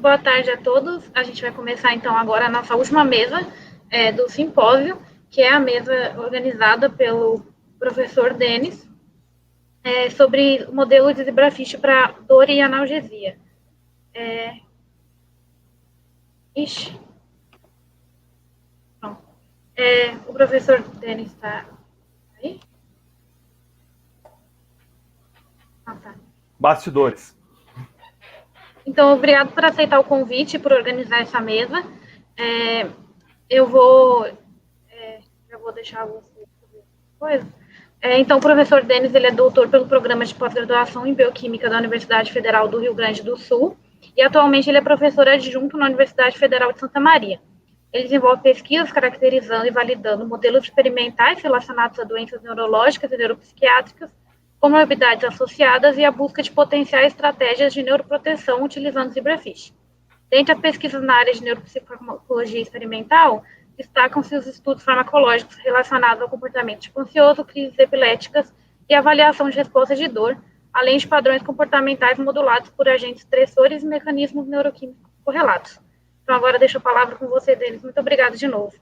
Boa tarde a todos. A gente vai começar, então, agora a nossa última mesa do simpósio, que é a mesa organizada pelo professor Denis, sobre o modelo de Zebrafish para dor e analgesia. O professor Denis está aí? Tá. Bastidores. Então, obrigado por aceitar o convite, por organizar essa mesa. Eu vou... já vou deixar você fazer coisa. Então, o professor Denis, ele é doutor pelo programa de pós-graduação em Bioquímica da Universidade Federal do Rio Grande do Sul e, atualmente, ele é professor adjunto na Universidade Federal de Santa Maria. Ele desenvolve pesquisas caracterizando e validando modelos experimentais relacionados a doenças neurológicas e neuropsiquiátricas, comorbidades associadas e a busca de potenciais estratégias de neuroproteção utilizando Zebrafish. Dentre as pesquisas na área de neuropsicologia experimental, destacam-se os estudos farmacológicos relacionados ao comportamento tipo ansioso, crises epiléticas e avaliação de resposta de dor, além de padrões comportamentais modulados por agentes estressores e mecanismos neuroquímicos correlatos. Então, agora deixo a palavra com você, Denis. Muito obrigada de novo.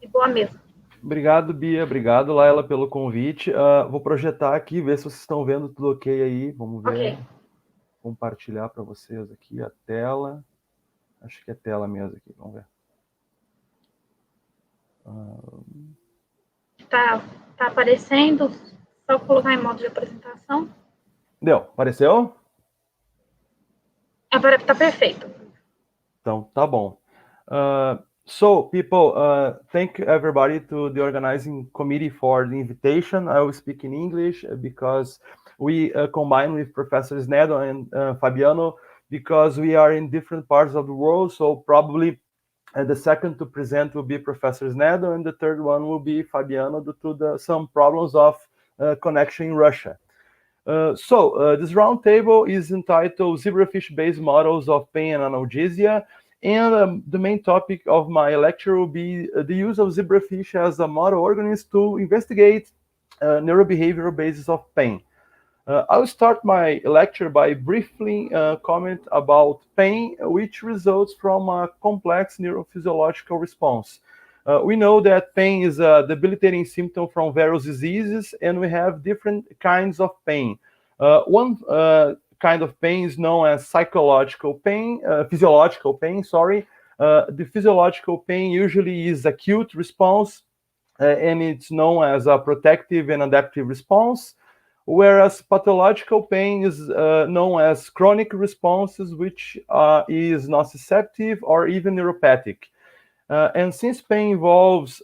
E boa mesa. Obrigado, Bia. Obrigado, Laila, pelo convite. Vou projetar aqui, ver se vocês estão vendo tudo ok aí. Vamos ver. Okay. Compartilhar para vocês aqui a tela. Acho que é tela mesmo aqui. Vamos ver. Tá aparecendo. Só colocar em modo de apresentação. Deu. Apareceu? Tá perfeito. Então, tá bom. So, people, thank everybody to the organizing committee for the invitation. I will speak in English because we combine with Professor Sneddon and Fabiano because we are in different parts of the world. So probably the second to present will be Professor Sneddon and the third one will be Fabiano due to some problems of connection in Russia. This roundtable is entitled Zebrafish-Based Models of Pain and Analgesia. And the main topic of my lecture will be the use of zebrafish as a model organism to investigate neurobehavioral basis of pain. I'll start my lecture by briefly comment about pain, which results from a complex neurophysiological response. We know that pain is a debilitating symptom from various diseases, and we have different kinds of pain. One kind of pain is known as physiological pain. The physiological pain usually is acute response, and it's known as a protective and adaptive response, whereas pathological pain is known as chronic responses, which is nociceptive or even neuropathic. And since pain involves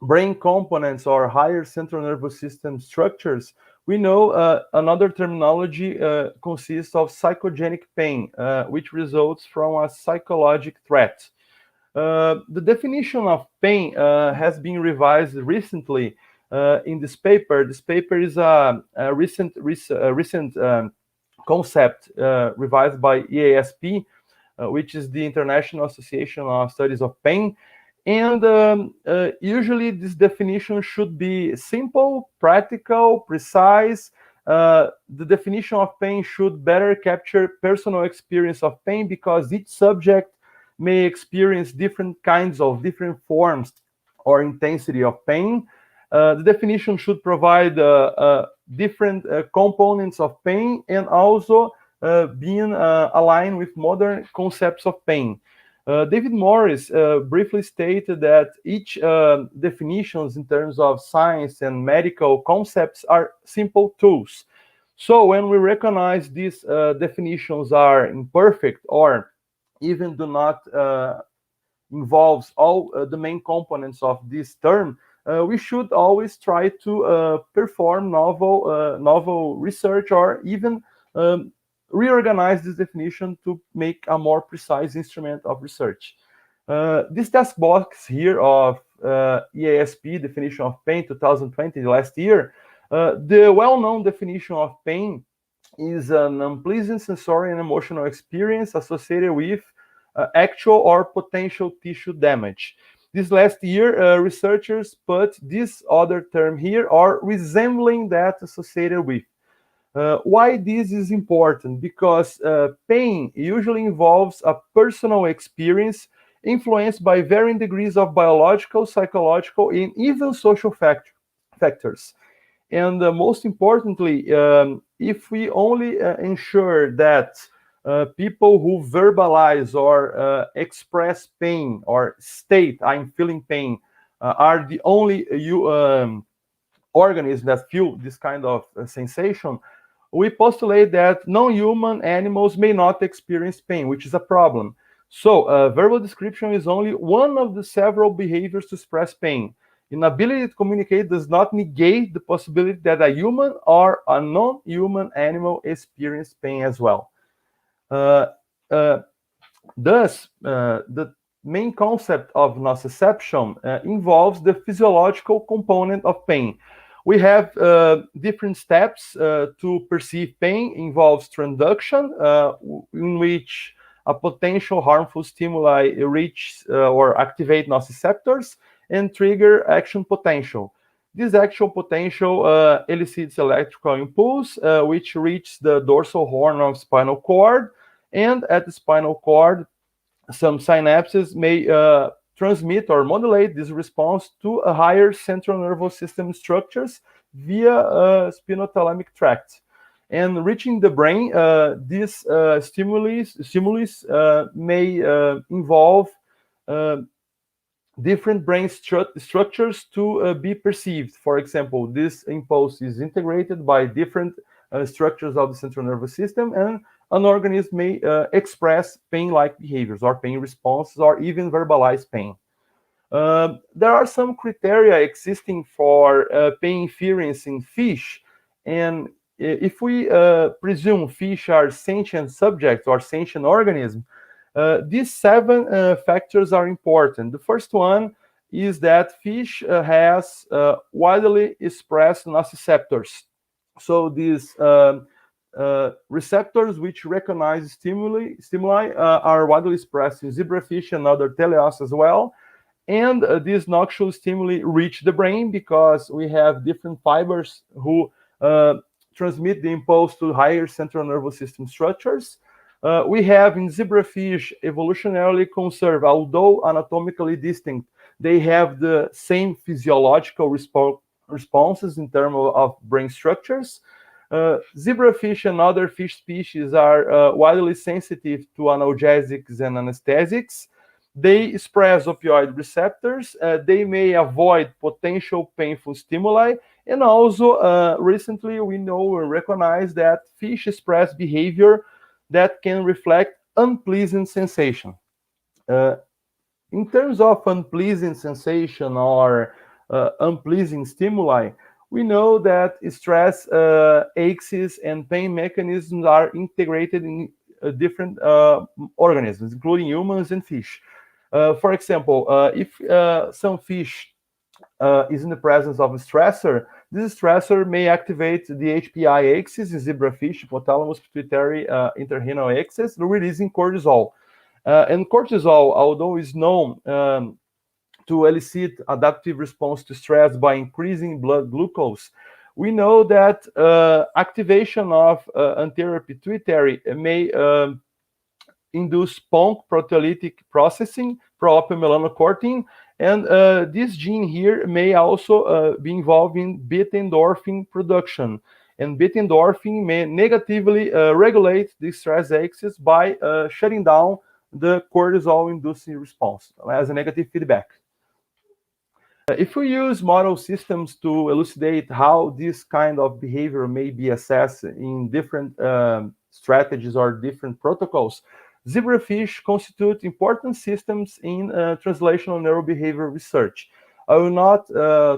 brain components or higher central nervous system structures, we know another terminology consists of psychogenic pain, which results from a psychologic threat. The definition of pain has been revised recently in this paper. This paper is a recent concept revised by EASP, which is the International Association of Studies of Pain. And usually this definition should be simple, practical, precise. The definition of pain should better capture personal experience of pain because each subject may experience different forms or intensity of pain. The definition should provide different components of pain and also being aligned with modern concepts of pain. David Morris briefly stated that each definitions in terms of science and medical concepts are simple tools. So when we recognize these definitions are imperfect or even do not involve all the main components of this term, we should always try to perform novel research or even reorganize this definition to make a more precise instrument of research. This task box here of EASP definition of pain 2020 last year, the well-known definition of pain is an unpleasant sensory and emotional experience associated with actual or potential tissue damage. This last year, researchers put this other term here, or resembling that associated with. Why this is important? Because pain usually involves a personal experience influenced by varying degrees of biological, psychological, and even social factors. And most importantly, if we only ensure that people who verbalize or express pain or state I'm feeling pain are the only organisms that feel this kind of sensation, we postulate that non-human animals may not experience pain, which is a problem. So verbal description is only one of the several behaviors to express pain. Inability to communicate does not negate the possibility that a human or a non-human animal experience pain as well. Thus, the main concept of nociception involves the physiological component of pain. We have different steps to perceive pain. Involves transduction, in which a potential harmful stimuli reach or activate nociceptors and trigger action potential. This action potential elicits electrical impulse, which reaches the dorsal horn of spinal cord, and at the spinal cord, some synapses may transmit or modulate this response to a higher central nervous system structures via spinothalamic tract. And reaching the brain, these stimulus may involve different brain structures to be perceived. For example, this impulse is integrated by different structures of the central nervous system, and an organism may express pain-like behaviors or pain responses or even verbalize pain. There are some criteria existing for pain inference in fish, and if we presume fish are sentient subjects or sentient organisms, these 7 factors are important. The first one is that fish has widely expressed nociceptors. So these receptors which recognize stimuli are widely expressed in zebrafish and other teleosts as well. And these nocturnal stimuli reach the brain because we have different fibers who transmit the impulse to higher central nervous system structures. We have in zebrafish evolutionarily conserved, although anatomically distinct, they have the same physiological responses in terms of brain structures. Zebrafish and other fish species are widely sensitive to analgesics and anesthetics. They express opioid receptors. They may avoid potential painful stimuli. And also, recently, we know and recognize that fish express behavior that can reflect unpleasant sensation. In terms of unpleasant sensation or unpleasant stimuli, we know that stress axis and pain mechanisms are integrated in different organisms, including humans and fish. For example, if some fish is in the presence of a stressor, this stressor may activate the HPI axis in zebrafish, hypothalamus pituitary interrenal axis, releasing cortisol. And cortisol, although is known to elicit adaptive response to stress by increasing blood glucose, we know that activation of anterior pituitary may induce PONC, proteolytic processing, pro-melanocortin, and this gene here may also be involved in beta endorphin production. And beta endorphin may negatively regulate the stress axis by shutting down the cortisol-inducing response as a negative feedback. If we use model systems to elucidate how this kind of behavior may be assessed in different strategies or different protocols, zebrafish constitute important systems in translational neurobehavioral research. I will not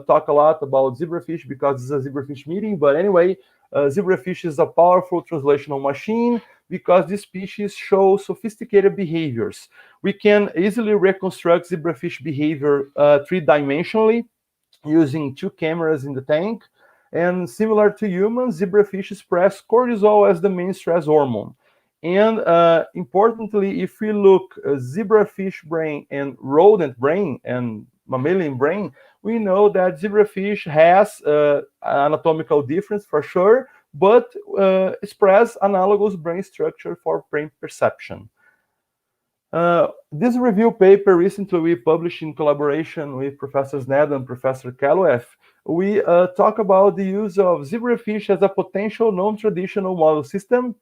talk a lot about zebrafish because it's a zebrafish meeting, but anyway, zebrafish is a powerful translational machine because this species show sophisticated behaviors. We can easily reconstruct zebrafish behavior 3-dimensionally using 2 cameras in the tank. And similar to humans, zebrafish express cortisol as the main stress hormone. And importantly, if we look zebrafish brain and rodent brain and mammalian brain, we know that zebrafish has anatomical difference for sure, but express analogous brain structure for pain perception. This review paper recently we published in collaboration with Professor Sneddon and Professor Calloway. We talk about the use of zebrafish as a potential non-traditional model system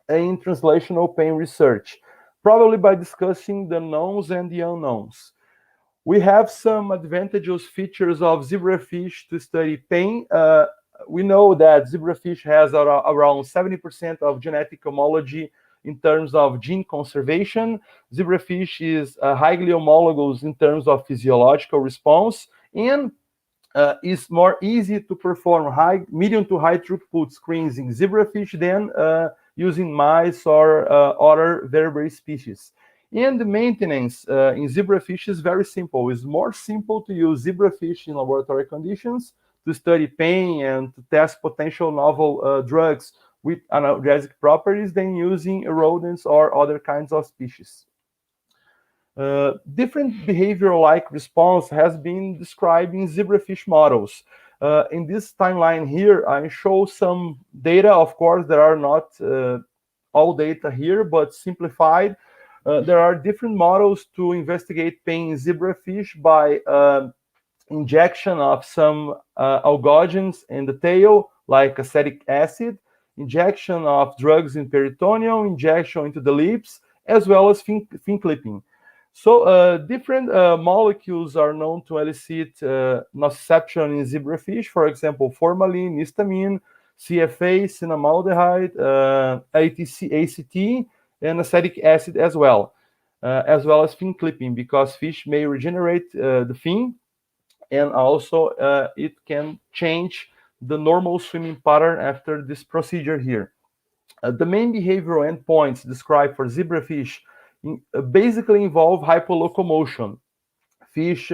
in translational pain research, probably by discussing the knowns and the unknowns. We have some advantageous features of zebrafish to study pain. We know that zebrafish has around 70% of genetic homology in terms of gene conservation. Zebrafish is highly homologous in terms of physiological response, and is more easy to perform medium to high throughput screens in zebrafish than using mice or other vertebrate species. And the maintenance in zebrafish is very simple. It's more simple to use zebrafish in laboratory conditions to study pain and to test potential novel drugs with analgesic properties than using rodents or other kinds of species. Different behavioral-like response has been described in zebrafish models. In this timeline here, I show some data. Of course, there are not all data here, but simplified. There are different models to investigate pain in zebrafish by injection of some algogens in the tail, like acetic acid, injection of drugs in peritoneum, injection into the lips, as well as fin clipping. So different molecules are known to elicit nociception in zebrafish, for example, formalin, histamine, CFA, cinnamaldehyde, ACT, and acetic acid as well as fin clipping, because fish may regenerate the fin, and also it can change the normal swimming pattern after this procedure here. The main behavioral endpoints described for zebrafish basically involve hypolocomotion. Fish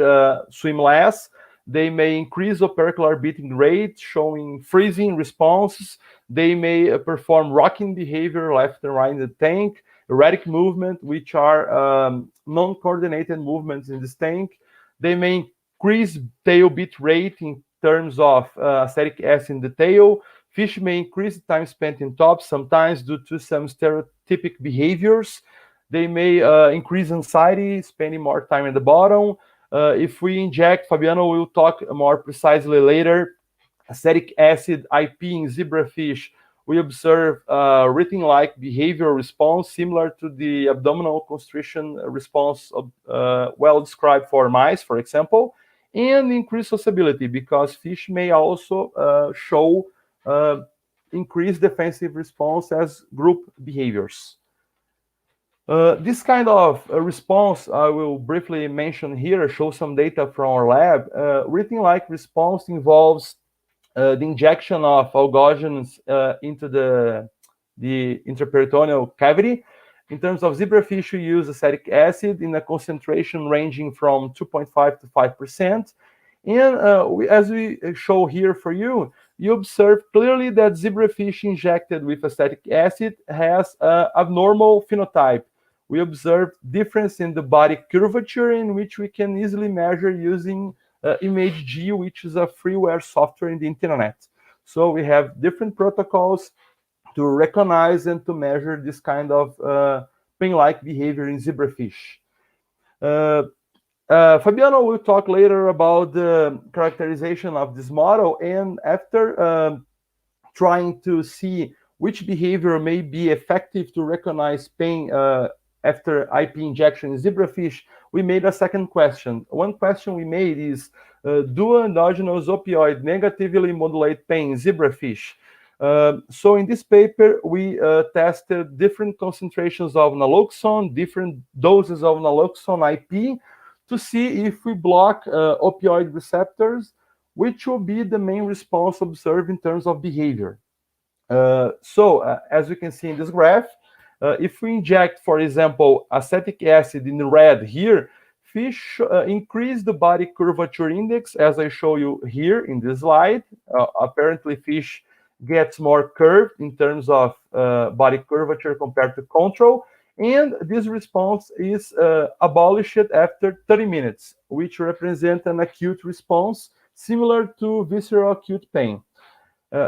swim less. They may increase opercular beating rate, showing freezing responses. They may perform rocking behavior left and right in the tank, erratic movement, which are non-coordinated movements in this tank. They may increase tail beat rate in terms of acetic acid in the tail. Fish may increase the time spent in top, sometimes due to some stereotypic behaviors. They may increase anxiety, spending more time at the bottom. If we inject, Fabiano will talk more precisely later, acetic acid IP in zebrafish, we observe rhythm-like behavioral response similar to the abdominal constriction response well described for mice, for example, and increased sociability, because fish may also show increased defensive response as group behaviors. This kind of response I will briefly mention here, show some data from our lab. Rhythm-like response involves the injection of algogens into the intraperitoneal cavity. In terms of zebrafish, we use acetic acid in a concentration ranging from 2.5 to 5%. And as we show here for you, you observe clearly that zebrafish injected with acetic acid has an abnormal phenotype. We observe difference in the body curvature, in which we can easily measure using ImageG, which is a freeware software in the internet. So we have different protocols to recognize and to measure this kind of pain-like behavior in zebrafish. Fabiano will talk later about the characterization of this model, and after trying to see which behavior may be effective to recognize pain after IP injection in zebrafish, we made a second question. One question we made is, do endogenous opioid negatively modulate pain in zebrafish? So in this paper, we tested different concentrations of naloxone, different doses of naloxone IP, to see if we block opioid receptors, which will be the main response observed in terms of behavior. So as you can see in this graph, if we inject, for example, acetic acid in red here, fish increase the body curvature index, as I show you here in this slide. Apparently, fish gets more curved in terms of body curvature compared to control. And this response is abolished after 30 minutes, which represents an acute response similar to visceral acute pain.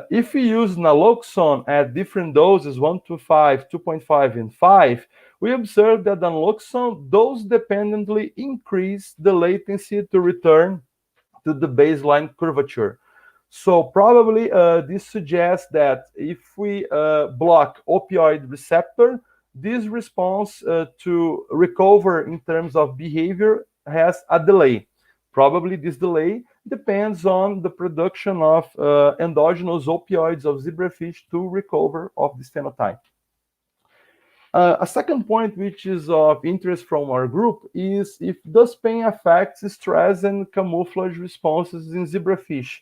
If we use naloxone at different doses, 1 to 5, 2.5, and 5, we observe that the naloxone dose-dependently increase the latency to return to the baseline curvature. So probably this suggests that if we block opioid receptor, this response to recover in terms of behavior has a delay. Probably this delay depends on the production of endogenous opioids of zebrafish to recover of this phenotype. A second point which is of interest from our group is if does pain affect stress and camouflage responses in zebrafish.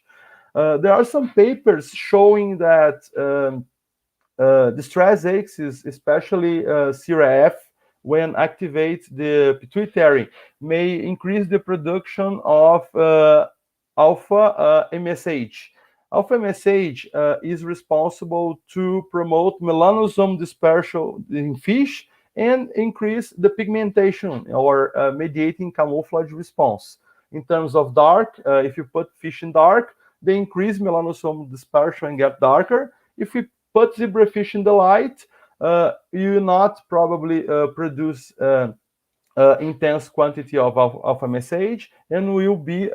There are some papers showing that the stress axis, especially CRF, when activate the pituitary, may increase the production of alpha MSH. Alpha MSH is responsible to promote melanosome dispersion in fish and increase the pigmentation or mediating camouflage response. In terms of dark, if you put fish in dark, they increase melanosome dispersion and get darker. If we put zebrafish in the light, you will not probably produce intense quantity of alpha MSH and will be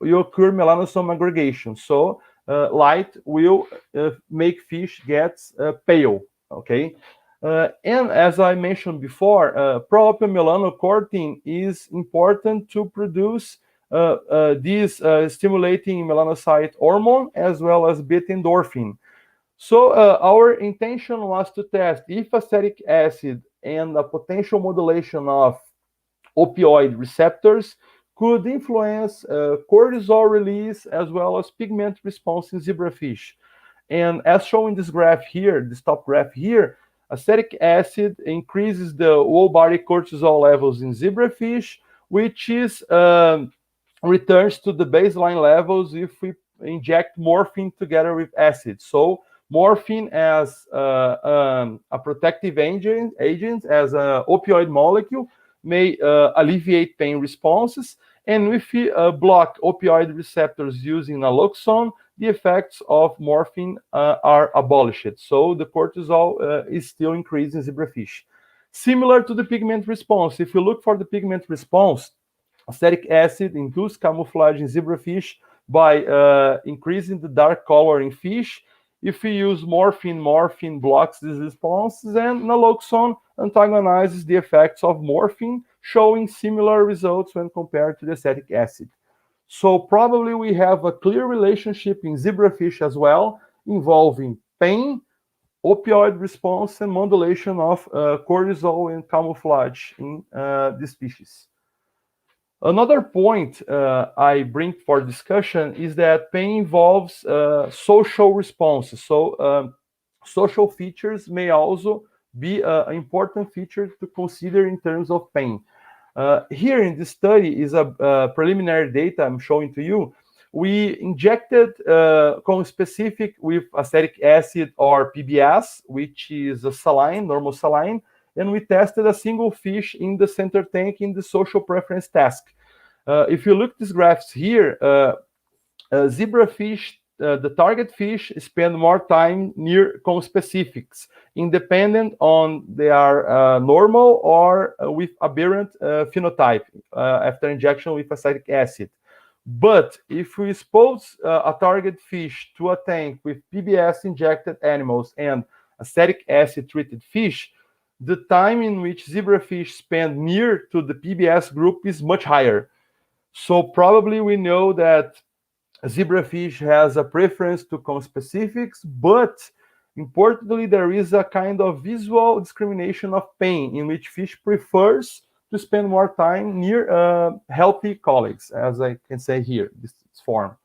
you occur melanosome aggregation. So light will make fish get pale. Okay. And as I mentioned before, pro-melanocortin is important to produce this stimulating melanocyte hormone as well as beta endorphin. So our intention was to test if acetic acid and a potential modulation of opioid receptors could influence cortisol release as well as pigment response in zebrafish. And as shown in this graph here, this top graph here, acetic acid increases the whole body cortisol levels in zebrafish, which is returns to the baseline levels if we inject morphine together with acid. So morphine as a protective agent as an opioid molecule, may alleviate pain responses. And if we block opioid receptors using naloxone, the effects of morphine are abolished. So the cortisol is still increasing in zebrafish. Similar to the pigment response, if you look for the pigment response, acetic acid induces camouflage in zebrafish by increasing the dark color in fish. If we use morphine, morphine blocks these responses, and naloxone antagonizes the effects of morphine, showing similar results when compared to the acetic acid. So probably we have a clear relationship in zebrafish as well, involving pain, opioid response, and modulation of cortisol and camouflage in this species. Another point I bring for discussion is that pain involves social responses. So social features may also be an important feature to consider in terms of pain. Here in this study is a preliminary data I'm showing to you. We injected conspecific with acetic acid or PBS, which is a saline, normal saline, and we tested a single fish in the center tank in the social preference task. If you look at these graphs here, zebrafish, the target fish, spend more time near conspecifics, independent on they are normal or with aberrant phenotype after injection with acetic acid. But if we expose a target fish to a tank with PBS injected animals and acetic acid treated fish, the time in which zebrafish spend near to the PBS group is much higher. So probably we know that zebrafish has a preference to conspecifics, but importantly, there is a kind of visual discrimination of pain in which fish prefers to spend more time near healthy colleagues, as I can say here, this form.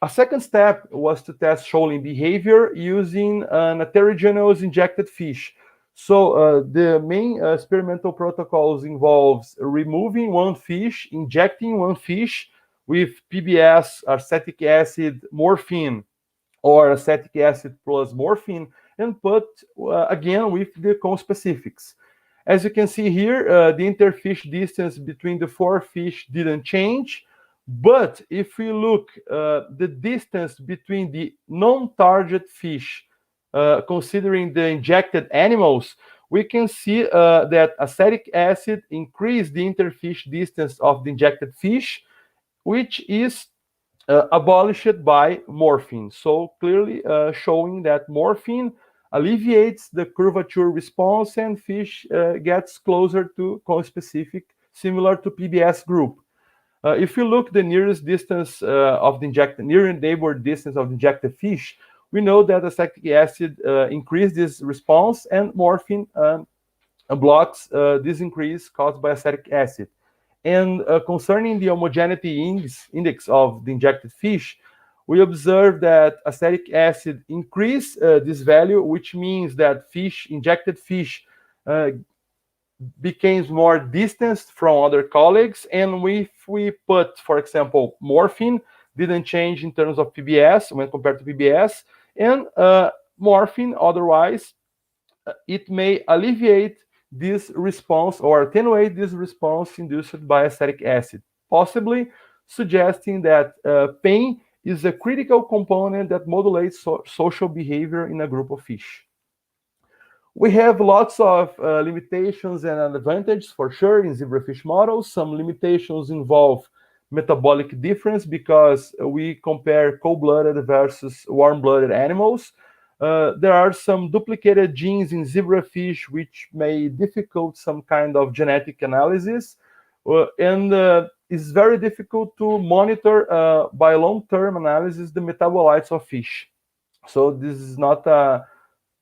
A second step was to test shoaling behavior using an heterogeneous injected fish. So the main experimental protocols involves removing one fish, injecting one fish with PBS, acetic acid, morphine, or acetic acid plus morphine, and put again with the conspecifics. As you can see here, the interfish distance between the four fish didn't change, But if we look the distance between the non-target fish, considering the injected animals, we can see that acetic acid increased the interfish distance of the injected fish, which is abolished by morphine. So clearly showing that morphine alleviates the curvature response and fish gets closer to conspecific, similar to PBS group. If you look the nearest distance of the injected, near neighbor distance of the injected fish, we know that acetic acid increases this response and morphine blocks this increase caused by acetic acid. And concerning the homogeneity index of the injected fish, we observe that acetic acid increase this value, which means that injected fish becomes more distanced from other colleagues. And if we put, for example, morphine, didn't change in terms of PBS when compared to PBS, and morphine otherwise, it may alleviate this response or attenuate this response induced by acetic acid, possibly suggesting that pain is a critical component that modulates social behavior in a group of fish. We have lots of limitations and advantages for sure in zebrafish models. Some limitations involve metabolic difference because we compare cold-blooded versus warm-blooded animals. There are some duplicated genes in zebrafish which may difficult some kind of genetic analysis, and it's very difficult to monitor by long-term analysis the metabolites of fish. So this is not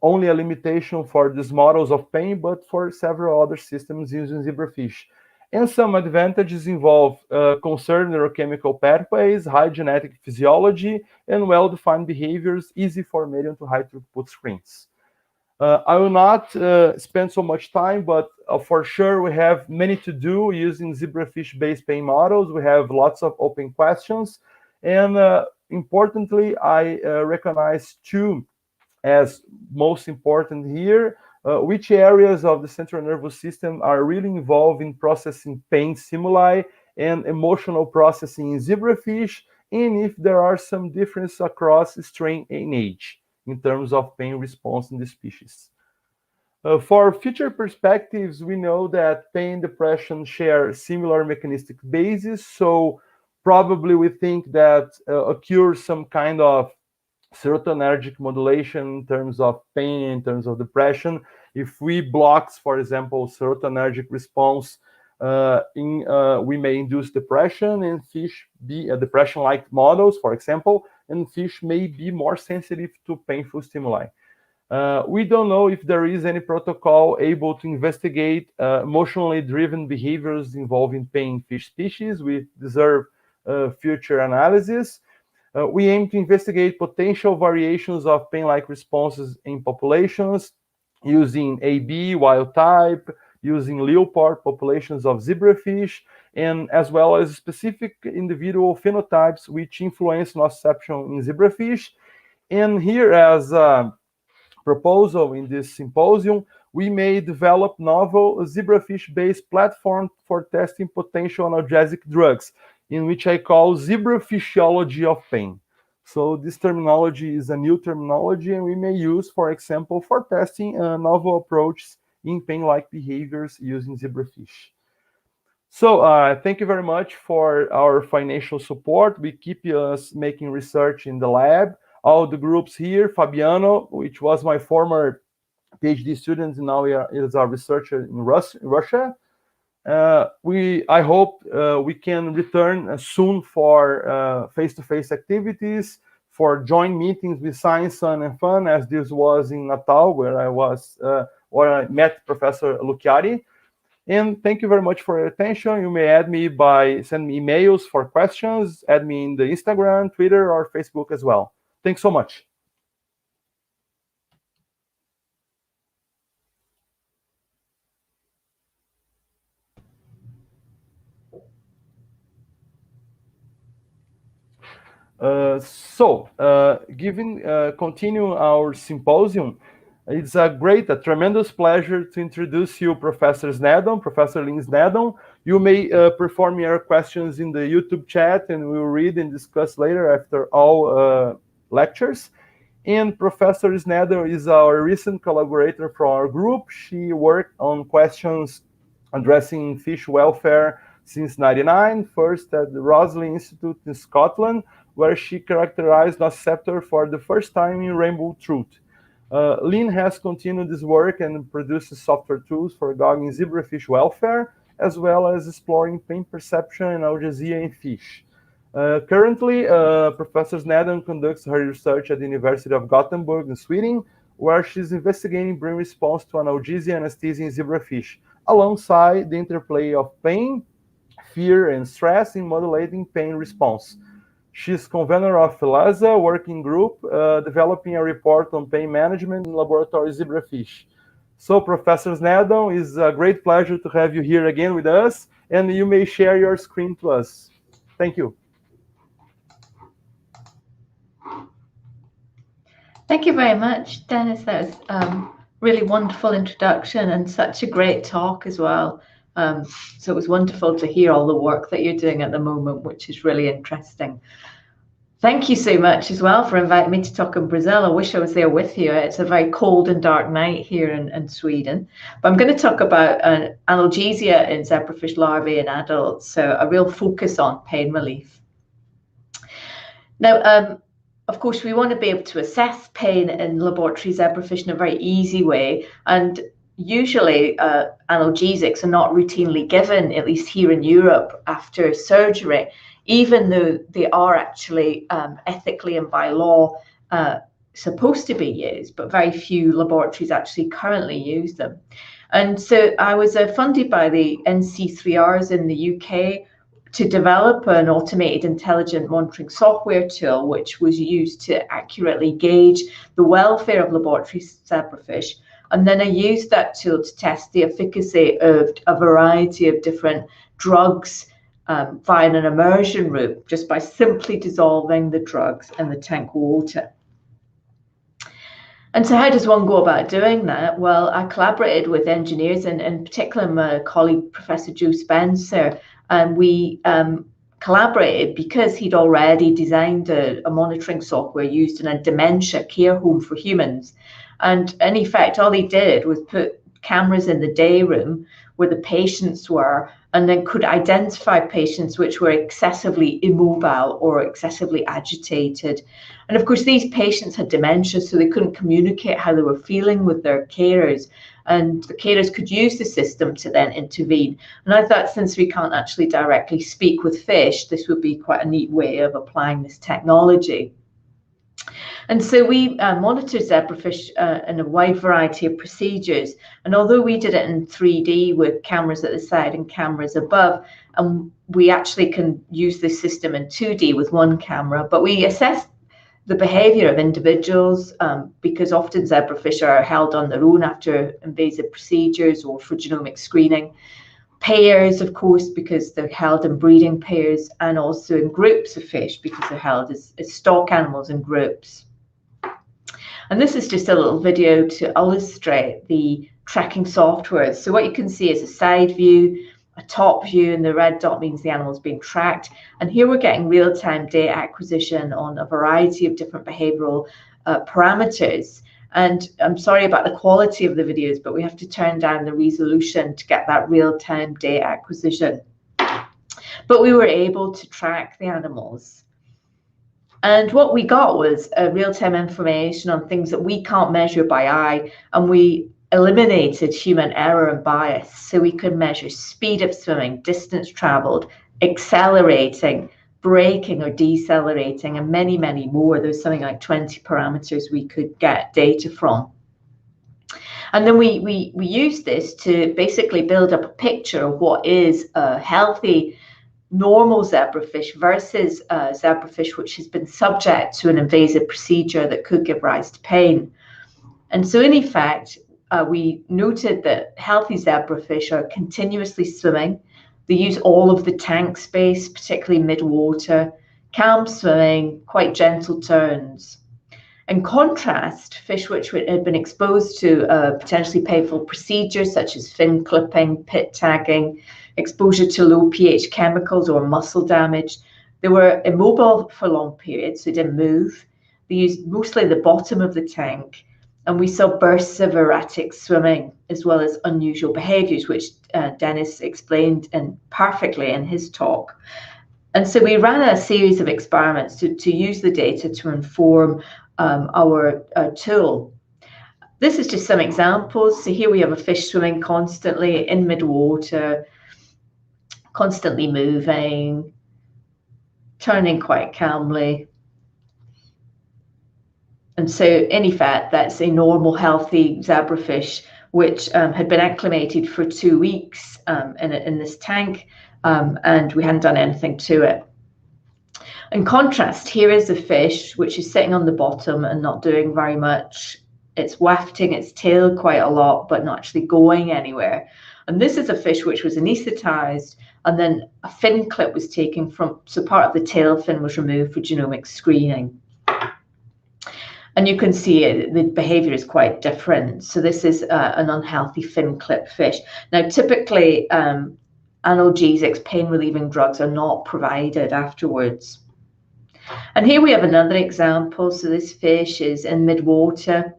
only a limitation for these models of pain, but for several other systems using zebrafish. And some advantages involve concerned neurochemical pathways, high genetic physiology, and well-defined behaviors, easy for medium to high throughput screens. I will not spend so much time, but for sure we have many to do using zebrafish-based pain models. We have lots of open questions. And importantly, I recognize two as most important here, which areas of the central nervous system are really involved in processing pain stimuli and emotional processing in zebrafish, and if there are some differences across strain and age in terms of pain response in the species. For future perspectives, we know that pain and depression share similar mechanistic bases, so probably we think that occurs some kind of serotonergic modulation in terms of pain, in terms of depression. If we blocks, for example, serotonergic response, we may induce depression, and fish be depression-like models, for example, and fish may be more sensitive to painful stimuli. We don't know if there is any protocol able to investigate emotionally driven behaviors involving pain fish species. We deserve future analysis. We aim to investigate potential variations of pain-like responses in populations using AB, wild type, using leopard populations of zebrafish, and as well as specific individual phenotypes which influence nociception in zebrafish. And here, as a proposal in this symposium, we may develop novel zebrafish-based platform for testing potential analgesic drugs, in which I call zebrafishiology of pain. So this terminology is a new terminology, and we may use, for example, for testing novel approaches in pain-like behaviors using zebrafish. So thank you very much for our financial support. We keep us making research in the lab. All the groups here, Fabiano, which was my former PhD student, and now is a researcher in Russia. I hope we can return soon for face-to-face activities, for joint meetings with Science, Sun, and Fun, as this was in Natal, where I met Professor Lucchiari. And thank you very much for your attention. You may add me by sending me emails for questions, add me in the Instagram, Twitter, or Facebook as well. Thanks so much. Continuing our symposium, it's a tremendous pleasure to introduce you Professor Sneddon, Professor Lynne Sneddon. You may perform your questions in the YouTube chat, and we'll read and discuss later after all lectures. And Professor Sneddon is our recent collaborator from our group. She worked on questions addressing fish welfare since '99, first at the Roslin Institute in Scotland, where she characterized nociceptor for the first time in Rainbow Truth. Lynne has continued this work and produces software tools for gauging zebrafish welfare, as well as exploring pain perception and analgesia in fish. Currently, Professor Sneddon conducts her research at the University of Gothenburg in Sweden, where she's investigating brain response to analgesia and anesthesia in zebrafish, alongside the interplay of pain, fear, and stress in modulating pain response. She's convener of LASA working group, developing a report on pain management in laboratory zebrafish. So, Professor Sneddon, it's a great pleasure to have you here again with us, and you may share your screen to us. Thank you. Thank you very much, Denis. That was really wonderful introduction and such a great talk as well. So it was wonderful to hear all the work that you're doing at the moment, which is really interesting. Thank you so much as well for inviting me to talk in Brazil. I wish I was there with you. It's a very cold and dark night here in Sweden. But I'm going to talk about analgesia in zebrafish larvae in adults, so a real focus on pain relief. Now, of course, we want to be able to assess pain in laboratory zebrafish in a very easy way. And usually analgesics are not routinely given, at least here in Europe, after surgery, even though they are actually ethically and by law supposed to be used, but very few laboratories actually currently use them. And so I was funded by the NC3Rs in the UK to develop an automated intelligent monitoring software tool, which was used to accurately gauge the welfare of laboratory zebrafish. And then I used that tool to test the efficacy of a variety of different drugs via an immersion route, just by simply dissolving the drugs in the tank water. And so how does one go about doing that? Well, I collaborated with engineers, and in particular my colleague, Professor Joe Spencer, and we collaborated because he'd already designed a monitoring software used in a dementia care home for humans. And in effect, all he did was put cameras in the day room where the patients were, and then could identify patients which were excessively immobile or excessively agitated. And of course, these patients had dementia, so they couldn't communicate how they were feeling with their carers. And the carers could use the system to then intervene. And I thought, since we can't actually directly speak with fish, this would be quite a neat way of applying this technology. And so we monitored zebrafish in a wide variety of procedures. And although we did it in 3D with cameras at the side and cameras above, we actually can use this system in 2D with one camera, but we assessed the behavior of individuals because often zebrafish are held on their own after invasive procedures or for genomic screening. Pairs, of course, because they're held in breeding pairs, and also in groups of fish because they're held as stock animals in groups. And this is just a little video to illustrate the tracking software. So what you can see is a side view, a top view, and the red dot means the animal's being tracked. And here we're getting real-time data acquisition on a variety of different behavioral parameters. And I'm sorry about the quality of the videos, but we have to turn down the resolution to get that real-time data acquisition. But we were able to track the animals. And what we got was real-time information on things that we can't measure by eye, and we eliminated human error and bias. So we could measure speed of swimming, distance traveled, accelerating, braking or decelerating, and many, many more. There's something like 20 parameters we could get data from. And then we used this to basically build up a picture of what is a healthy, normal zebrafish versus zebrafish which has been subject to an invasive procedure that could give rise to pain. And so in effect, we noted that healthy zebrafish are continuously swimming. They use all of the tank space, particularly mid-water, calm swimming, quite gentle turns. In contrast, fish which had been exposed to potentially painful procedures such as fin clipping, pit tagging, exposure to low pH chemicals or muscle damage, they were immobile for long periods, so they didn't move. They used mostly the bottom of the tank, and we saw bursts of erratic swimming as well as unusual behaviours, which Denis explained perfectly in his talk. And so we ran a series of experiments to use the data to inform our tool. This is just some examples. So here we have a fish swimming constantly in mid-water, constantly moving, turning quite calmly. And so in effect, that's a normal, healthy zebrafish, which had been acclimated for 2 weeks in this tank, and we hadn't done anything to it. In contrast, here is a fish which is sitting on the bottom and not doing very much. It's wafting its tail quite a lot, but not actually going anywhere. And this is a fish which was anaesthetized, and then a fin clip was taken from, so part of the tail fin was removed for genomic screening. And you can see the behavior is quite different. So this is an unhealthy fin clip fish. Now, typically, analgesics, pain-relieving drugs are not provided afterwards. And here we have another example. So this fish is in mid-water,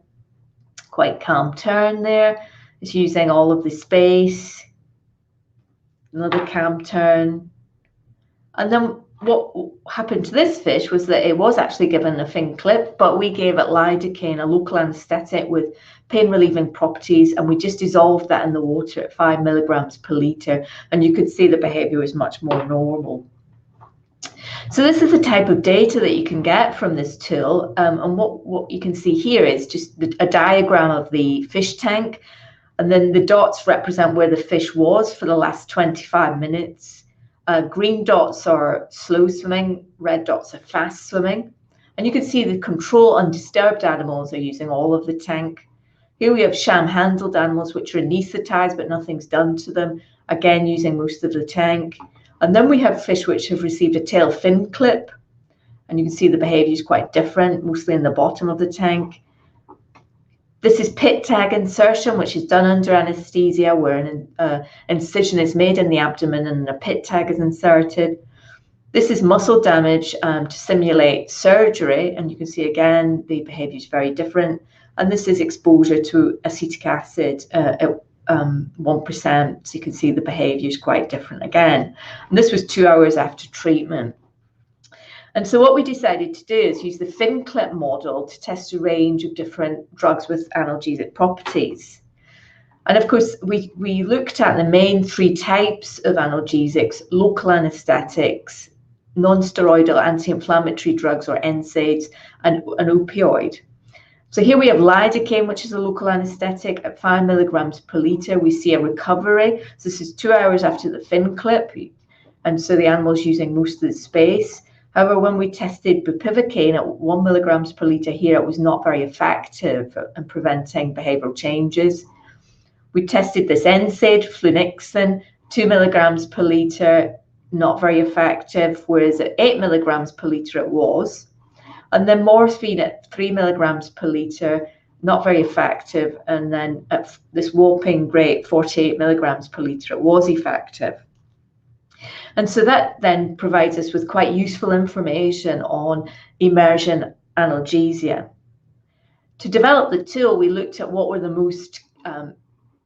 quite calm turn there. It's using all of the space. Another calm turn. And then what happened to this fish was that it was actually given a fin clip, but we gave it lidocaine, a local anesthetic with pain-relieving properties, and we just dissolved that in the water at 5 milligrams per litre, and you could see the behaviour was much more normal. So this is the type of data that you can get from this tool, and what you can see here is just a diagram of the fish tank, and then the dots represent where the fish was for the last 25 minutes. Green dots are slow swimming, red dots are fast swimming. And you can see the control undisturbed animals are using all of the tank. Here we have sham-handled animals which are anaesthetized, but nothing's done to them, again using most of the tank. And then we have fish which have received a tail fin clip, and you can see the behavior is quite different, mostly in the bottom of the tank. This is pit tag insertion, which is done under anesthesia, where an incision is made in the abdomen and a pit tag is inserted. This is muscle damage to simulate surgery, and you can see again the behavior is very different. And this is exposure to acetic acid at 1%, so you can see the behavior is quite different again. And this was 2 hours after treatment. And so what we decided to do is use the fin clip model to test a range of different drugs with analgesic properties. And of course, we looked at the main 3 types of analgesics: local anesthetics, non-steroidal anti-inflammatory drugs or NSAIDs, and an opioid. So here we have lidocaine, which is a local anesthetic at 5 milligrams per litre. We see a recovery. So this is 2 hours after the fin clip. And so the animal is using most of the space. However, when we tested bupivacaine at 1 milligrams per litre here, it was not very effective in preventing behavioural changes. We tested this NSAID, flunixin, 2 milligrams per litre, not very effective, whereas at 8 milligrams per litre it was. And then morphine at 3 milligrams per litre, not very effective. And then at this whopping great 48 milligrams per litre, it was effective. And so that then provides us with quite useful information on immersion analgesia. To develop the tool, we looked at what were the most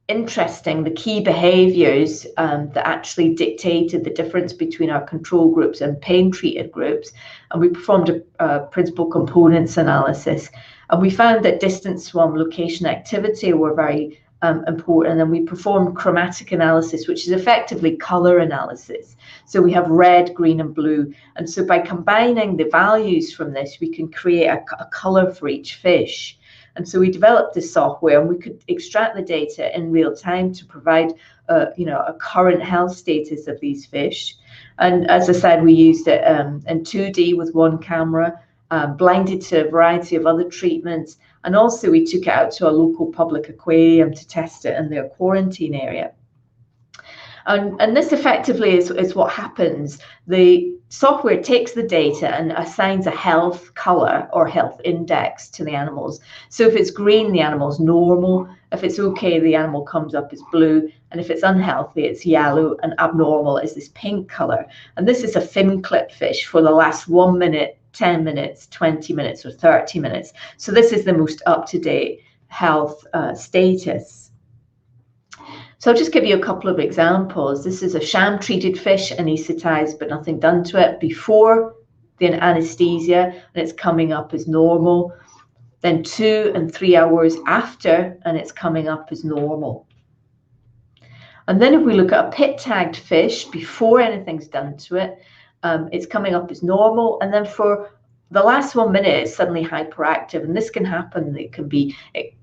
interesting, the key behaviours that actually dictated the difference between our control groups and pain-treated groups. And we performed a principal components analysis. And we found that distance swim, location, activity were very important. And we performed chromatic analysis, which is effectively colour analysis. So we have red, green and blue. And so by combining the values from this, we can create a colour for each fish. And so we developed this software, and we could extract the data in real time to provide a current health status of these fish. And as I said, we used it in 2D with one camera, blinded to a variety of other treatments. And also we took it out to a local public aquarium to test it in their quarantine area. And this effectively is what happens. The software takes the data and assigns a health color or health index to the animals. So if it's green, the animal's normal. If it's okay, the animal comes up as blue. And if it's unhealthy, it's yellow, and abnormal is this pink color. And this is a fin clip fish for the last 1 minute, 10 minutes, 20 minutes, or 30 minutes. So this is the most up-to-date health status. So I'll just give you a couple of examples. This is a sham-treated fish, anesthetized, but nothing done to it before the anesthesia, and it's coming up as normal. Then 2 and 3 hours after, and it's coming up as normal. And then if we look at a pit-tagged fish before anything's done to it, it's coming up as normal. And then for the last 1 minute, it's suddenly hyperactive. And this can happen. It can be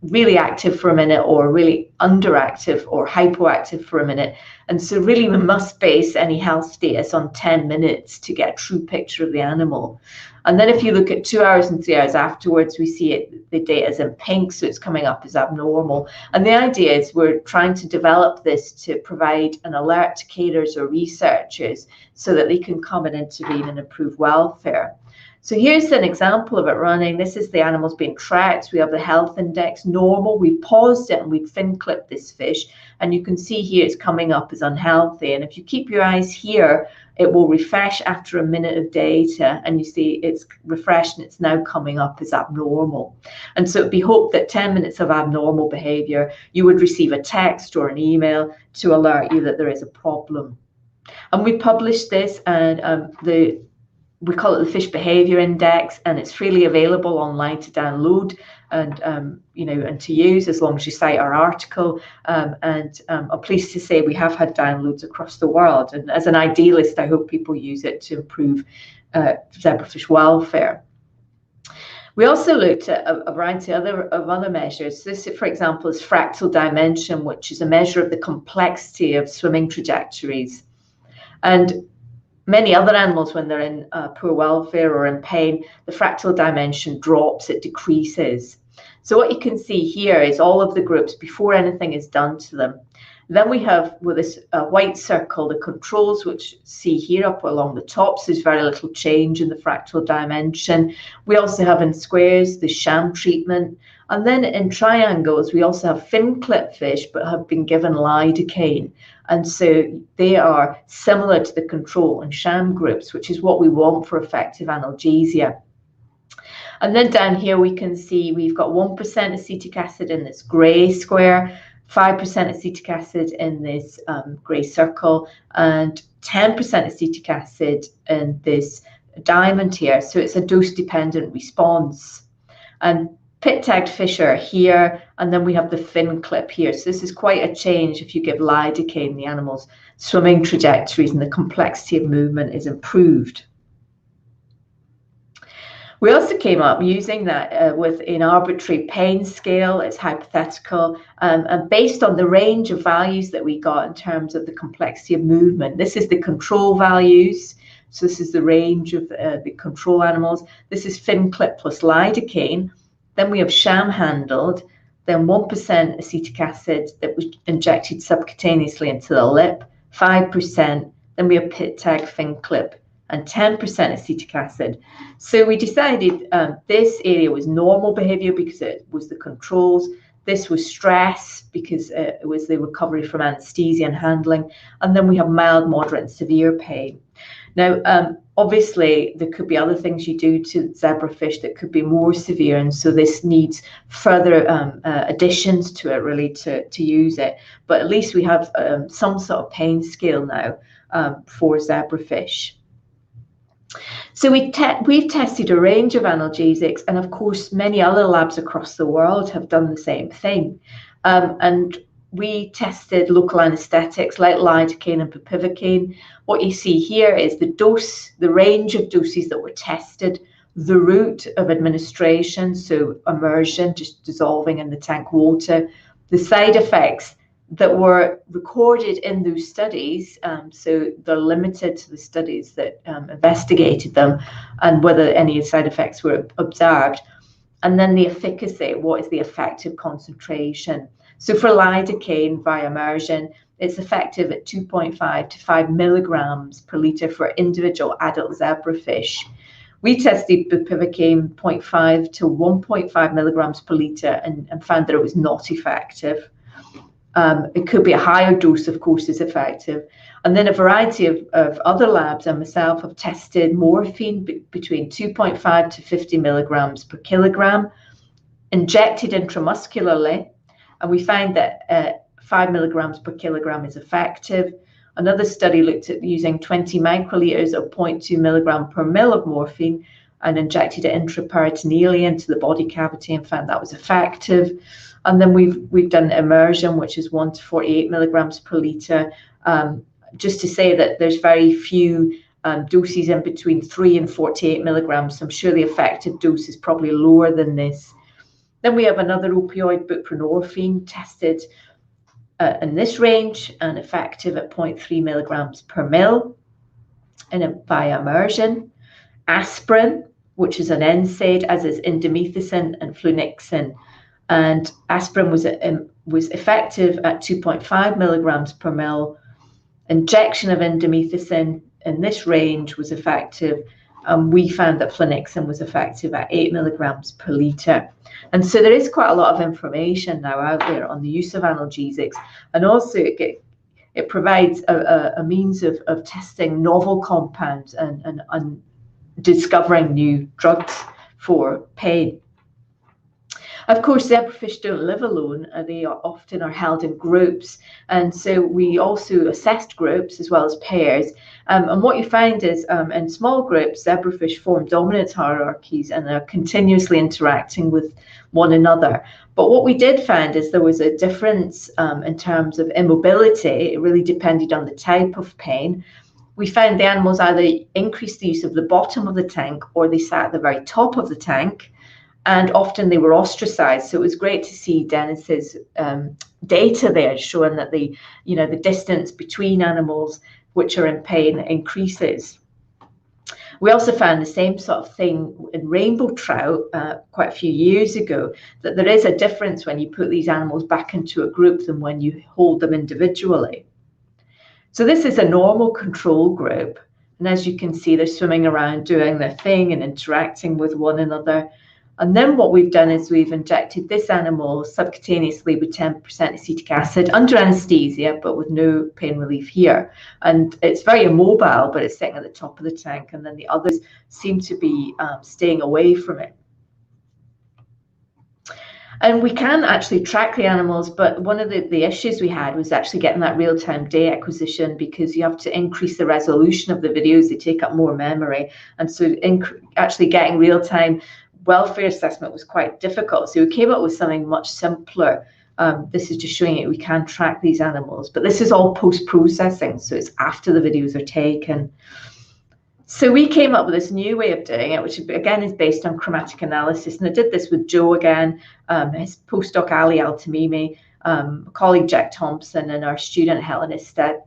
really active for a minute, or really underactive or hypoactive for a minute. And so really we must base any health status on 10 minutes to get a true picture of the animal. And then if you look at 2 hours and 3 hours afterwards, we see the data is in pink, so it's coming up as abnormal. And the idea is we're trying to develop this to provide an alert to carers or researchers so that they can come and intervene and improve welfare. So here's an example of it running. This is the animals being tracked. We have the health index normal. We paused it and we fin clipped this fish. And you can see here it's coming up as unhealthy. And if you keep your eyes here, it will refresh after a minute of data. And you see it's refreshed and it's now coming up as abnormal. And so it'd be hoped that 10 minutes of abnormal behavior, you would receive a text or an email to alert you that there is a problem. And we published this, and we call it the Fish Behavior Index, and it's freely available online to download and and to use, as long as you cite our article. I'm pleased to say we have had downloads across the world. And as an idealist, I hope people use it to improve zebrafish welfare. We also looked at a variety of other measures. This, for example, is fractal dimension, which is a measure of the complexity of swimming trajectories. And many other animals, when they're in poor welfare or in pain, the fractal dimension drops, it decreases. So what you can see here is all of the groups before anything is done to them. Then we have, with this white circle, the controls, which see here up along the top. So there's very little change in the fractal dimension. We also have in squares the sham treatment. And then in triangles, we also have fin clip fish, but have been given lidocaine. And so they are similar to the control and sham groups, which is what we want for effective analgesia. And then down here, we can see we've got 1% acetic acid in this gray square, 5% acetic acid in this gray circle, and 10% acetic acid in this diamond here. So it's a dose-dependent response. And pit-tagged fish are here, and then we have the fin clip here. So this is quite a change. If you give lidocaine, the animal's swimming trajectories and the complexity of movement is improved. We also came up using that with an arbitrary pain scale. It's hypothetical, and based on the range of values that we got in terms of the complexity of movement. This is the control values. So this is the range of the control animals. This is fin clip plus lidocaine. Then we have sham handled, then 1% acetic acid that was injected subcutaneously into the lip, 5%, then we have pit tag fin clip, and 10% acetic acid. So we decided this area was normal behavior because it was the controls. This was stress because it was the recovery from anesthesia and handling. And then we have mild, moderate, and severe pain. Now, obviously, there could be other things you do to zebrafish that could be more severe, and so this needs further additions to it, really, to use it. But at least we have some sort of pain scale now for zebrafish. So we've tested a range of analgesics, and of course, many other labs across the world have done the same thing. And we tested local anesthetics like lidocaine and bupivacaine. What you see here is the dose, the range of doses that were tested, the route of administration, so immersion, just dissolving in the tank water, the side effects that were recorded in those studies, so they're limited to the studies that investigated them and whether any side effects were observed. And then the efficacy, what is the effective concentration? So for lidocaine via immersion, it's effective at 2.5 to 5 milligrams per litre for individual adult zebrafish. We tested bupivacaine 0.5 to 1.5 milligrams per litre and found that it was not effective. It could be a higher dose, of course, is effective. And then a variety of other labs and myself have tested morphine between 2.5 to 50 milligrams per kilogram, injected intramuscularly, and we find that 5 milligrams per kilogram is effective. Another study looked at using 20 microliters of 0.2 milligram per mil of morphine and injected it intraperitoneally into the body cavity and found that was effective. And then we've done immersion, which is 1 to 48 milligrams per litre, just to say that there's very few doses in between 3 and 48 milligrams. So I'm sure the effective dose is probably lower than this. Then we have another opioid, buprenorphine, tested in this range and effective at 0.3 milligrams per mil via immersion. Aspirin, which is an NSAID, as is indomethacin and flunixin. And aspirin was effective at 2.5 milligrams per mil. Injection of indomethacin in this range was effective. We found that flunixin was effective at 8 milligrams per litre. And so there is quite a lot of information now out there on the use of analgesics. And also it provides a means of testing novel compounds and discovering new drugs for pain. Of course, zebrafish don't live alone. They often are held in groups. And so we also assessed groups as well as pairs. And what you find is in small groups, zebrafish form dominance hierarchies and are continuously interacting with one another. But what we did find is there was a difference in terms of immobility. It really depended on the type of pain. We found the animals either increased the use of the bottom of the tank or they sat at the very top of the tank. And often they were ostracized. So it was great to see Denis's data there showing that the distance between animals which are in pain increases. We also found the same sort of thing in rainbow trout quite a few years ago, that there is a difference when you put these animals back into a group than when you hold them individually. So this is a normal control group. And as you can see, they're swimming around doing their thing and interacting with one another. And then what we've done is we've injected this animal subcutaneously with 10% acetic acid under anesthesia, but with no pain relief here. And it's very immobile, but it's sitting at the top of the tank. And then the others seem to be staying away from it. And we can actually track the animals, but one of the issues we had was actually getting that real-time data acquisition, because you have to increase the resolution of the videos. They take up more memory. And so actually getting real-time welfare assessment was quite difficult. So we came up with something much simpler. This is just showing you we can track these animals, but this is all post-processing, so it's after the videos are taken. So we came up with this new way of doing it, which again is based on chromatic analysis. And I did this with Joe again, his postdoc Ali Al-Tamimi, colleague Jack Thompson, and our student Helen Isted.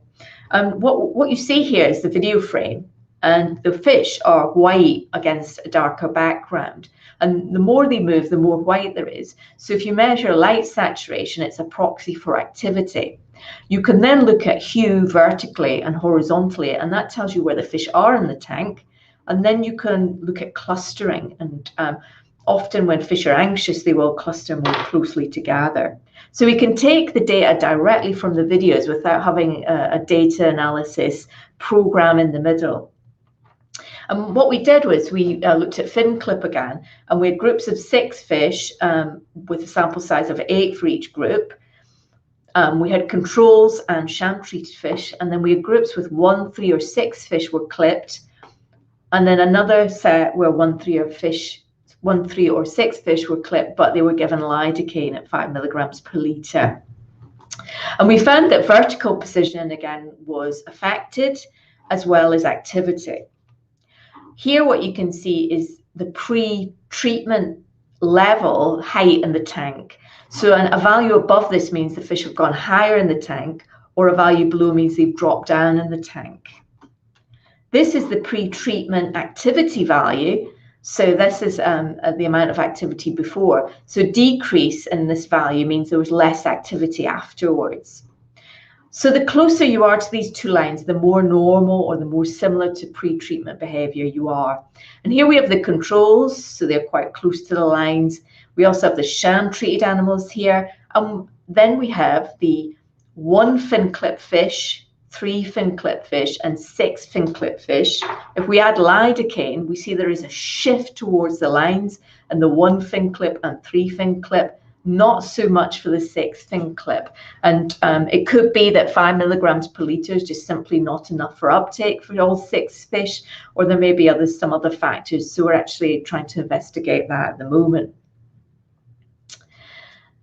What you see here is the video frame, and the fish are white against a darker background. And the more they move, the more white there is. So if you measure light saturation, it's a proxy for activity. You can then look at hue vertically and horizontally, and that tells you where the fish are in the tank. And then you can look at clustering. And often when fish are anxious, they will cluster more closely together. So we can take the data directly from the videos without having a data analysis program in the middle. And what we did was we looked at fin clip again, and we had groups of 6 fish with a sample size of 8 for each group. We had controls and sham-treated fish, and then we had groups with 1, 3, or 6 fish were clipped, and then another set where 1, 3, or 6 fish were clipped, but they were given lidocaine at 5 milligrams per litre. And we found that vertical position again was affected, as well as activity. Here what you can see is the pre-treatment level height in the tank. So a value above this means the fish have gone higher in the tank, or a value below means they've dropped down in the tank. This is the pre-treatment activity value. So this is the amount of activity before. So decrease in this value means there was less activity afterwards. So the closer you are to these two lines, the more normal or the more similar to pre-treatment behavior you are. And here we have the controls, so they're quite close to the lines. We also have the sham-treated animals here. And then we have the 1 fin clip fish, 3 fin clip fish, and 6 fin clip fish. If we add lidocaine, we see there is a shift towards the lines and the 1 fin clip and 3 fin clip. Not so much for the 6 fin clip. And it could be that 5 milligrams per litre is just simply not enough for uptake for all 6 fish, or there may be some other factors. So we're actually trying to investigate that at the moment.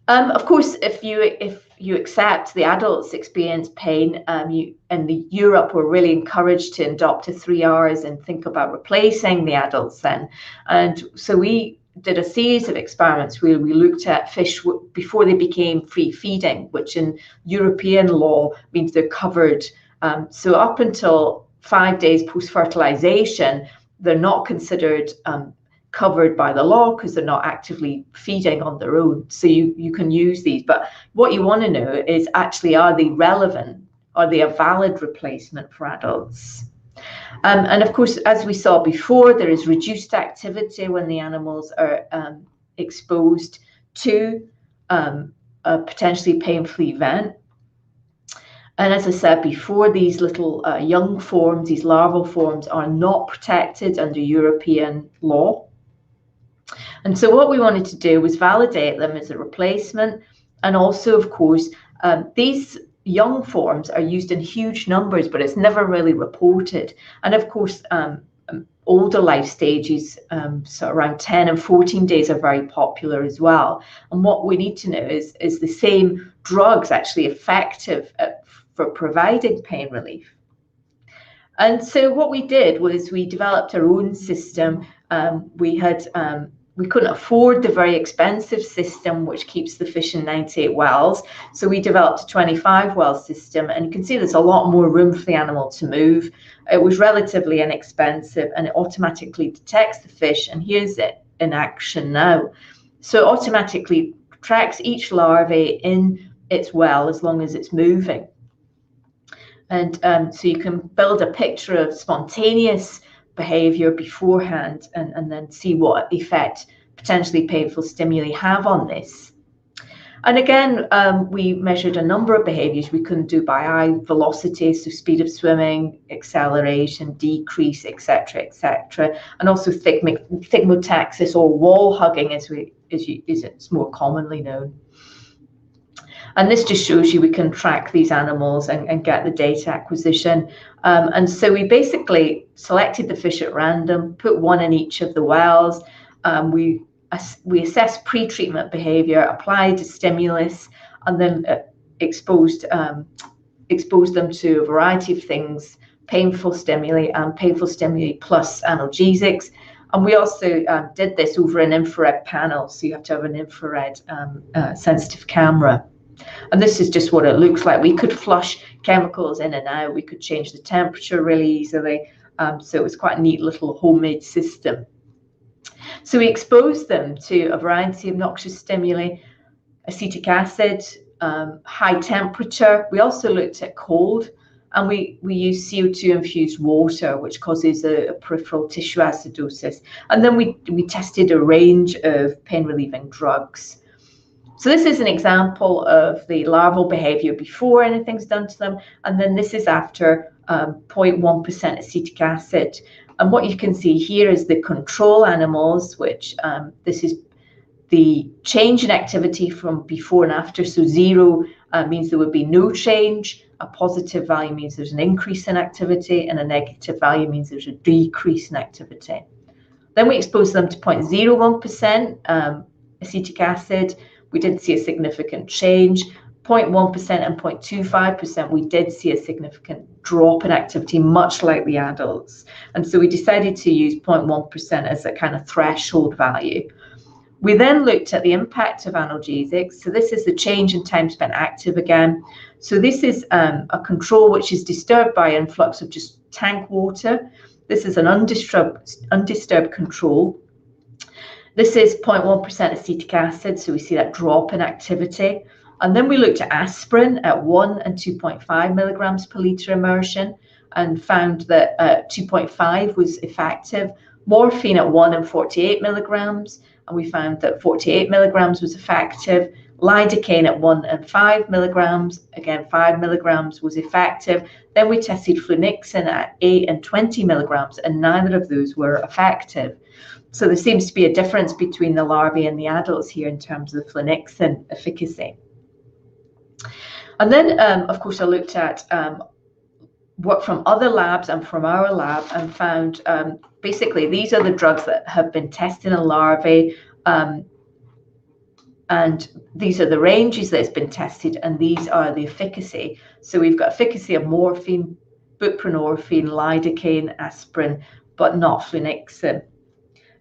Of course, if you accept the adults experience pain, in Europe, we're really encouraged to adopt to 3 hours and think about replacing the adults then. And so we did a series of experiments where we looked at fish before they became free feeding, which in European law means they're covered. So up until 5 days post-fertilization, they're not considered covered by the law because they're not actively feeding on their own. So you can use these. But what you want to know is actually, are they relevant? Are they a valid replacement for adults? And of course, as we saw before, there is reduced activity when the animals are exposed to a potentially painful event. And as I said before, these little young forms, these larval forms, are not protected under European law. And so what we wanted to do was validate them as a replacement. And also, of course, these young forms are used in huge numbers, but it's never really reported. And of course, older life stages, so around 10 and 14 days, are very popular as well. And what we need to know is the same drugs actually effective for providing pain relief? And so what we did was we developed our own system. We couldn't afford the very expensive system which keeps the fish in 98 wells. So we developed a 25 well system, and you can see there's a lot more room for the animal to move. It was relatively inexpensive, and it automatically detects the fish, and here's it in action now. So it automatically tracks each larvae in its well as long as it's moving. And so you can build a picture of spontaneous behavior beforehand and then see what effect potentially painful stimuli have on this. And again, we measured a number of behaviors we couldn't do by eye: velocity, so speed of swimming, acceleration, decrease, etc., and also thigmotaxis, or wall hugging, as it's more commonly known. And this just shows you we can track these animals and get the data acquisition. And so we basically selected the fish at random, put one in each of the wells. We assessed pre-treatment behavior, applied a stimulus, and then exposed them to a variety of things: painful stimuli and painful stimuli plus analgesics. And we also did this over an infrared panel, so you have to have an infrared sensitive camera. And this is just what it looks like. We could flush chemicals in and out. We could change the temperature really easily. So it was quite a neat little homemade system. So we exposed them to a variety of noxious stimuli: acetic acid, high temperature. We also looked at cold, and we used CO2 infused water, which causes a peripheral tissue acidosis. And then we tested a range of pain relieving drugs. So this is an example of the larval behavior before anything's done to them, and then this is after 0.1% acetic acid. And what you can see here is the control animals, which this is the change in activity from before and after. So 0 means there would be no change. A positive value means there's an increase in activity, and a negative value means there's a decrease in activity. Then we exposed them to 0.01% acetic acid. We didn't see a significant change. 0.1% and 0.25%, we did see a significant drop in activity, much like the adults. And so we decided to use 0.1% as a kind of threshold value. We then looked at the impact of analgesics. So this is the change in time spent active again. So this is a control which is disturbed by influx of just tank water. This is an undisturbed control. This is 0.1% acetic acid, so we see that drop in activity. And then we looked at aspirin at 1 and 2.5 milligrams per litre immersion and found that 2.5 was effective. Morphine at 1 and 48 milligrams, and we found that 48 milligrams was effective. Lidocaine at 1 and 5 milligrams, again 5 milligrams was effective. Then we tested flunixin at 8 and 20 milligrams, and neither of those were effective. So there seems to be a difference between the larvae and the adults here in terms of flunixin efficacy. And then, of course, I looked at work from other labs and from our lab and found basically these are the drugs that have been tested in larvae, and these are the ranges that it's been tested, and these are the efficacy. So we've got efficacy of morphine, buprenorphine, lidocaine, aspirin, but not flunixin.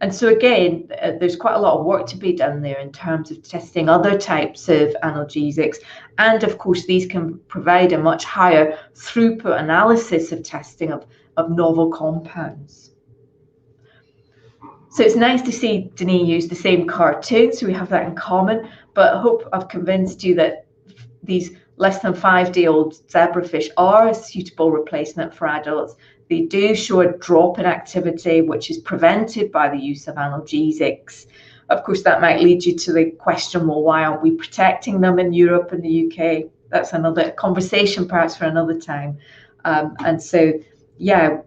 And so again, there's quite a lot of work to be done there in terms of testing other types of analgesics. And of course, these can provide a much higher throughput analysis of testing of novel compounds. So it's nice to see Denis use the same cartoon, so we have that in common, but I hope I've convinced you that these less than 5-day-old zebrafish are a suitable replacement for adults. They do show a drop in activity, which is prevented by the use of analgesics. Of course, that might lead you to the question, well, why aren't we protecting them in Europe and the UK? That's another conversation, perhaps for another time. And so, yeah,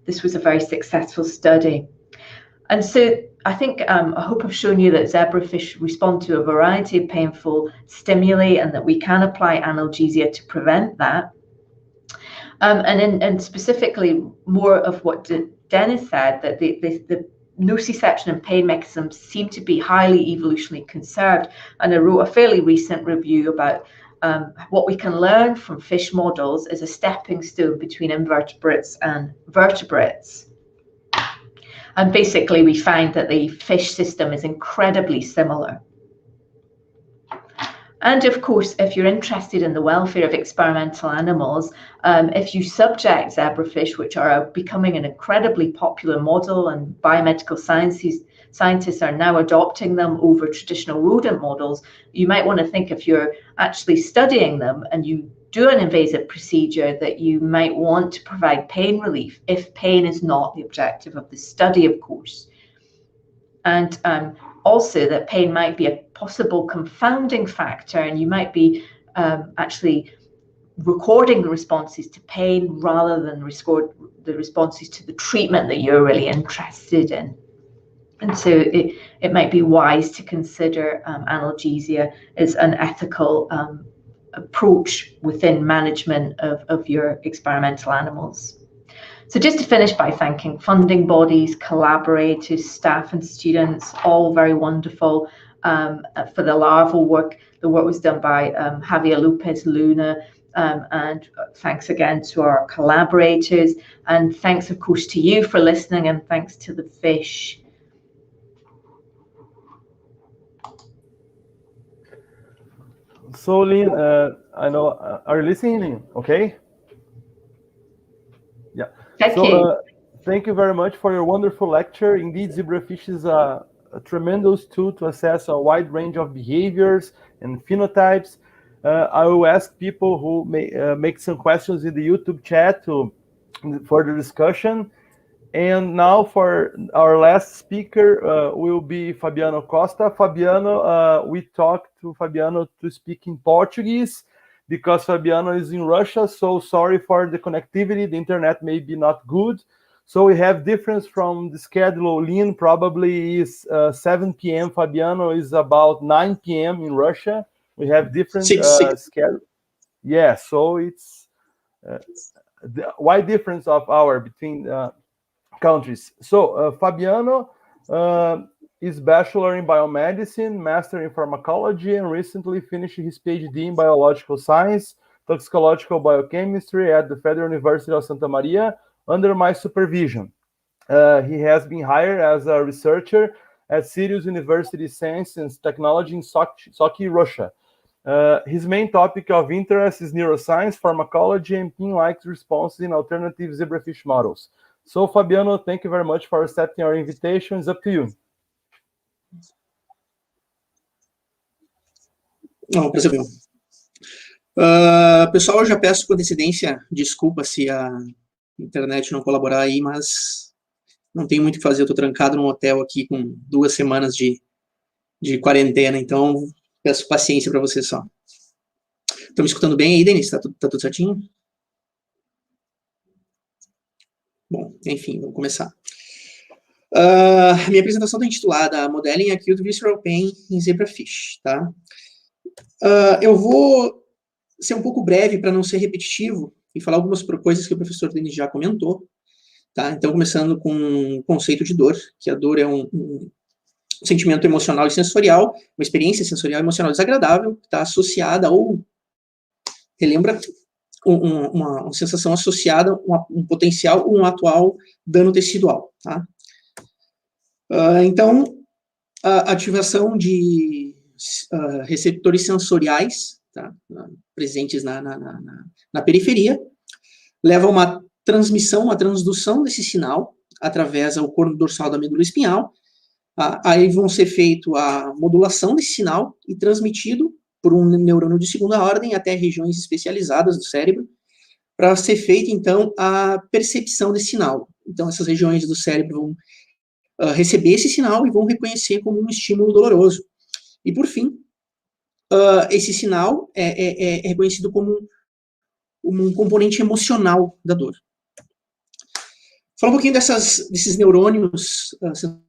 this was a very successful study. And so I think, I hope I've shown you that zebrafish respond to a variety of painful stimuli and that we can apply analgesia to prevent that. And specifically more of what Denis said, that the nociception and pain mechanisms seem to be highly evolutionarily conserved. And I wrote a fairly recent review about what we can learn from fish models as a stepping stone between invertebrates and vertebrates. And basically, we find that the fish system is incredibly similar. And of course, if you're interested in the welfare of experimental animals, if you subject zebrafish, which are becoming an incredibly popular model, and biomedical scientists are now adopting them over traditional rodent models, you might want to think, if you're actually studying them and you do an invasive procedure, that you might want to provide pain relief, if pain is not the objective of the study, of course. And also that pain might be a possible confounding factor, and you might be actually recording the responses to pain rather than record the responses to the treatment that you're really interested in. And so it might be wise to consider analgesia as an ethical approach within management of your experimental animals. So just to finish by thanking funding bodies, collaborators, staff and students, all very wonderful for the larval work. The work was done by Javier Lopez Luna, and thanks again to our collaborators, and thanks of course to you for listening, and thanks to the fish. So Lynne, I know, are you listening? Okay. Yeah. Thank you. Thank you very much for your wonderful lecture. Indeed, zebrafish is a tremendous tool to assess a wide range of behaviors and phenotypes. I will ask people who may make some questions in the YouTube chat for the discussion. And now for our last speaker will be Fabiano Costa. Fabiano, we talked to Fabiano to speak in Portuguese because Fabiano is in Russia, so sorry for the connectivity. The internet may be not good. So we have difference from the schedule. Lynne probably is 7 p.m. Fabiano is about 9 p.m. in Russia. We have different schedule. Yeah, so it's the wide difference of hour between countries. So Fabiano is bachelor in biomedicine, master in pharmacology, and recently finished his PhD in biological science, toxicological biochemistry at the Federal University of Santa Maria under my supervision. He has been hired as a researcher at Sirius University Science and Technology in Sochi, Russia. His main topic of interest is neuroscience, pharmacology, and pin-like responses in alternative zebrafish models. So, Fabiano, thank you very much for accepting our invitation. It's up to you. Não, prazer meu. Pessoal, eu já peço com antecedência desculpa se a internet não colaborar aí, mas não tem muito o que fazer. Eu estou trancado num hotel aqui com 2 semanas de quarentena, então peço paciência para vocês só. Estão me escutando bem aí, Denis? Tá tudo certinho? Bom, enfim, vamos começar. Minha apresentação está intitulada Modeling Acute Visceral Pain in Zebrafish, tá? Eu vou ser um pouco breve para não ser repetitivo e falar algumas coisas que o professor Denis já comentou, tá? Então, começando com o conceito de dor, que a dor é um sentimento emocional e sensorial, uma experiência sensorial e emocional desagradável, que está associada ou relembra uma sensação associada a um potencial ou um atual dano tecidual, tá? Então, a ativação de receptores sensoriais, tá, presentes na periferia, leva a uma transmissão, uma transdução desse sinal através do corno dorsal da medula espinhal. Aí vão ser feito a modulação desse sinal e transmitido por um neurônio de segunda ordem até regiões especializadas do cérebro, para ser feita, então, a percepção desse sinal. Então, essas regiões do cérebro vão receber esse sinal e vão reconhecer como um estímulo doloroso. E, por fim, esse sinal é reconhecido como um componente emocional da dor. Fala um pouquinho desses neurônios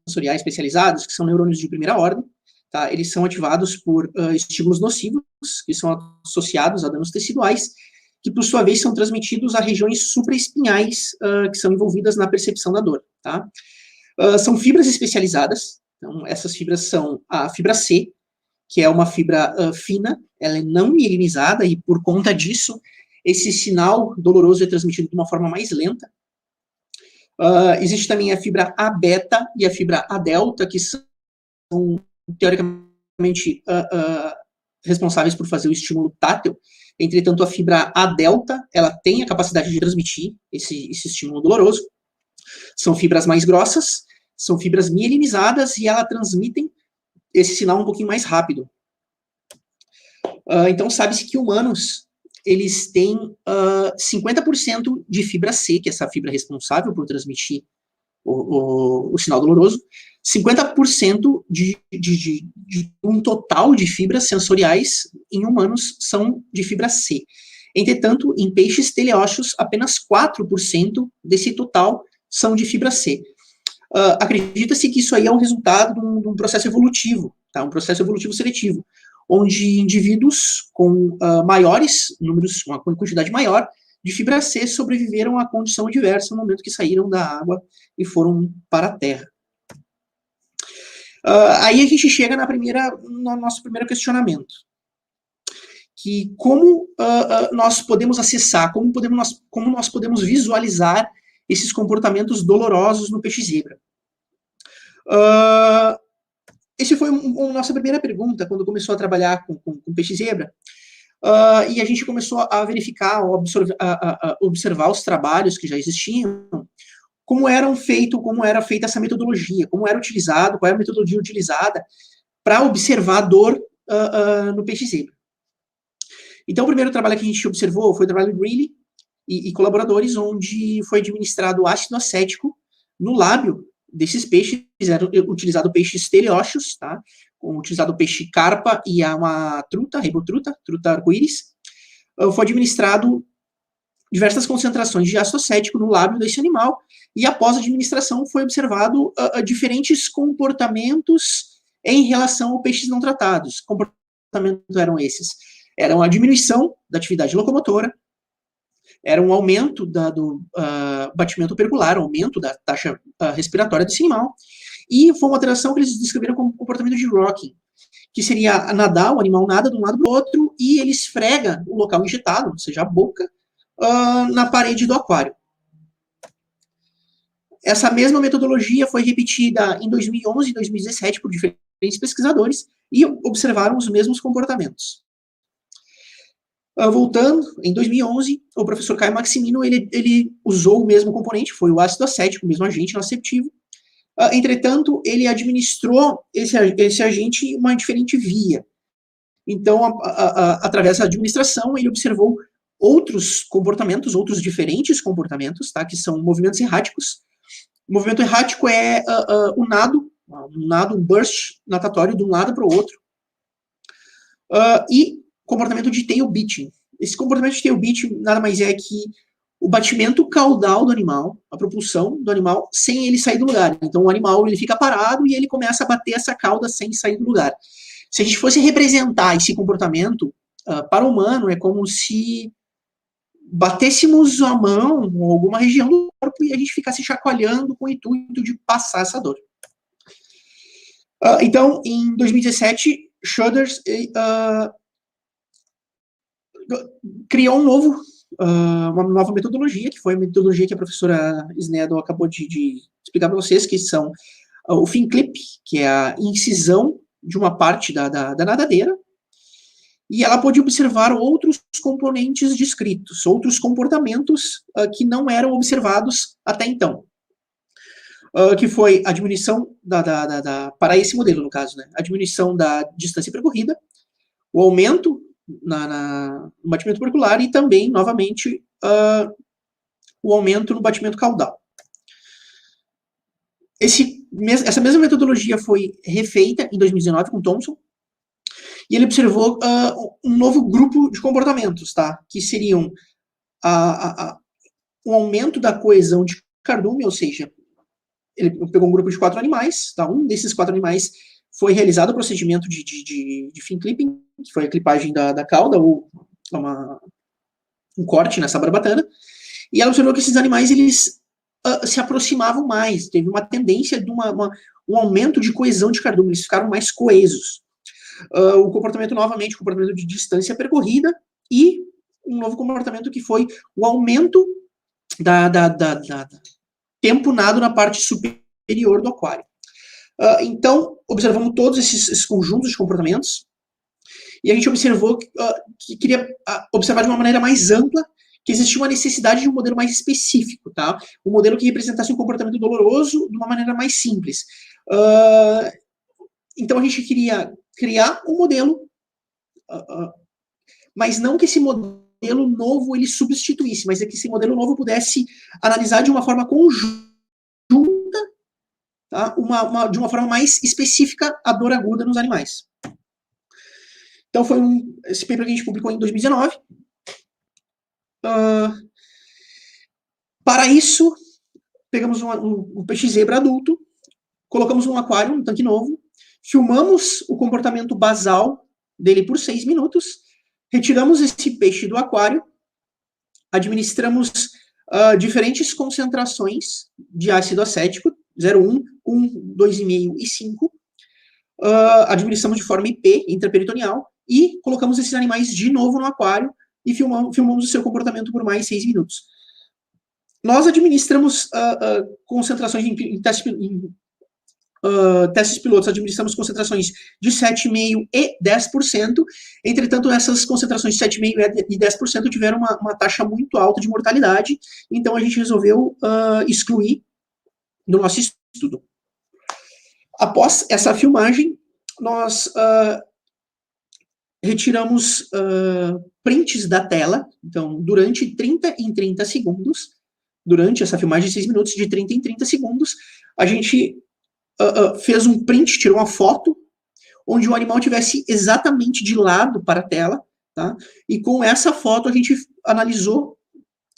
sensoriais especializados, que são neurônios de primeira ordem, tá? Eles são ativados por estímulos nocivos, que são associados a danos teciduais, que, por sua vez, são transmitidos a regiões supraespinhais, que são envolvidas na percepção da dor, tá? São fibras especializadas, então essas fibras são a fibra C, que é uma fibra fina, ela é não mielinizada, e por conta disso, esse sinal doloroso é transmitido de uma forma mais lenta. Existe também a fibra A beta e a fibra A delta, que são, teoricamente, responsáveis por fazer o estímulo tátil. Entretanto, a fibra A delta, ela tem a capacidade de transmitir esse estímulo doloroso. São fibras mais grossas, são fibras mielinizadas, e elas transmitem esse sinal um pouquinho mais rápido. Então, sabe-se que humanos, eles têm 50% de fibra C, que é essa fibra responsável por transmitir o sinal doloroso, 50% de um total de fibras sensoriais em humanos são de fibra C. Entretanto, em peixes teleósteos, apenas 4% desse total são de fibra C. Acredita-se que isso aí é um resultado de um processo evolutivo, tá? Um processo evolutivo seletivo, onde indivíduos com maiores números, uma quantidade maior de fibra C sobreviveram à condição adversa no momento que saíram da água e para a terra. Aí a gente chega no nosso primeiro questionamento, que como nós podemos acessar, como nós podemos visualizar esses comportamentos dolorosos no peixe-zebra. Essa foi a nossa primeira pergunta, quando começou a trabalhar com peixe-zebra, e a gente começou a verificar, a observar os trabalhos que já existiam, como era feita essa metodologia, como era utilizado, qual era a metodologia utilizada para observar a dor no peixe-zebra. Então, o primeiro trabalho que a gente observou foi o trabalho de Lynne e colaboradores, onde foi administrado ácido acético no lábio desses peixes. Era utilizado peixes teleósteos, tá? Utilizado o peixe carpa e uma truta arco-íris. Foi administrado diversas concentrações de ácido acético no lábio desse animal, e após a administração foi observado diferentes comportamentos em relação a peixes não tratados. Comportamentos eram esses: era uma diminuição da atividade locomotora, era um aumento do batimento percular, aumento da taxa respiratória desse animal, e foi uma alteração que eles descreveram como comportamento de rocking, que seria nadar, o animal nada de um lado para o outro, e ele esfrega o local injetado, ou seja, a boca, na parede do aquário. Essa mesma metodologia foi repetida em 2011 e 2017 por diferentes pesquisadores, e observaram os mesmos comportamentos. Voltando, em 2011, o professor Caio Maximino, ele usou o mesmo componente, foi o ácido acético, o mesmo agente nociceptivo. Entretanto, ele administrou esse agente em uma diferente via. Então, através da administração, ele observou outros comportamentos, outros diferentes comportamentos, tá? Que são movimentos erráticos. O movimento errático é um nado, um burst natatório de um lado para o outro. E comportamento de tail beating. Esse comportamento de tail beating nada mais é que o batimento caudal do animal, a propulsão do animal, sem ele sair do lugar. Então, o animal ele fica parado e ele começa a bater essa cauda sem sair do lugar. Se a gente fosse representar esse comportamento para o humano, é como se batêssemos a mão em alguma região do corpo e a gente ficasse chacoalhando com o intuito de passar essa dor. Então, em 2017, Schroeder criou uma nova metodologia, que foi a metodologia que a professora Sneddon acabou de explicar para vocês, que são o fin clip, que é a incisão de uma parte da nadadeira, e ela pôde observar outros componentes descritos, outros comportamentos que não eram observados até então, que foi a diminuição para esse modelo, no caso, né, a diminuição da distância percorrida, o aumento no batimento molecular e também, novamente, o aumento no batimento caudal. Essa mesma metodologia foi refeita em 2019 com Thomson, e ele observou um novo grupo de comportamentos, tá? Que seriam o aumento da coesão de cardume, ou seja, ele pegou um grupo de 4 animais, tá? Um desses 4 animais foi realizado o procedimento de fin clipping, que foi a clipagem da cauda, ou um corte nessa barbatana, e ela observou que esses animais, eles se aproximavam mais, teve uma tendência de um aumento de coesão de cardume, eles ficaram mais coesos. O comportamento, novamente, o comportamento de distância percorrida, e um novo comportamento que foi o aumento tempo nado na parte superior do aquário. Então, observamos todos esses conjuntos de comportamentos, e a gente observou que queria observar de uma maneira mais ampla, que existia uma necessidade de um modelo mais específico, tá? Um modelo que representasse um comportamento doloroso de uma maneira mais simples. Então, a gente queria criar um modelo, mas não que esse modelo novo ele substituísse, mas é que esse modelo novo pudesse analisar de uma forma conjunta, tá? De uma forma mais específica a dor aguda nos animais. Então, foi esse paper que a gente publicou em 2019. Para isso, pegamos um peixe zebra adulto, colocamos num aquário, um tanque novo, filmamos o comportamento basal dele por 6 minutos, retiramos esse peixe do aquário, administramos diferentes concentrações de ácido acético, 0,1, 1, 2,5 e 5, administramos de forma IP, intraperitoneal, e colocamos esses animais de novo no aquário e filmamos o seu comportamento por mais 6 minutos. Nós administramos concentrações em testes pilotos, administramos concentrações de 7,5% e 10%, entretanto, essas concentrações de 7,5% e 10% tiveram uma taxa muito alta de mortalidade, então a gente resolveu excluir do nosso estudo. Após essa filmagem, nós retiramos prints da tela, então, durante 30 em 30 segundos, durante essa filmagem de 6 minutos, de 30 em 30 segundos, a gente fez um print, tirou uma foto, onde o animal estivesse exatamente de lado para a tela, tá? E com essa foto a gente analisou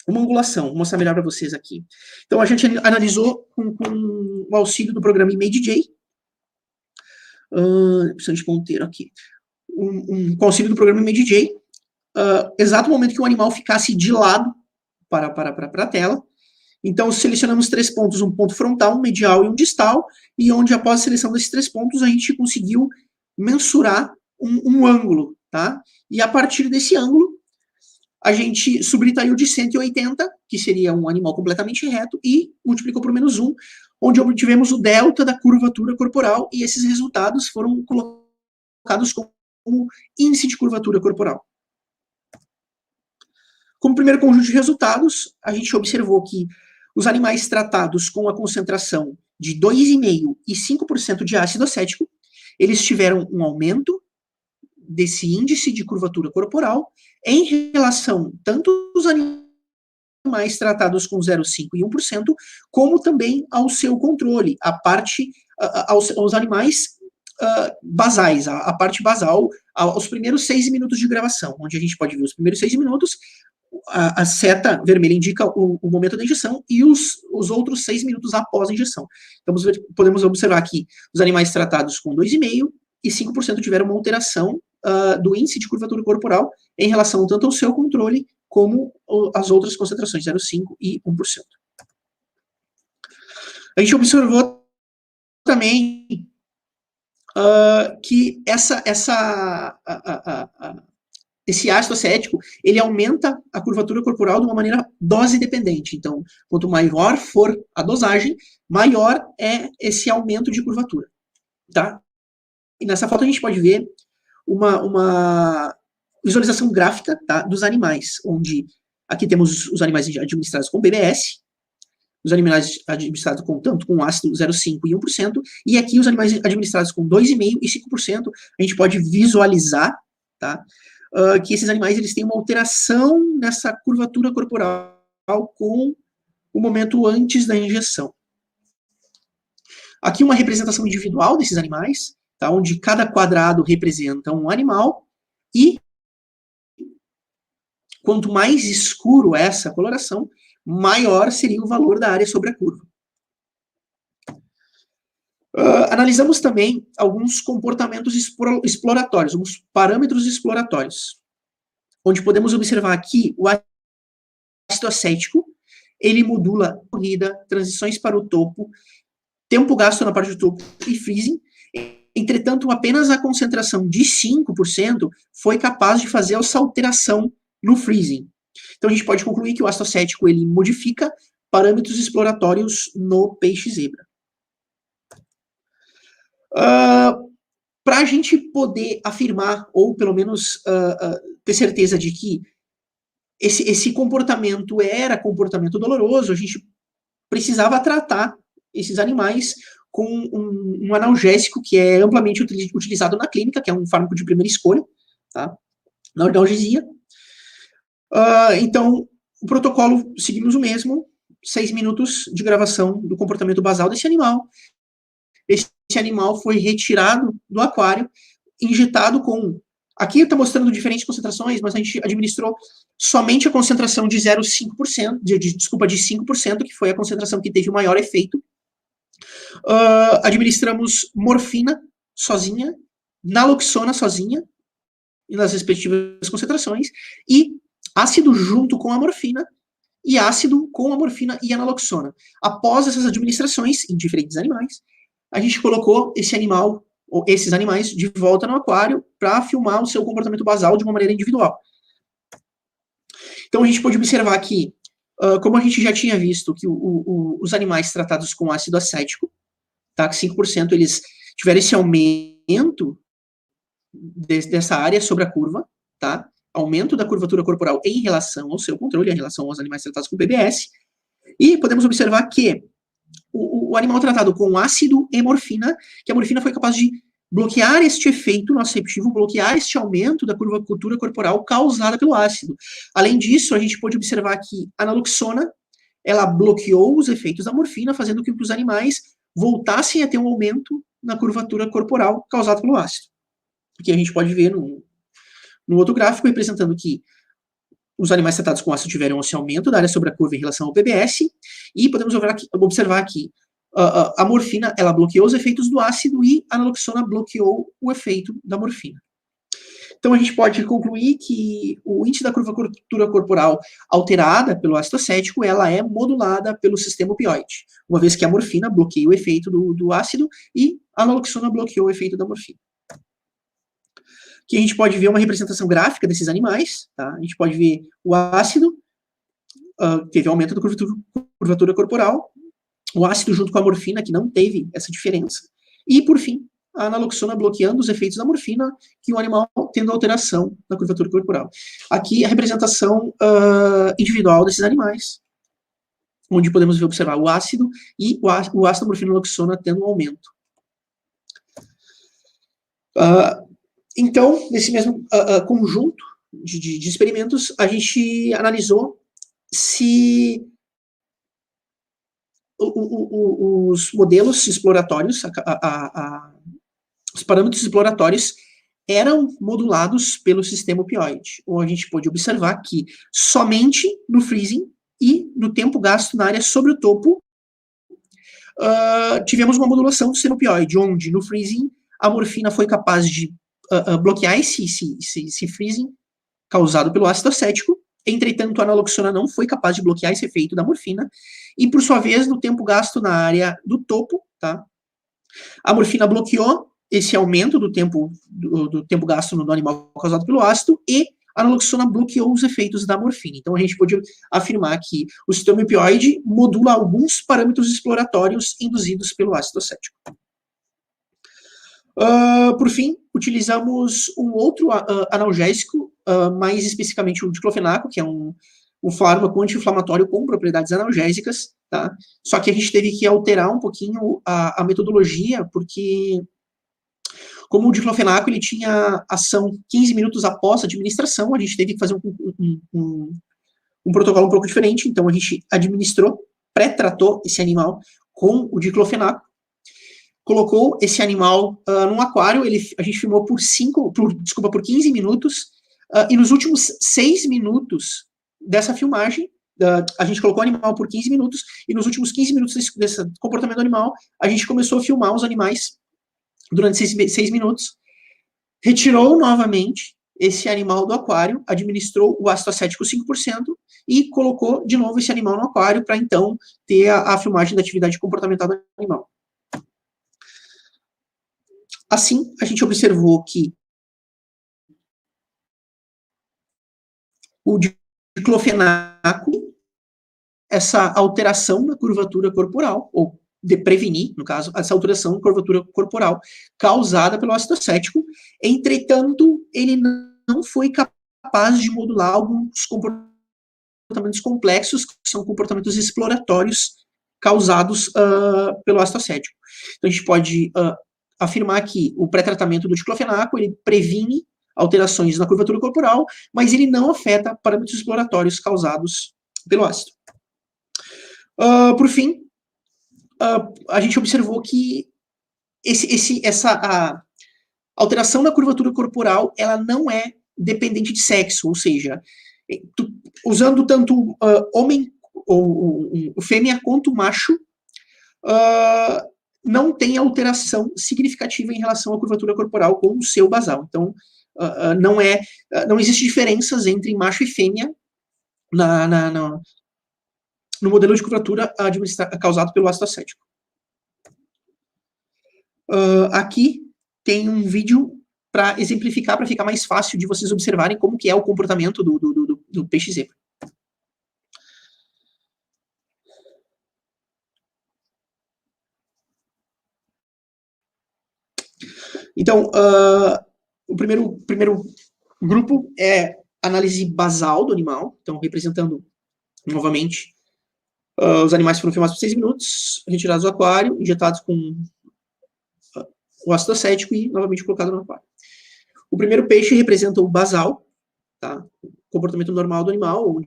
uma angulação. Vou mostrar melhor para vocês aqui. Então a gente analisou com o auxílio do programa ImageJ, preciso de ponteiro aqui, com o auxílio do programa ImageJ, exato momento que o animal ficasse de lado para a tela. Então, selecionamos 3 pontos, um ponto frontal, um medial e um distal, e onde, após a seleção desses 3 pontos, a gente conseguiu mensurar um ângulo, tá? E a partir desse ângulo, a gente subtraiu de 180, que seria um animal completamente reto, e multiplicou por -1, onde obtivemos o delta da curvatura corporal, e esses resultados foram colocados como índice de curvatura corporal. Como primeiro conjunto de resultados, a gente observou que os animais tratados com a concentração de 2,5% e 5% de ácido acético, eles tiveram um aumento desse índice de curvatura corporal em relação tanto aos animais tratados com 0,5% e 1%, como também ao seu controle, aos animais basais, a parte basal, aos primeiros 6 minutos de gravação, onde a gente pode ver os primeiros 6 minutos, a seta vermelha indica o momento da injeção e os outros 6 minutos após a injeção. Então, podemos observar aqui os animais tratados com 2,5% e 5% tiveram uma alteração do índice de curvatura corporal em relação tanto ao seu controle como as outras concentrações, 0,5% e 1%. A gente observou também que esse ácido acético, ele aumenta a curvatura corporal de uma maneira dose dependente. Então, quanto maior for a dosagem, maior é esse aumento de curvatura. Tá? E nessa foto a gente pode ver uma visualização gráfica, tá, dos animais, onde aqui temos os animais administrados com BBS, os animais administrados tanto com ácido 0,5% e 1%, e aqui os animais administrados com 2,5% e 5%, a gente pode visualizar, tá, que esses animais eles têm uma alteração nessa curvatura corporal com o momento antes da injeção. Aqui uma representação individual desses animais, tá, onde cada quadrado representa um animal, e quanto mais escuro essa coloração, maior seria o valor da área sobre a curva. Analisamos também alguns comportamentos exploratórios, alguns parâmetros exploratórios, onde podemos observar aqui o ácido acético, ele modula a corrida, transições para o topo, tempo gasto na parte do topo e freezing. Entretanto, apenas a concentração de 5% foi capaz de fazer essa alteração no freezing. Então, a gente pode concluir que o ácido acético ele modifica parâmetros exploratórios no peixe zebra. Para a gente poder afirmar, ou pelo menos ter certeza de que esse comportamento era comportamento doloroso, a gente precisava tratar esses animais com um analgésico que é amplamente utilizado na clínica, que é um fármaco de primeira escolha, tá? Na analgesia. Então, o protocolo, seguimos o mesmo, 6 minutos de gravação do comportamento basal desse animal. Esse animal foi retirado do aquário, injetado com... Aqui está mostrando diferentes concentrações, mas a gente administrou somente a concentração de 0,5%, de 5%, que foi a concentração que teve o maior efeito. Administramos morfina sozinha, naloxona sozinha, nas respectivas concentrações, e ácido junto com a morfina, e ácido com a morfina e a naloxona. Após essas administrações em diferentes animais, a gente colocou esse animal, ou esses animais, de volta no aquário para filmar o seu comportamento basal de uma maneira individual. Então a gente pode observar que, como a gente já tinha visto, que os animais tratados com ácido acético, tá, que 5% eles tiveram esse aumento dessa área sobre a curva, tá? Aumento da curvatura corporal em relação ao seu controle, em relação aos animais tratados com BBS, e podemos observar que o animal tratado com ácido e morfina, que a morfina foi capaz de bloquear este efeito nociceptivo, bloquear este aumento da curvatura corporal causada pelo ácido. Além disso, a gente pode observar que a naloxona, ela bloqueou os efeitos da morfina, fazendo com que os animais voltassem a ter um aumento na curvatura corporal causado pelo ácido. Aqui a gente pode ver no outro gráfico, representando que os animais tratados com ácido tiveram esse aumento da área sobre a curva em relação ao PBS, e podemos observar que a morfina, ela bloqueou os efeitos do ácido e a naloxona bloqueou o efeito da morfina. Então a gente pode concluir que o índice da curvatura corporal alterada pelo ácido acético, ela é modulada pelo sistema opioide, uma vez que a morfina bloqueia o efeito do ácido e a naloxona bloqueou o efeito da morfina. Aqui a gente pode ver uma representação gráfica desses animais, tá? A gente pode ver o ácido, teve aumento da curvatura corporal, o ácido junto com a morfina, que não teve essa diferença, e, por fim, a naloxona bloqueando os efeitos da morfina, que o animal tendo alteração na curvatura corporal. Aqui a representação individual desses animais, onde podemos observar o ácido e o ácido morfina naloxona tendo um aumento. Então, nesse mesmo conjunto de experimentos, a gente analisou se os modelos exploratórios, os parâmetros exploratórios eram modulados pelo sistema opioide, ou a gente pôde observar que somente no freezing e no tempo gasto na área sobre o topo tivemos uma modulação do sistema opioide, onde no freezing a morfina foi capaz de bloquear esse freezing causado pelo ácido acético. Entretanto, a naloxona não foi capaz de bloquear esse efeito da morfina, e por sua vez, no tempo gasto na área do topo, tá? A morfina bloqueou esse aumento do tempo gasto no animal causado pelo ácido, e a naloxona bloqueou os efeitos da morfina. Então, a gente pode afirmar que o sistema opioide modula alguns parâmetros exploratórios induzidos pelo ácido acético. Por fim, utilizamos um outro analgésico, mais especificamente o diclofenaco, que é um fármaco anti-inflamatório com propriedades analgésicas, tá? Só que a gente teve que alterar um pouquinho a metodologia, porque como o diclofenaco ele tinha ação 15 minutos após a administração, a gente teve que fazer um protocolo um pouco diferente. Então a gente pré-tratou esse animal com o diclofenaco, colocou esse animal num aquário, a gente filmou por 15 minutos, e nos últimos 6 minutos dessa filmagem, a gente colocou o animal por 15 minutos, e nos últimos 15 minutos desse comportamento animal, a gente começou a filmar os animais durante 6 minutos, retirou novamente esse animal do aquário, administrou o ácido acético 5%, e colocou de novo esse animal no aquário, para então ter a filmagem da atividade comportamental do animal. Assim, a gente observou que o diclofenaco, essa alteração na curvatura corporal, ou de prevenir, no caso, essa alteração na curvatura corporal causada pelo ácido acético, entretanto, ele não foi capaz de modular alguns comportamentos complexos, que são comportamentos exploratórios causados pelo ácido acético. Então, a gente pode afirmar que o pré-tratamento do diclofenaco, ele previne alterações na curvatura corporal, mas ele não afeta parâmetros exploratórios causados pelo ácido. Por fim, a gente observou que essa alteração na curvatura corporal, ela não é dependente de sexo, ou seja, usando tanto homem ou fêmea quanto macho, não tem alteração significativa em relação à curvatura corporal com o seu basal. Então, não existe diferenças entre macho e fêmea no modelo de curvatura causado pelo ácido acético. Aqui tem um vídeo para exemplificar, para ficar mais fácil de vocês observarem como que é o comportamento do peixe zebra. Então, o primeiro grupo é análise basal do animal, então representando novamente, os animais foram filmados por 6 minutos, retirados do aquário, injetados com o ácido acético e novamente colocado no aquário. O primeiro peixe representa o basal, tá? O comportamento normal do animal, onde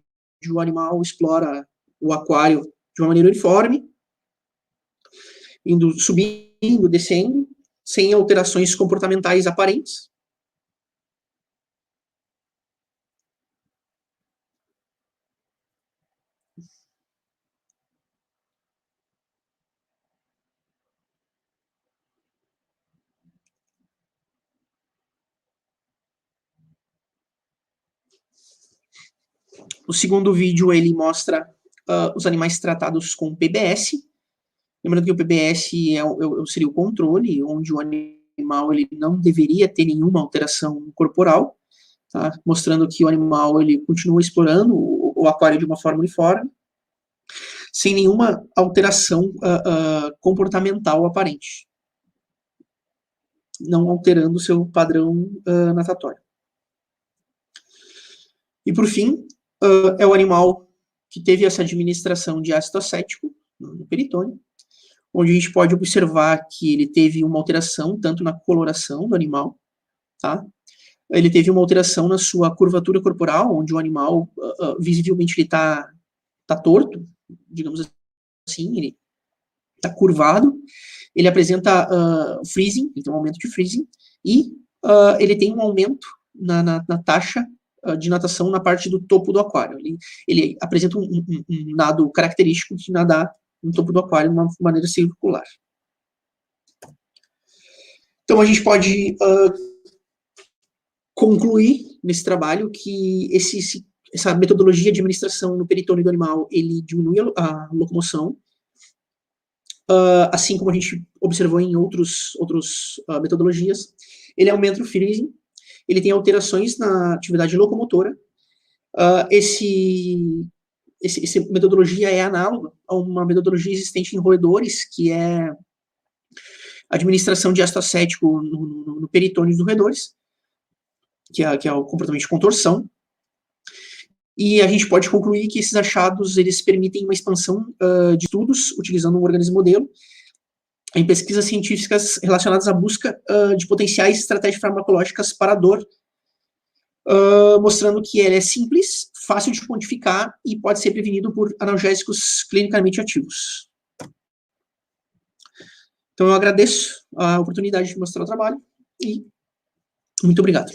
o animal explora o aquário de uma maneira uniforme, subindo, descendo, sem alterações comportamentais aparentes. O segundo vídeo, ele mostra os animais tratados com PBS. Lembrando que o PBS seria o controle, onde o animal ele não deveria ter nenhuma alteração corporal, tá? Mostrando que o animal ele continua explorando o aquário de uma forma uniforme, sem nenhuma alteração comportamental aparente, não alterando o seu padrão natatório. E, por fim, é o animal que teve essa administração de ácido acético no peritônio, onde a gente pode observar que ele teve uma alteração tanto na coloração do animal, tá? ele teve uma alteração na sua curvatura corporal, onde o animal, visivelmente, ele está torto, digamos assim, ele está curvado, ele apresenta freezing, ele tem um aumento de freezing, e ele tem um aumento na taxa de natação na parte do topo do aquário. Ele apresenta um nado característico de nadar no topo do aquário de uma maneira circular. Então, a gente pode concluir nesse trabalho que essa metodologia de administração no peritônio do animal, ele diminui a locomoção, assim como a gente observou em outras metodologias. Ele aumenta o freezing, ele tem alterações na atividade locomotora. Essa metodologia é análoga a uma metodologia existente em roedores, que é a administração de ácido acético no peritônio dos roedores, que é o comportamento de contorção. E a gente pode concluir que esses achados, eles permitem uma expansão de estudos utilizando um organismo modelo em pesquisas científicas relacionadas à busca de potenciais estratégias farmacológicas para a dor, mostrando que ela é simples, fácil de quantificar e pode ser prevenido por analgésicos clinicamente ativos. Então, eu agradeço a oportunidade de mostrar o trabalho e muito obrigado.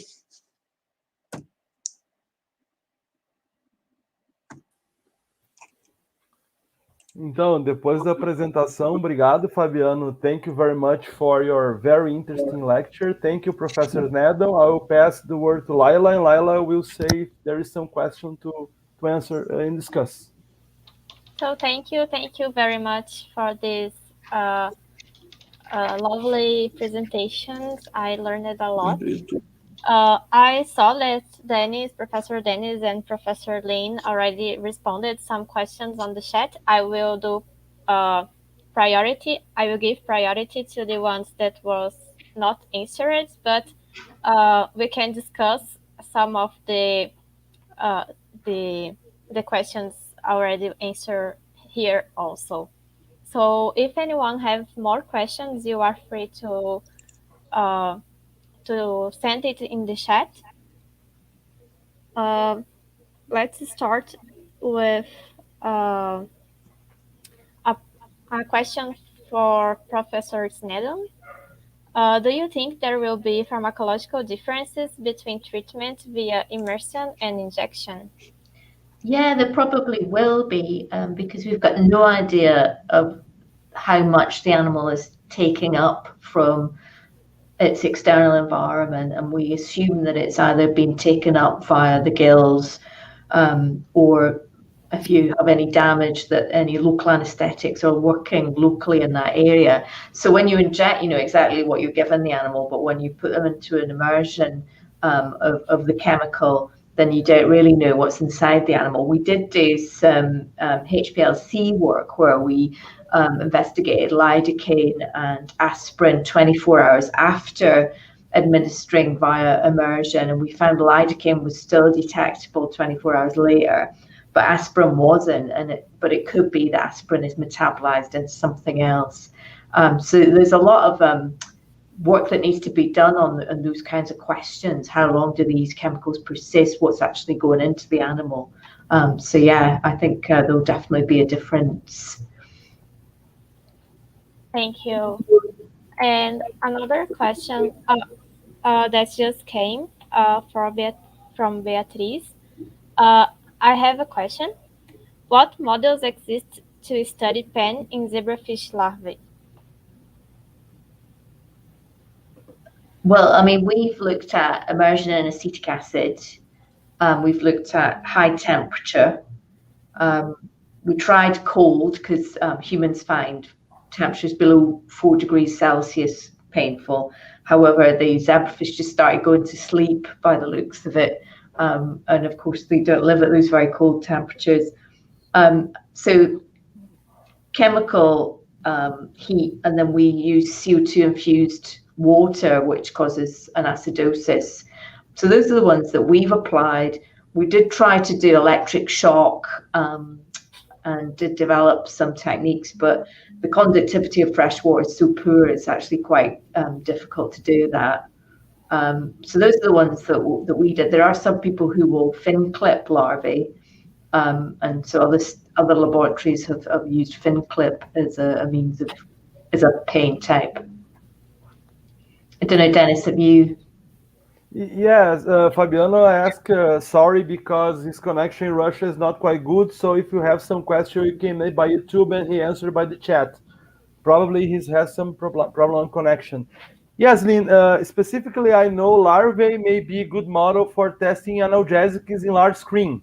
Então, depois da apresentação, obrigado, Fabiano. Thank you very much for your very interesting lecture. Thank you, Professor Sneddon. I will pass the word to Laila, and Laila will say if there is some question to answer and discuss. So thank you very much for this lovely presentations. I learned a lot. I saw that Professor Denis and Professor Lynne already responded some questions on the chat. I will do priority. I will give priority to the ones that was not answered, but we can discuss some of the questions already answered here also. So if anyone have more questions, you are free to send it in the chat. Let's start with a question for Professor Sneddon. Do you think there will be pharmacological differences between treatment via immersion and injection? Yeah, there probably will be, because we've got no idea of how much the animal is taking up from its external environment, and we assume that it's either been taken up via the gills, or if you have any damage, that any local anesthetics are working locally in that area. So when you inject, you know exactly what you're giving the animal, but when you put them into an immersion of the chemical, then you don't really know what's inside the animal. We did do some HPLC work where we investigated lidocaine and aspirin 24 hours after administering via immersion, and we found lidocaine was still detectable 24 hours later, but aspirin wasn't, but it could be that aspirin is metabolized into something else. So there's a lot of work that needs to be done on those kinds of questions. How long do these chemicals persist? What's actually going into the animal? So yeah, I think there'll definitely be a difference. Thank you. And another question that just came from Beatriz. I have a question. What models exist to study pen in zebrafish larvae? Well, I mean, we've looked at immersion in acetic acid. We've looked at high temperature. We tried cold because humans find temperatures below 4 degrees Celsius painful. However, the zebrafish just started going to sleep by the looks of it. And of course, they don't live at those very cold temperatures. So chemical heat, and then we use CO2 infused water, which causes an acidosis. So those are the ones that we've applied. We did try to do electric shock and did develop some techniques, but the conductivity of fresh water is so poor, it's actually quite difficult to do that. So those are the ones that we did. There are some people who will fin clip larvae, and so other laboratories have used fin clip as a means of, as a pain type. I don't know, Denis, have you? Yes, Fabiano asked, sorry, because his connection in Russia is not quite good. So if you have some question, you can make by YouTube, and he answered by the chat. Probably he has some problem on connection. Yes, Lynne, specifically, I know larvae may be a good model for testing analgesics in large screen.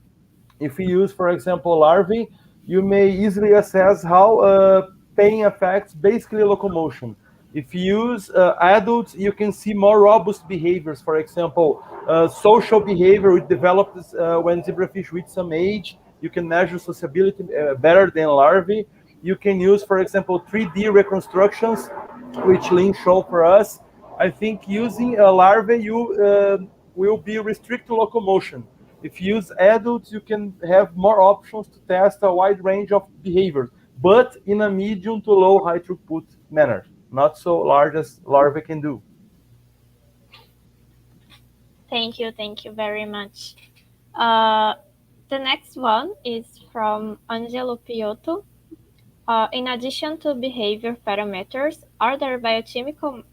If you use, for example, larvae, you may easily assess how pain affects basically locomotion. If you use adults, you can see more robust behaviors. For example, social behavior which develops when zebrafish reach some age. You can measure sociability better than larvae. You can use, for example, 3D reconstructions, which Lynne showed for us. I think using a larvae, you will be restricted to locomotion. If you use adults, you can have more options to test a wide range of behaviors, but in a medium to low high throughput manner, not so large as larvae can do. Thank you very much. The next one is from Angelo Piotto. In addition to behavior parameters, are there biochemical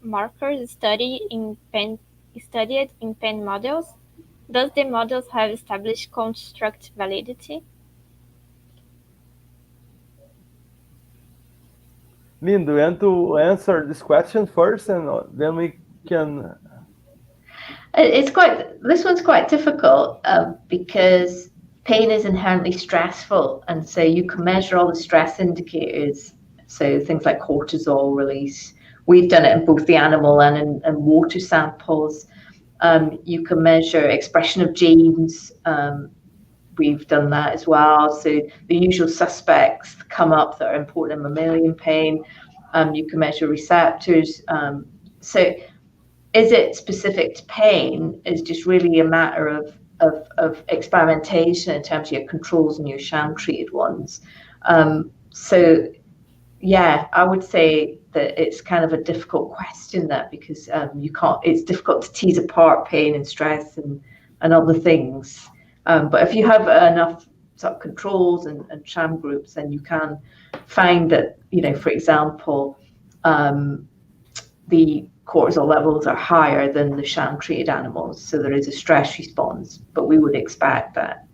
markers studied in pen models? Does the models have established construct validity? Lynne, do you want to answer this question first, and then we can... This one's quite difficult because pain is inherently stressful, and so you can measure all the stress indicators, so things like cortisol release. We've done it in both the animal and water samples. You can measure expression of genes. We've done that as well. So the usual suspects come up that are important in mammalian pain. You can measure receptors. So is it specific to pain is just really a matter of experimentation in terms of your controls and your sham-treated ones. So yeah, I would say that it's kind of a difficult question, that because it's difficult to tease apart pain and stress and other things. But if you have enough sort of controls and sham groups, then you can find that, for example, the cortisol levels are higher than the sham-treated animals. So there is a stress response, but we would expect that.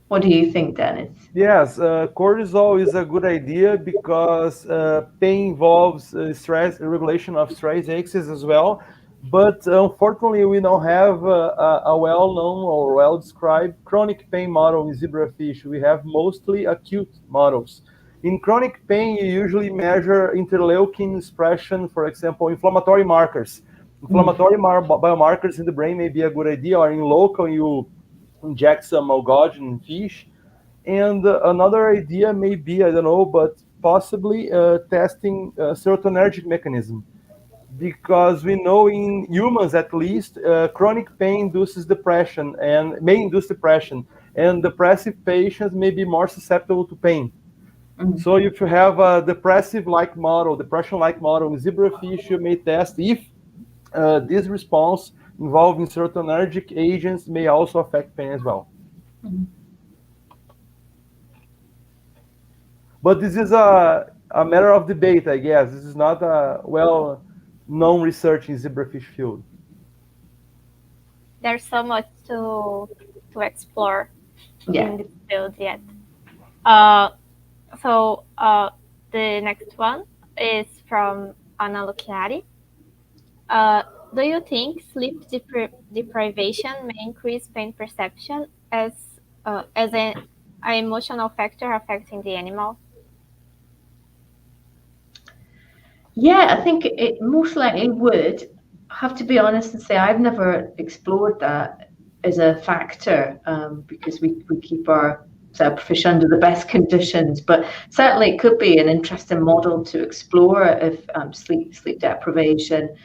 What do you think, Denis? Yes, cortisol is a good idea because pain involves stress, regulation of stress axis as well. But unfortunately, we don't have a well-known or well-described chronic pain model in zebrafish. We have mostly acute models. In chronic pain, you usually measure interleukin expression, for example, inflammatory markers. Inflammatory biomarkers in the brain may be a good idea, or in local, you inject some algogen in fish. And another idea may be, I don't know, but possibly testing serotonergic mechanism. Because we know in humans, at least, chronic pain induces depression and may induce depression. And depressive patients may be more susceptible to pain. So if you have a depression-like model in zebrafish, you may test if this response involving serotonergic agents may also affect pain as well. But this is a matter of debate, I guess. This is not a well-known research in zebrafish field. There's so much to explore in this field yet. So the next one is from Anna Lucchiari. Do you think sleep deprivation may increase pain perception as an emotional factor affecting the animal? Yeah, I think it most likely would. I have to be honest and say I've never explored that as a factor because we keep our zebrafish under the best conditions, but certainly it could be an interesting model to explore if sleep deprivation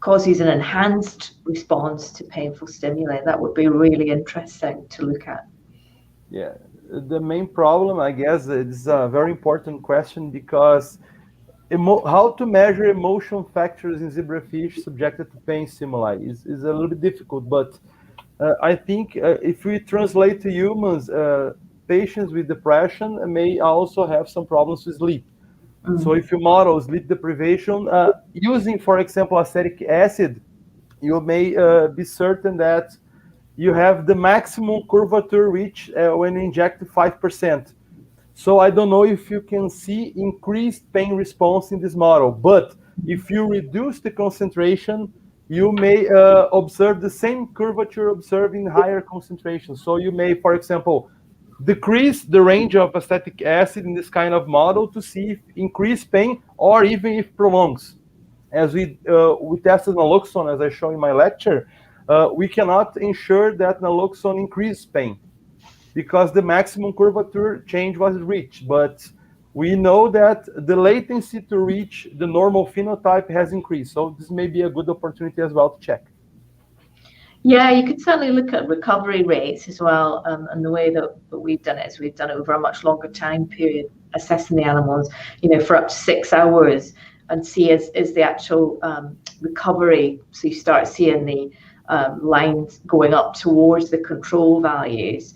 causes an enhanced response to painful stimuli. That would be really interesting to look at. Yeah, the main problem, I guess, is a very important question because how to measure emotion factors in zebrafish subjected to pain stimuli is a little bit difficult, but I think if we translate to humans, patients with depression may also have some problems with sleep. So if you model sleep deprivation, using, for example, acetic acid, you may be certain that you have the maximum curvature reach when you inject 5%. So I don't know if you can see increased pain response in this model, but if you reduce the concentration, you may observe the same curvature observed in higher concentrations. So you may, for example, decrease the range of acetic acid in this kind of model to see if increased pain or even if prolongs. As we tested naloxone, as I show in my lecture, we cannot ensure that naloxone increases pain because the maximum curvature change was reached. But we know that the latency to reach the normal phenotype has increased. So this may be a good opportunity as well to check. Yeah, you could certainly look at recovery rates as well. And the way that we've done it is we've done it over a much longer time period, assessing the animals, for up to 6 hours, and see is the actual recovery. So you start seeing the lines going up towards the control values.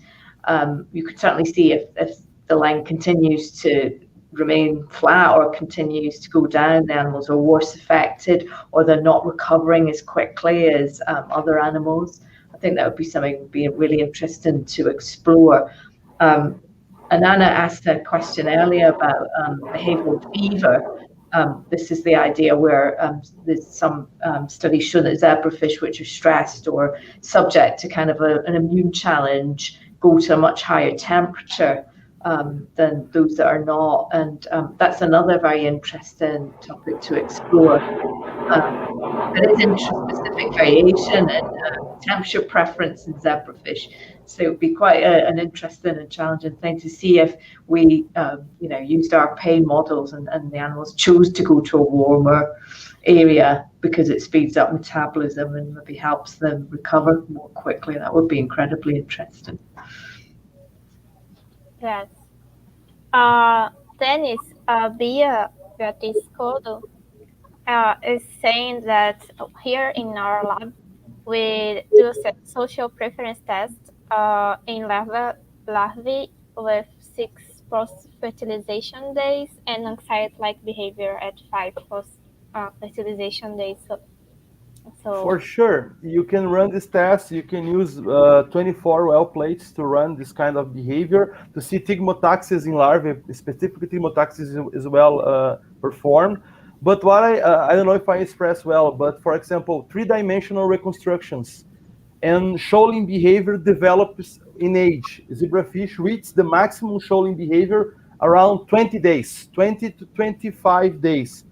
You could certainly see if the line continues to remain flat or continues to go down, the animals are worse affected, or they're not recovering as quickly as other animals. I think that would be something that would be really interesting to explore. And Anna asked a question earlier about behavioral fever. This is the idea where there's some studies show that zebrafish which are stressed or subject to kind of an immune challenge go to a much higher temperature than those that are not, and that's another very interesting topic to explore. There is interest-specific variation in temperature preference in zebrafish, so it would be quite an interesting and challenging thing to see if we, used our pain models and the animals chose to go to a warmer area because it speeds up metabolism and maybe helps them recover more quickly. That would be incredibly interesting. Yes. Denis, via Discord, is saying that here in our lab, we do a social preference test in larvae with 6 post-fertilization days and anxiety-like behavior at 5 post-fertilization days. So for sure, you can run this test. You can use 24 well plates to run this kind of behavior to see thigmotaxis in larvae, specifically thigmotaxis is well performed. But what I don't know if I express well, but for example, 3-dimensional reconstructions and shoaling behavior develops in age. Zebrafish reaches the maximum shoaling behavior around 20 days, 20 to 25 days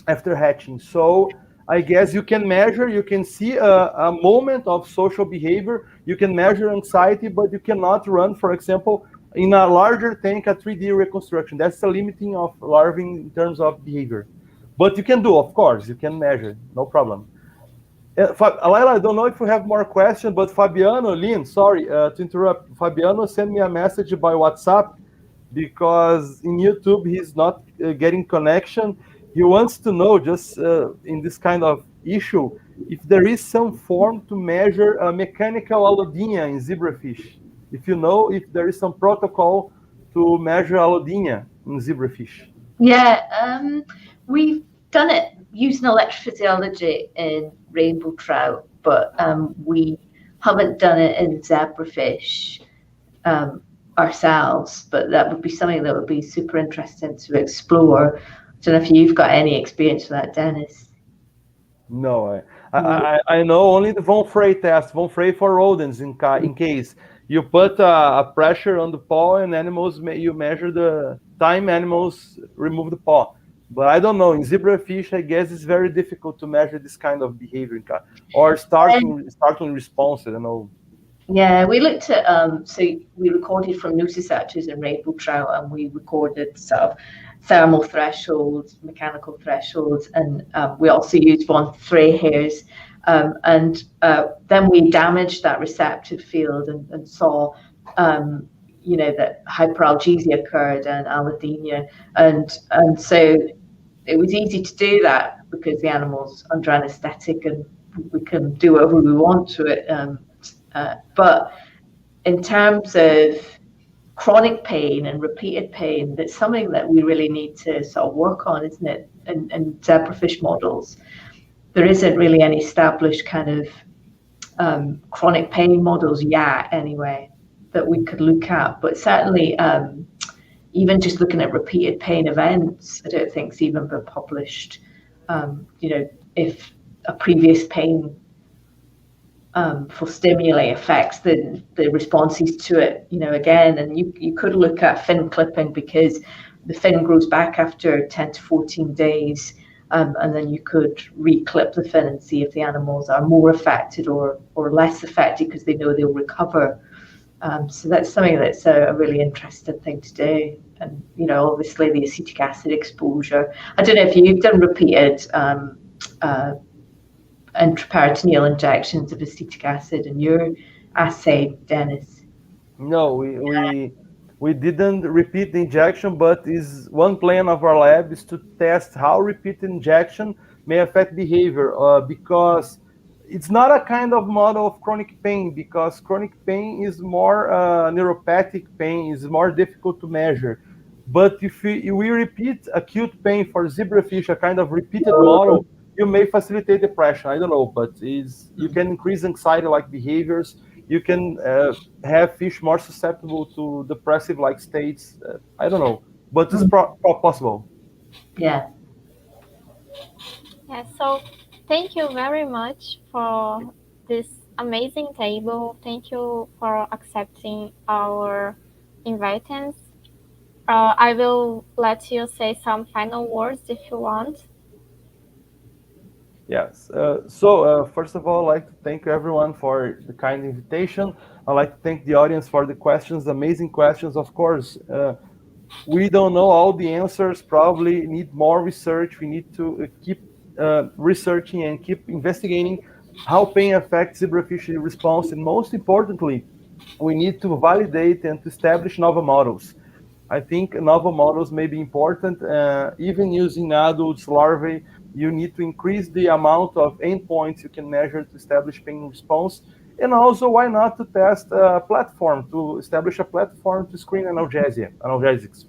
after hatching. So I guess you can measure, you can see a moment of social behavior, you can measure anxiety, but you cannot run, for example, in a larger tank, a 3D reconstruction. That's the limiting of larvae in terms of behavior. But you can do, of course, you can measure, no problem. Laila, I don't know if you have more questions, but Fabiano, Lynne, sorry to interrupt. Fabiano sent me a message by WhatsApp because in YouTube he's not getting connection. He wants to know, just in this kind of issue, if there is some form to measure a mechanical allodynia in zebrafish. If you know if there is some protocol to measure allodynia in zebrafish. Yeah, we've done it using electrophysiology in rainbow trout, but we haven't done it in zebrafish ourselves. But that would be something that would be super interesting to explore. I don't know if you've got any experience with that, Denis. No, I know only the von Frey test, von Frey for rodents in case you put a pressure on the paw and animals, you measure the time animals remove the paw. But I don't know, in zebrafish, I guess it's very difficult to measure this kind of behavior or starting response, I don't know. Yeah, we looked at, so we recorded from nociceptors and rainbow trout, and we recorded sort of thermal thresholds, mechanical thresholds, and we also used von Frey hairs. And then we damaged that receptive field and saw, that hyperalgesia occurred and allodynia, and so it was easy to do that because the animal's under anaesthetic and we can do whatever we want to it. But in terms of chronic pain and repeated pain, that's something that we really need to sort of work on, isn't it? In zebrafish models, there isn't really any established kind of chronic pain models yet, anyway, that we could look at. But certainly, even just looking at repeated pain events, I don't think it's even been published. If a previous pain for stimuli affects the responses to it, again, and you could look at fin clipping because the fin grows back after 10 to 14 days, and then you could re-clip the fin and see if the animals are more affected or less affected because they know they'll recover. So that's something that's a really interesting thing to do. And, obviously the acetic acid exposure. I don't know if you've done repeated intraperitoneal injections of acetic acid in your assay, Denis. No, we didn't repeat the injection, but is one plan of our lab is to test how repeated injection may affect behavior, because it's not a kind of model of chronic pain, because chronic pain is more neuropathic pain, is more difficult to measure. But if we repeat acute pain for zebrafish, a kind of repeated model, you may facilitate depression. I don't know, but you can increase anxiety-like behaviors. You can have fish more susceptible to depressive-like states. I don't know, but it's possible. Yeah. Yeah, so thank you very much for this amazing table. Thank you for accepting our invitations. I will let you say some final words if you want. Yes. So first of all, I'd like to thank everyone for the kind invitation. I'd like to thank the audience for the questions, amazing questions. Of course, we don't know all the answers, probably need more research. We need to keep researching and keep investigating how pain affects zebrafish response. And most importantly, we need to validate and to establish novel models. I think novel models may be important. Even using adults, larvae, you need to increase the amount of endpoints you can measure to establish pain response. And also, why not to test a platform, to establish a platform to screen analgesics.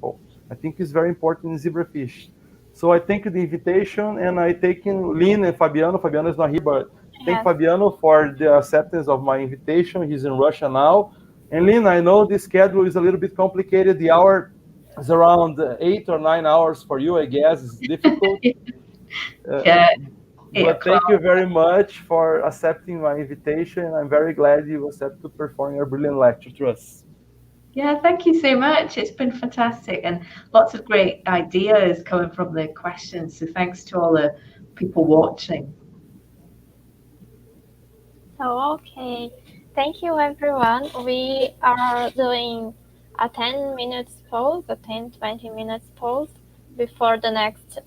I think it's very important in zebrafish. So I thank you the invitation, and I take in Lynne and Fabiano. Fabiano is not here, but thank Fabiano for the acceptance of my invitation. He's in Russia now. And Lynne, I know the schedule is a little bit complicated. The hour is around 8 or 9 hours for you, I guess. It's difficult. But thank you very much for accepting my invitation. I'm very glad you accepted to perform your brilliant lecture to us. Yeah, thank you so much. It's been fantastic and lots of great ideas coming from the questions. So thanks to all the people watching. So, okay. Thank you, everyone. We are doing a 10 minutes pause, a 10-20 minutes pause before the next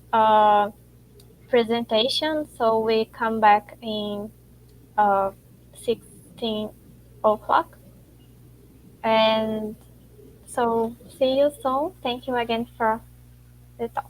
presentation. So we come back in 16 o'clock. And so see you soon. Thank you again for the talk.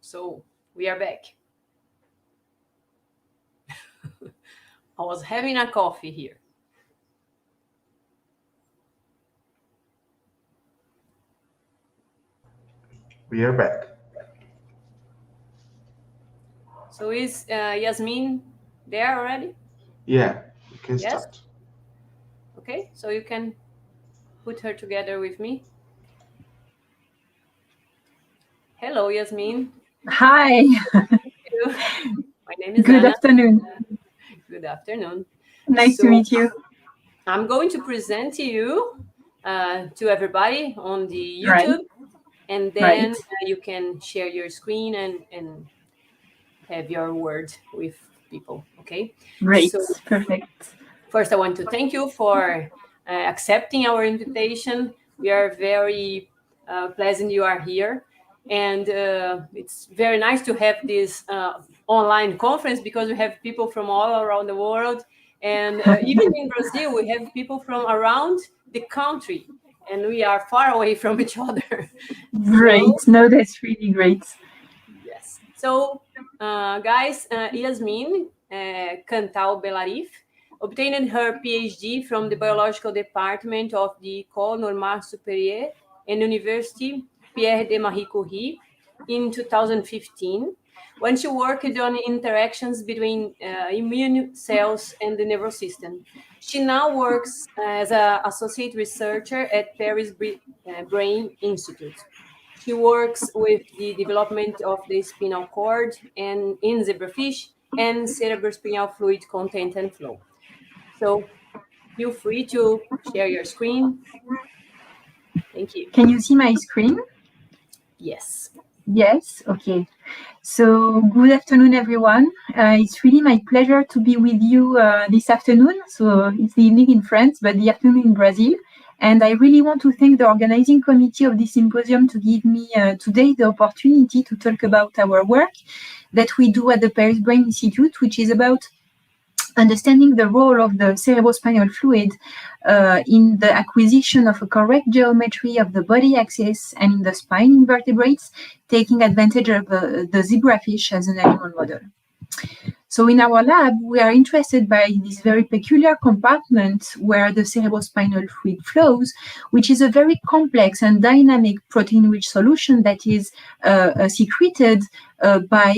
So we are back. I was having a coffee here. We are back. So is Yasmine there already? Yeah, we can Yes? start. Okay, so you can put her together with me. Hello, Yasmine. Hi. My name is Good Anna. afternoon. Good afternoon. Nice to meet you. I'm going to present to you to everybody on the YouTube, Right. and then you can share your screen and have your word with people, okay? Great, so perfect. First, I want to thank you for accepting our invitation. We are very pleasant you are here. And it's very nice to have this online conference because we have people from all around the world. And even in Brazil, we have people from around the country. And we are far away from each other. Great. So, no, that's really great. Yes. So, guys, Yasmine Cantaut Belarif obtained her PhD from the biological department of the École Normale Supérieure and University Pierre de Marie Curie in 2015, when she worked on interactions between immune cells and the nervous system. She now works as an associate researcher at Paris Brain Institute. She works with the development of the spinal cord and in Zebrafish and cerebrospinal fluid content and flow. So feel free to share your screen. Thank you. Can you see my screen? Yes. Yes, okay. So good afternoon, everyone. It's really my pleasure to be with you this afternoon. So it's the evening in France, but the afternoon in Brazil. And I really want to thank the organizing committee of this symposium to give me today the opportunity to talk about our work that we do at the Paris Brain Institute, which is about understanding the role of the cerebrospinal fluid in the acquisition of a correct geometry of the body axis and in the spine in vertebrates, taking advantage of the zebrafish as an animal model. So in our lab, we are interested by this very peculiar compartment where the cerebrospinal fluid flows, which is a very complex and dynamic protein-rich solution that is secreted by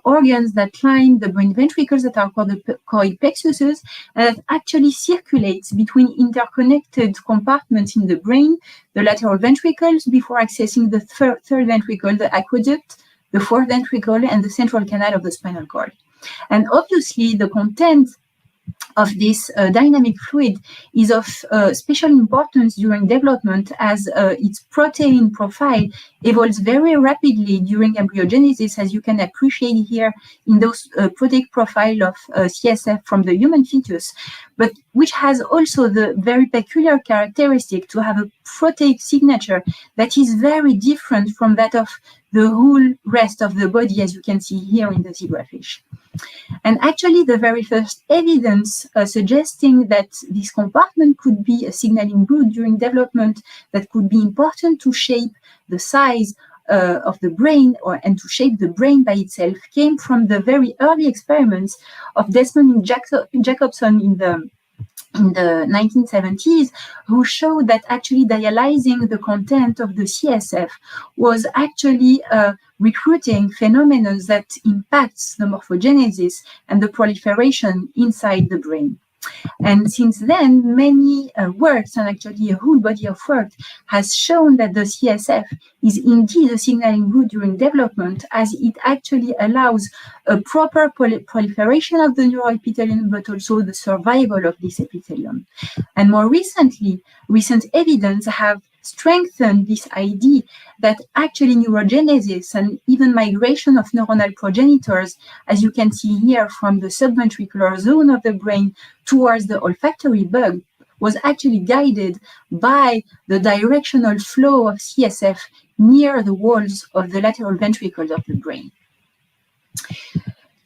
organs that line the brain ventricles that are called the choroid plexuses, and that actually circulates between interconnected compartments in the brain, the lateral ventricles, before accessing the third ventricle, the aqueduct, the fourth ventricle, and the central canal of the spinal cord. And obviously, the content of this dynamic fluid is of special importance during development as its protein profile evolves very rapidly during embryogenesis, as you can appreciate here in those protein profile of CSF from the human fetus, but which has also the very peculiar characteristic to have a protein signature that is very different from that of the whole rest of the body, as you can see here in the zebrafish. And actually, the very first evidence suggesting that this compartment could be a signaling route during development that could be important to shape the size of the brain and to shape the brain by itself came from the very early experiments of Desmond Jacobson in the 1970s, who showed that actually dialyzing the content of the CSF was actually recruiting phenomena that impacts the morphogenesis and the proliferation inside the brain. And since then, many works, and actually a whole body of work, has shown that the CSF is indeed a signaling route during development, as it actually allows a proper proliferation of the neuroepithelium, but also the survival of this epithelium. And more recently, recent evidence have strengthened this idea that actually neurogenesis and even migration of neuronal progenitors, as you can see here from the subventricular zone of the brain towards the olfactory bulb, was actually guided by the directional flow of CSF near the walls of the lateral ventricles of the brain.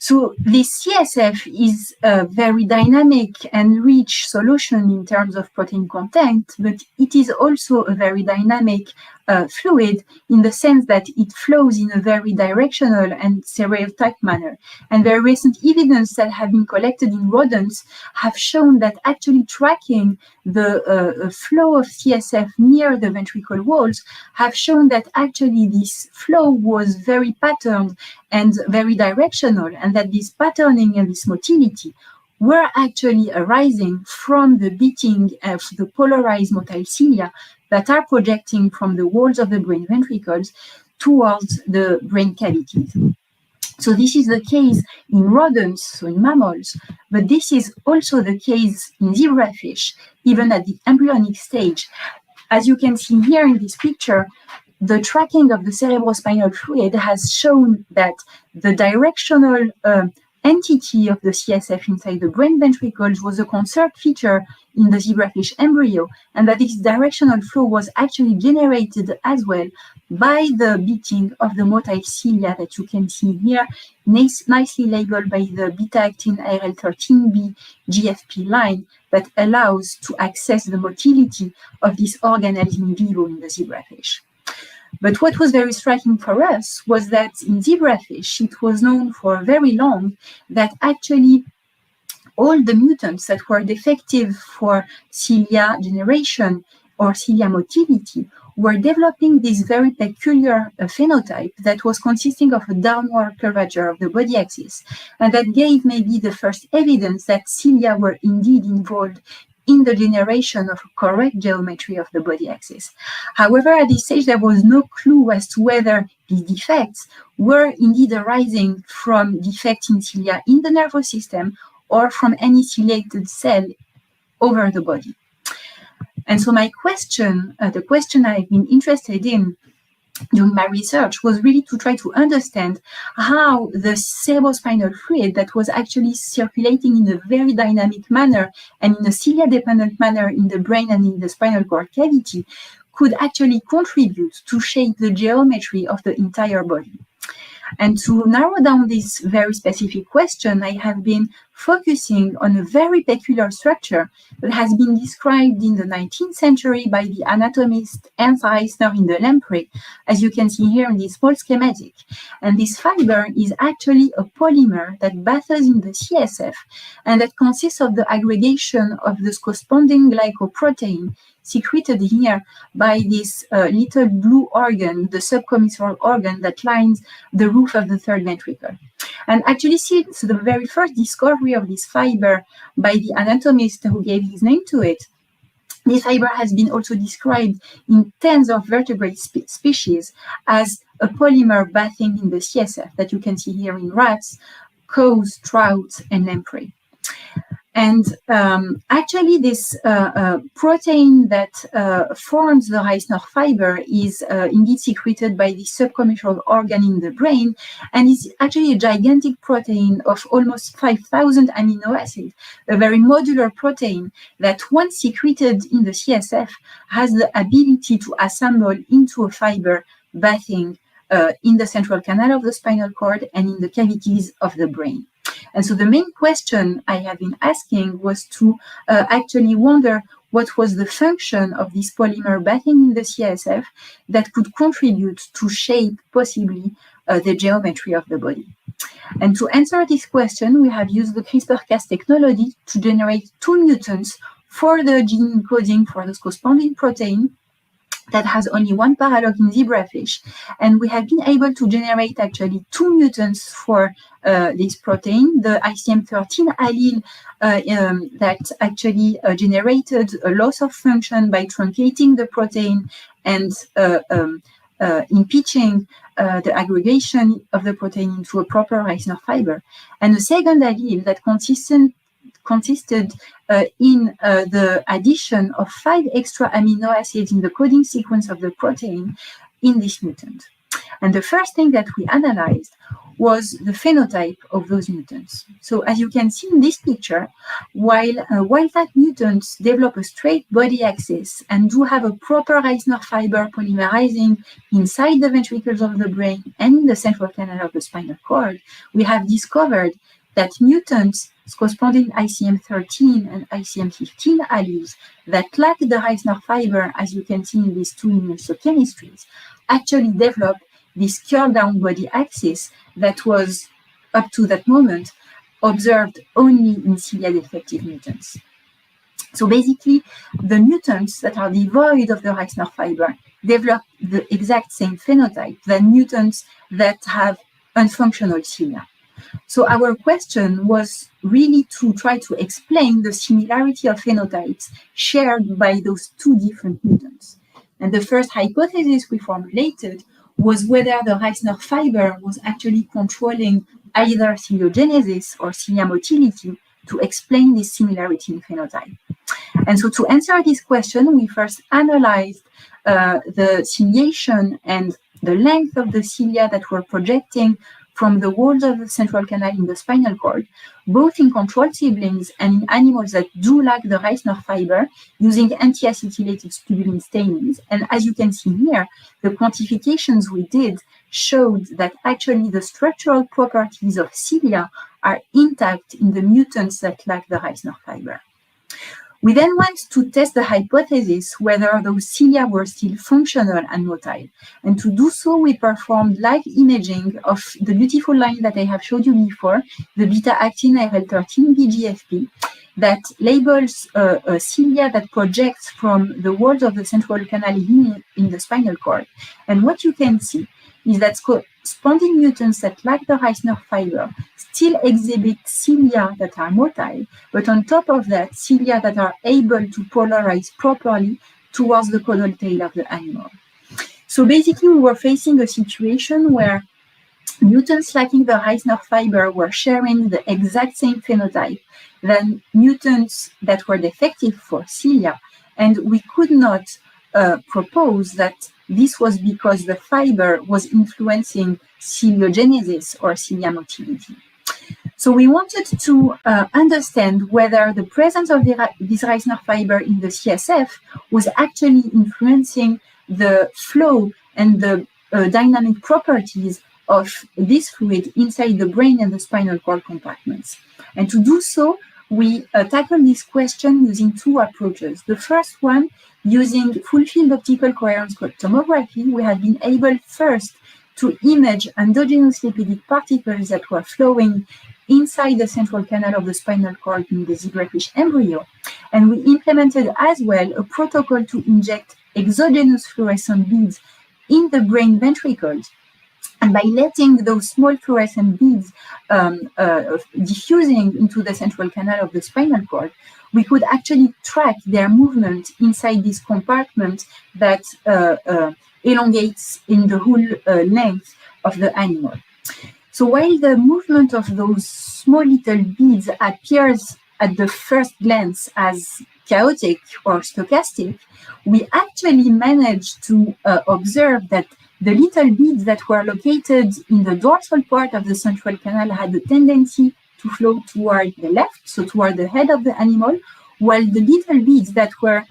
So this CSF is a very dynamic and rich solution in terms of protein content, but it is also a very dynamic fluid in the sense that it flows in a very directional and serial-type manner. And very recent evidence that have been collected in rodents have shown that actually tracking the flow of CSF near the ventricle walls have shown that actually this flow was very patterned and very directional, and that this patterning and this motility were actually arising from the beating of the polarized motile cilia that are projecting from the walls of the brain ventricles towards the brain cavities. So this is the case in rodents, so in mammals, but this is also the case in zebrafish, even at the embryonic stage. As you can see here in this picture, the tracking of the cerebrospinal fluid has shown that the directional entity of the CSF inside the brain ventricles was a conserved feature in the zebrafish embryo, and that this directional flow was actually generated as well by the beating of the motile cilia that you can see here, nicely labeled by the beta-actin IRL13B GFP line that allows to access the motility of these organelles in vivo in the zebrafish. But what was very striking for us was that in zebrafish, it was known for very long that actually all the mutants that were defective for cilia generation or cilia motility were developing this very peculiar phenotype that was consisting of a downward curvature of the body axis, and that gave maybe the first evidence that cilia were indeed involved in the generation of correct geometry of the body axis. However, at this stage, there was no clue as to whether these defects were indeed arising from defects in cilia in the nervous system or from any ciliated cell over the body. And so my question, the question I've been interested in during my research was really to try to understand how the cerebrospinal fluid that was actually circulating in a very dynamic manner and in a cilia-dependent manner in the brain and in the spinal cord cavity could actually contribute to shape the geometry of the entire body. And to narrow down this very specific question, I have been focusing on a very peculiar structure that has been described in the 19th century by the anatomist Hans Reisner in the lamprey, as you can see here in this small schematic. And this fiber is actually a polymer that bathes in the CSF and that consists of the aggregation of the corresponding glycoprotein secreted here by this little blue organ, the subcommissural organ that lines the roof of the third ventricle. And actually, since the very first discovery of this fiber by the anatomist who gave his name to it, this fiber has been also described in tens of vertebrate species as a polymer bathing in the CSF that you can see here in rats, cows, trout, and lamprey. And actually, this protein that forms the Reisner fiber is indeed secreted by the subcommissural organ in the brain, and is actually a gigantic protein of almost 5,000 amino acids, a very modular protein that, once secreted in the CSF, has the ability to assemble into a fiber bathing in the central canal of the spinal cord and in the cavities of the brain. And so the main question I have been asking was to actually wonder what was the function of this polymer bathing in the CSF that could contribute to shape possibly the geometry of the body. And to answer this question, we have used the CRISPR-Cas technology to generate two mutants for the gene encoding for the corresponding protein that has only one paralog in zebrafish, and we have been able to generate actually two mutants for this protein, the ICM13 allele that actually generated a loss of function by truncating the protein and impeaching the aggregation of the protein into a proper Reisner fiber, and a second allele that consisted in the addition of 5 extra amino acids in the coding sequence of the protein in this mutant. And the first thing that we analyzed was the phenotype of those mutants. So as you can see in this picture, while wild-type mutants develop a straight body axis and do have a proper Reisner fiber polymerizing inside the ventricles of the brain and in the central canal of the spinal cord, we have discovered that mutants corresponding ICM13 and ICM15 alleles that lack the Reisner fiber, as you can see in these two immunohistochemistries, actually develop this curl-down body axis that was, up to that moment, observed only in cilia defective mutants. So basically, the mutants that are devoid of the Reisner fiber develop the exact same phenotype than mutants that have unfunctional cilia. So our question was really to try to explain the similarity of phenotypes shared by those two different mutants. And the first hypothesis we formulated was whether the Reisner fiber was actually controlling either ciliogenesis or cilia motility to explain this similarity in phenotype. And so to answer this question, we first analyzed the ciliation and the length of the cilia that were projecting from the walls of the central canal in the spinal cord, both in control siblings and in animals that do lack the Reisner fiber, using anti-acetylated tubulin stainings. And as you can see here, the quantifications we did showed that actually the structural properties of cilia are intact in the mutants that lack the Reisner fiber. We then went to test the hypothesis whether those cilia were still functional and motile. And to do so, we performed live imaging of the beautiful line that I have showed you before, the beta-actin IL-13 VGFP, that labels cilia that projects from the walls of the central canal in the spinal cord. And what you can see is that corresponding mutants that lack the Reisner fiber still exhibit cilia that are motile, but on top of that, cilia that are able to polarize properly towards the caudal tail of the animal. So basically, we were facing a situation where mutants lacking the Reisner fiber were sharing the exact same phenotype than mutants that were defective for cilia, and we could not propose that this was because the fiber was influencing ciliogenesis or cilia motility. So we wanted to understand whether the presence of this Reisner fiber in the CSF was actually influencing the flow and the dynamic properties of this fluid inside the brain and the spinal cord compartments. And to do so, we tackled this question using two approaches. The first one, using full-field optical coherence tomography, we have been able first to image endogenous lipidic particles that were flowing inside the central canal of the spinal cord in the zebrafish embryo. And we implemented as well a protocol to inject exogenous fluorescent beads in the brain ventricles. And by letting those small fluorescent beads diffusing into the central canal of the spinal cord, we could actually track their movement inside this compartment that elongates in the whole length of the animal. So while the movement of those small little beads appears at the first glance as chaotic or stochastic, we actually managed to observe that the little beads that were located in the dorsal part of the central canal had a tendency to flow toward the left, so toward the head of the animal, while the little beads that were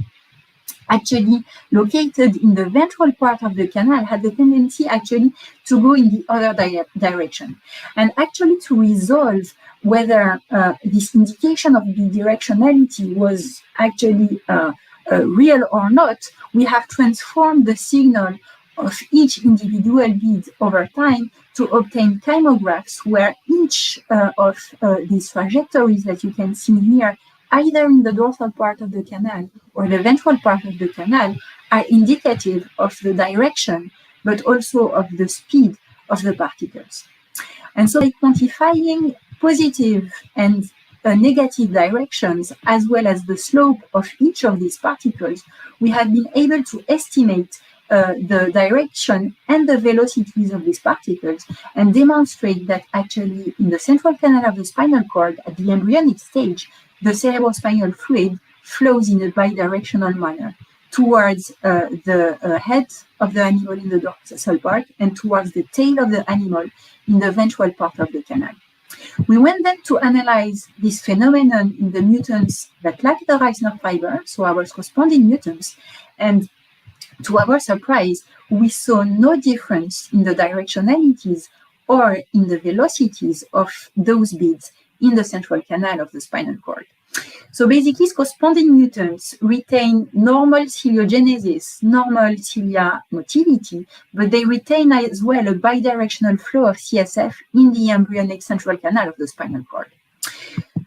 actually located in the ventral part of the canal had the tendency actually to go in the other direction. And actually to resolve whether this indication of bidirectionality was actually real or not, we have transformed the signal of each individual bead over time to obtain chymographs where each of these trajectories that you can see here, either in the dorsal part of the canal or the ventral part of the canal, are indicative of the direction, but also of the speed of the particles. And so by quantifying positive and negative directions, as well as the slope of each of these particles, we have been able to estimate the direction and the velocities of these particles and demonstrate that actually in the central canal of the spinal cord at the embryonic stage, the cerebrospinal fluid flows in a bidirectional manner towards the head of the animal in the dorsal part and towards the tail of the animal in the ventral part of the canal. We went then to analyze this phenomenon in the mutants that lack the Reisner fiber, so our corresponding mutants, and to our surprise, we saw no difference in the directionalities or in the velocities of those beads in the central canal of the spinal cord. So basically, corresponding mutants retain normal ciliogenesis, normal cilia motility, but they retain as well a bidirectional flow of CSF in the embryonic central canal of the spinal cord.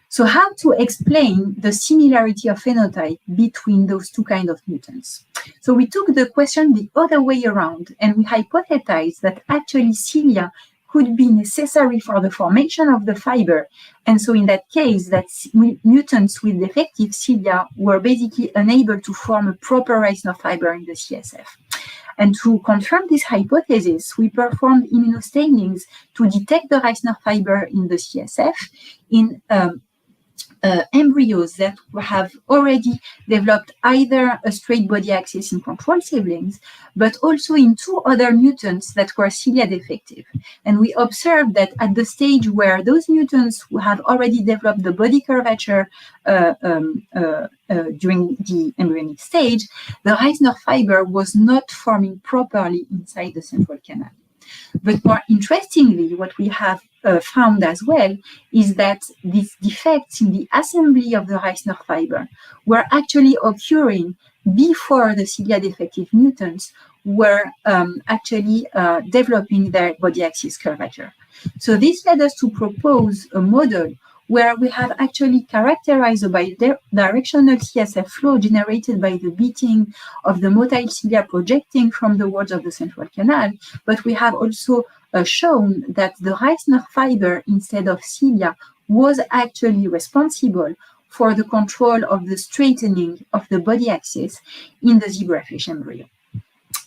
So how to explain the similarity of phenotype between those two kinds of mutants? So we took the question the other way around, and we hypothesized that actually cilia could be necessary for the formation of the fiber. And so in that case, that mutants with defective cilia were basically unable to form a proper Reisner fiber in the CSF. And to confirm this hypothesis, we performed immunostainings to detect the Reisner fiber in the CSF in embryos that have already developed either a straight body axis in control siblings, but also in two other mutants that were cilia defective. And we observed that at the stage where those mutants who have already developed the body curvature during the embryonic stage, the Reisner fiber was not forming properly inside the central canal. But more interestingly, what we have found as well is that these defects in the assembly of the Reisner fiber were actually occurring before the cilia defective mutants were actually developing their body axis curvature. So this led us to propose a model where we have actually characterized a bidirectional CSF flow generated by the beating of the motile cilia projecting from the walls of the central canal, but we have also shown that the Reisner fiber instead of cilia was actually responsible for the control of the straightening of the body axis in the zebrafish embryo.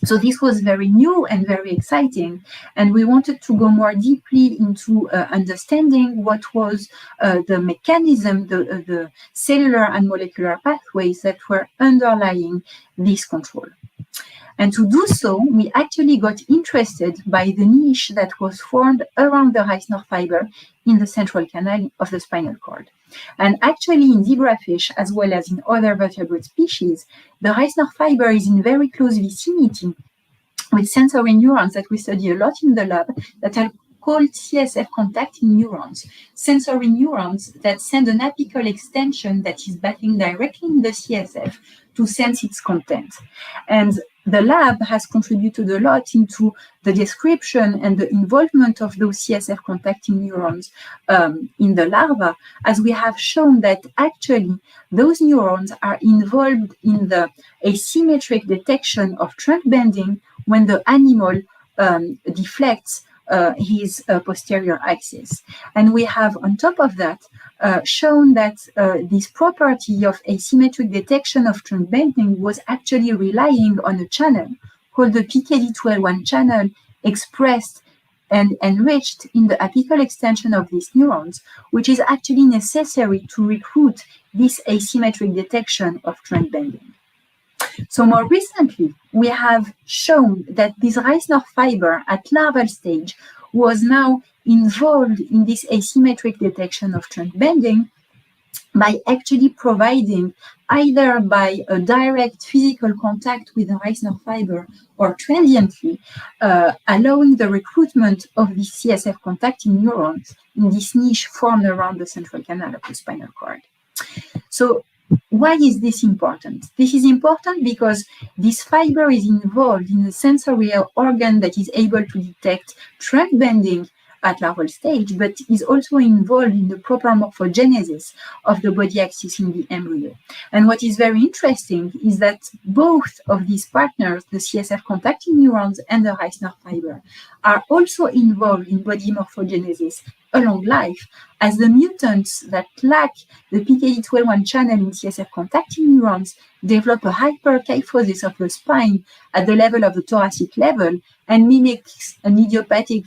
So this was very new and very exciting, and we wanted to go more deeply into understanding what was the mechanism, the cellular and molecular pathways that were underlying this control. And to do so, we actually got interested by the niche that was formed around the Reisner fiber in the central canal of the spinal cord. And actually in zebrafish, as well as in other vertebrate species, the Reisner fiber is in very close vicinity with sensory neurons that we study a lot in the lab that are called CSF contacting neurons, sensory neurons that send an apical extension that is batting directly in the CSF to sense its content. And the lab has contributed a lot into the description and the involvement of those CSF contacting neurons in the larva, as we have shown that actually those neurons are involved in the asymmetric detection of trunk bending when the animal deflects his posterior axis. And we have, on top of that, shown that this property of asymmetric detection of trunk bending was actually relying on a channel called the PKD12-1 channel expressed and enriched in the apical extension of these neurons, which is actually necessary to recruit this asymmetric detection of trunk bending. So more recently, we have shown that this Reisner fiber at larval stage was now involved in this asymmetric detection of trunk bending by actually providing, either by a direct physical contact with the Reisner fiber or transiently, allowing the recruitment of the CSF contacting neurons in this niche formed around the central canal of the spinal cord. So why is this important? This is important because this fiber is involved in a sensory organ that is able to detect trunk bending at larval stage, but is also involved in the proper morphogenesis of the body axis in the embryo. And what is very interesting is that both of these partners, the CSF contacting neurons and the Reisner fiber, are also involved in body morphogenesis along life, as the mutants that lack the PKD12-1 channel in CSF contacting neurons develop a hyperkyphosis of the spine at the level of the thoracic level and mimics an idiopathic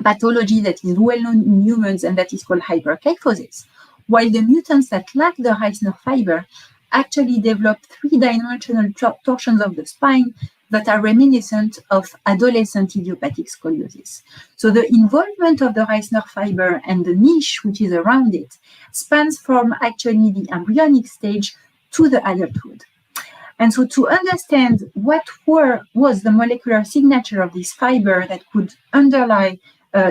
pathology that is well known in humans and that is called hyperkyphosis, while the mutants that lack the Reisner fiber actually develop three-dimensional torsions of the spine that are reminiscent of adolescent idiopathic scoliosis. So the involvement of the Reisner fiber and the niche which is around it spans from actually the embryonic stage to the adulthood. And so to understand what was the molecular signature of this fiber that could underlie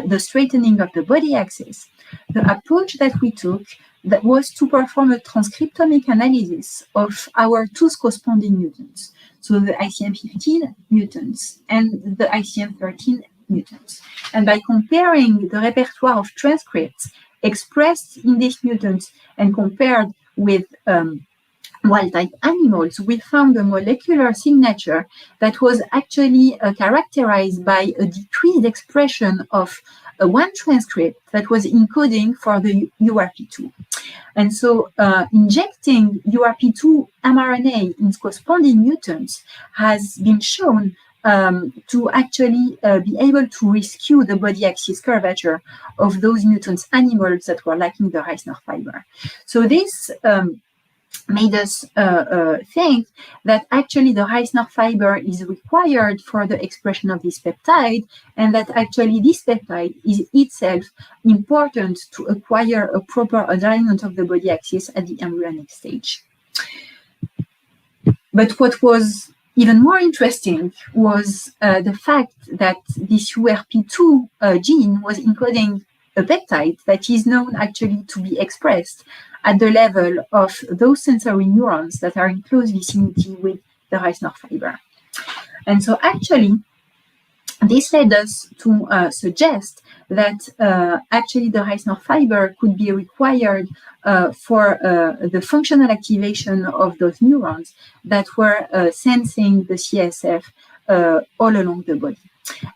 the straightening of the body axis, the approach that we took that was to perform a transcriptomic analysis of our two corresponding mutants, so the ICM15 mutants and the ICM13 mutants. And by comparing the repertoire of transcripts expressed in these mutants and compared with wild-type animals, we found a molecular signature that was actually characterized by a decreased expression of one transcript that was encoding for the URP2. And so injecting URP2 mRNA in corresponding mutants has been shown to actually be able to rescue the body axis curvature of those mutants animals that were lacking the Reisner fiber. So this made us think that actually the Reisner fiber is required for the expression of this peptide, and that actually this peptide is itself important to acquire a proper alignment of the body axis at the embryonic stage. But what was even more interesting was the fact that this URP2 gene was encoding a peptide that is known actually to be expressed at the level of those sensory neurons that are in close vicinity with the Reisner fiber. And so actually, this led us to suggest that actually the Reisner fiber could be required for the functional activation of those neurons that were sensing the CSF all along the body.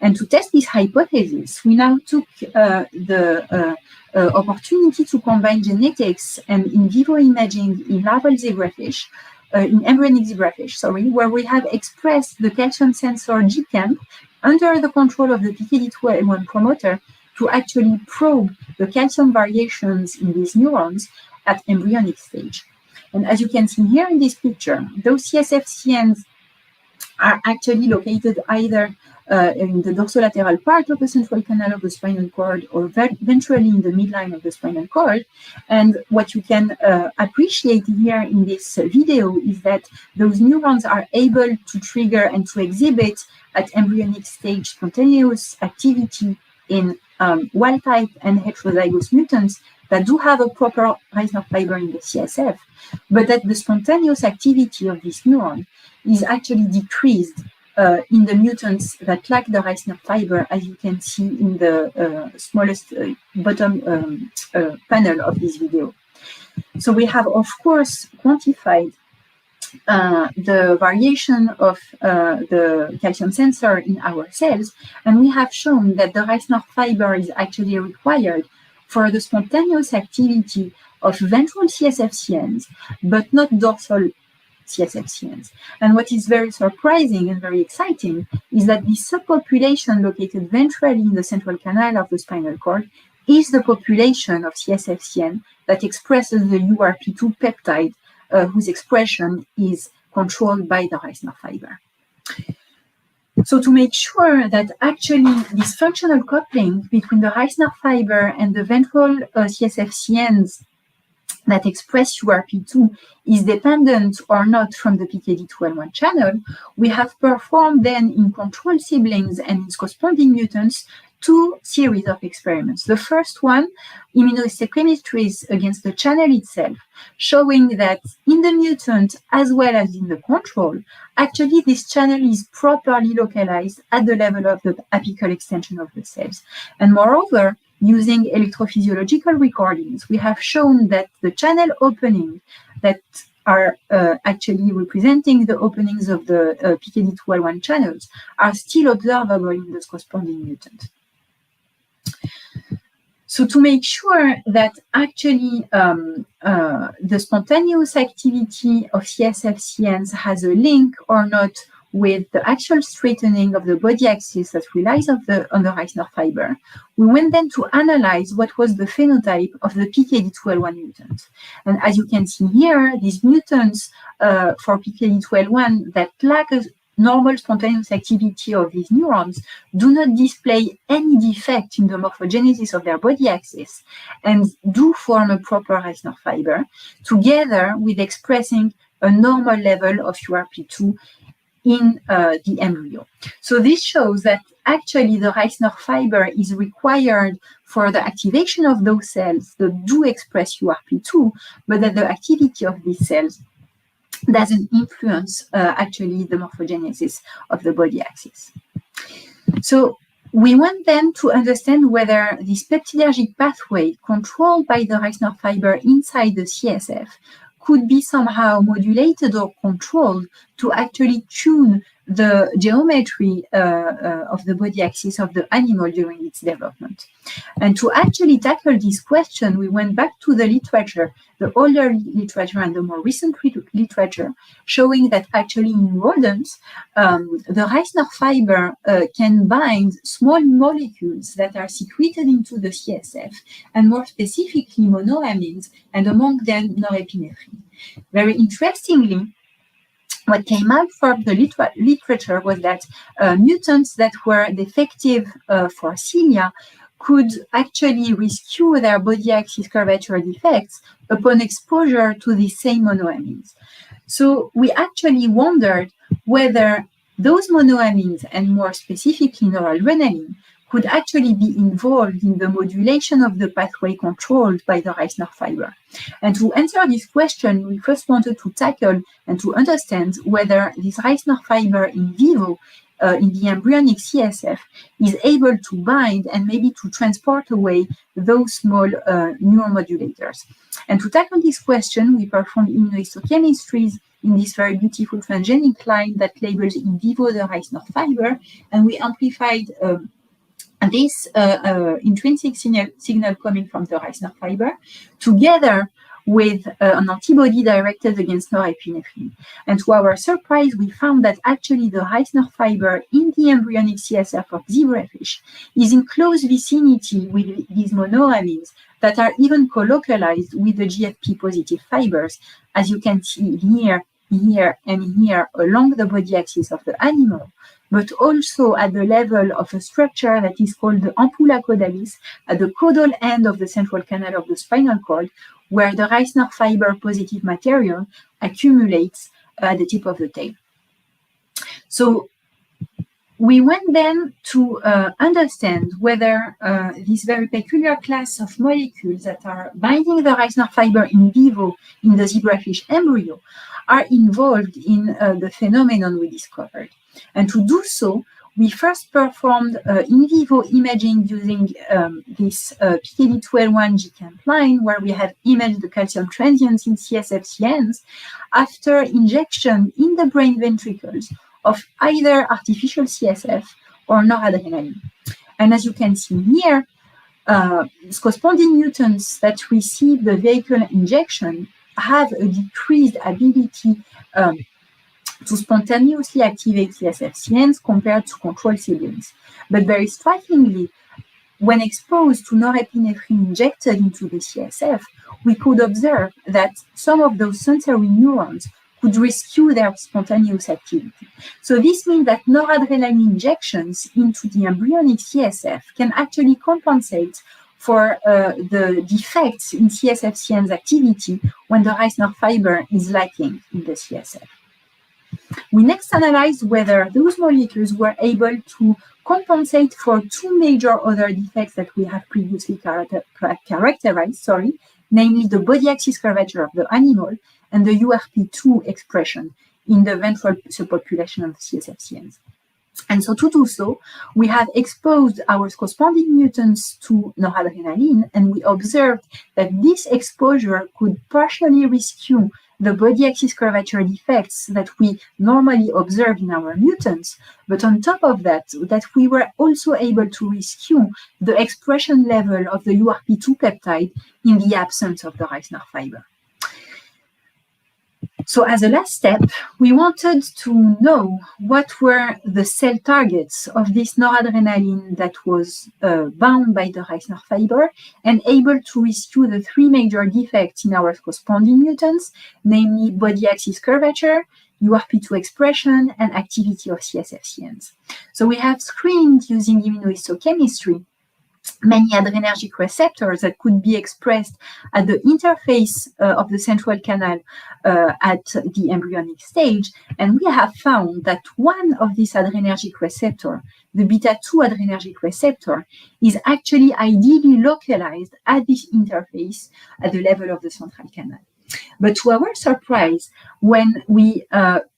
And to test this hypothesis, we now took the opportunity to combine genetics and in vivo imaging in larval zebrafish, in embryonic zebrafish, where we have expressed the calcium sensor GCAMP under the control of the PKD2L1 promoter to actually probe the calcium variations in these neurons at embryonic stage. And as you can see here in this picture, those CSF-CNs are actually located either in the dorsolateral part of the central canal of the spinal cord or ventrally in the midline of the spinal cord. And what you can appreciate here in this video is that those neurons are able to trigger and to exhibit at embryonic stage spontaneous activity in wild-type and heterozygous mutants that do have a proper Reisner fiber in the CSF, but that the spontaneous activity of this neuron is actually decreased in the mutants that lack the Reisner fiber, as you can see in the smallest bottom panel of this video. So we have, of course, quantified the variation of the calcium sensor in our cells, and we have shown that the Reisner fiber is actually required for the spontaneous activity of ventral CSF-CNs, but not dorsal CSF-CNs. And what is very surprising and very exciting is that this subpopulation located ventrally in the central canal of the spinal cord is the population of CSF-CN that expresses the URP2 peptide, whose expression is controlled by the Reisner fiber. So to make sure that actually this functional coupling between the Reisner fiber and the ventral CSF-CNs that express URP2 is dependent or not from the PKD2L1 channel, we have performed then in control siblings and in corresponding mutants 2 series of experiments. The first one, immunohistochemistries against the channel itself, showing that in the mutant as well as in the control, actually this channel is properly localized at the level of the apical extension of the cells. And moreover, using electrophysiological recordings, we have shown that the channel opening that are actually representing the openings of the PKD2L1 channels are still observable in the corresponding mutant. So to make sure that actually the spontaneous activity of CSF-CNs has a link or not with the actual straightening of the body axis that relies on the Reisner fiber, we went then to analyze what was the phenotype of the PKD2L1 mutant. And as you can see here, these mutants for PKD2L1 that lack a normal spontaneous activity of these neurons do not display any defect in the morphogenesis of their body axis and do form a proper Reisner fiber, together with expressing a normal level of URP2 in the embryo. So this shows that actually the Reisner fiber is required for the activation of those cells that do express URP2, but that the activity of these cells doesn't influence actually the morphogenesis of the body axis. So we want then to understand whether this peptidergic pathway controlled by the Reisner fiber inside the CSF could be somehow modulated or controlled to actually tune the geometry of the body axis of the animal during its development. And to actually tackle this question, we went back to the literature, the older literature and the more recent literature, showing that actually in rodents, the Reisner fiber can bind small molecules that are secreted into the CSF, and more specifically monoamines, and among them norepinephrine. Very interestingly, what came out from the literature was that mutants that were defective for cilia could actually rescue their body axis curvature defects upon exposure to the same monoamines. So we actually wondered whether those monoamines, and more specifically noradrenaline, could actually be involved in the modulation of the pathway controlled by the Reisner fiber. And to answer this question, we first wanted to tackle and to understand whether this Reisner fiber in vivo in the embryonic CSF is able to bind and maybe to transport away those small neuromodulators. And to tackle this question, we performed immunohistochemistries in this very beautiful transgenic line that labels in vivo the Reisner fiber, and we amplified this intrinsic signal coming from the Reisner fiber together with an antibody directed against norepinephrine. And to our surprise, we found that actually the Reisner fiber in the embryonic CSF of zebrafish is in close vicinity with these monoamines that are even colocalized with the GFP-positive fibers, as you can see here, and here along the body axis of the animal, but also at the level of a structure that is called the ampulla caudalis at the caudal end of the central canal of the spinal cord, where the Reisner fiber positive material accumulates at the tip of the tail. So we went then to understand whether this very peculiar class of molecules that are binding the Reisner fiber in vivo in the zebrafish embryo are involved in the phenomenon we discovered. And to do so, we first performed in vivo imaging using this PKD2L1 GCamp line, where we have imaged the calcium transients in CSF CNs after injection in the brain ventricles of either artificial CSF or noradrenaline. And as you can see here, corresponding mutants that receive the vehicle injection have a decreased ability to spontaneously activate CSF CNs compared to control siblings. But very strikingly, when exposed to norepinephrine injected into the CSF, we could observe that some of those sensory neurons could rescue their spontaneous activity. So this means that noradrenaline injections into the embryonic CSF can actually compensate for the defects in CSF CN's activity when the Reisner fiber is lacking in the CSF. We next analyzed whether those molecules were able to compensate for two major other defects that we have previously characterized, namely the body axis curvature of the animal and the URP2 expression in the ventral subpopulation of the CSF CNs. And so to do so, we have exposed our corresponding mutants to noradrenaline, and we observed that this exposure could partially rescue the body axis curvature defects that we normally observe in our mutants, but on top of that, that we were also able to rescue the expression level of the URP2 peptide in the absence of the Reisner fiber. So as a last step, we wanted to know what were the cell targets of this noradrenaline that was bound by the Reisner fiber and able to rescue the three major defects in our corresponding mutants, namely body axis curvature, URP2 expression, and activity of CSF CNs. So we have screened using immunohistochemistry many adrenergic receptors that could be expressed at the interface of the central canal at the embryonic stage. And we have found that one of these adrenergic receptors, the beta-2 adrenergic receptor, is actually ideally localized at this interface at the level of the central canal. But to our surprise, when we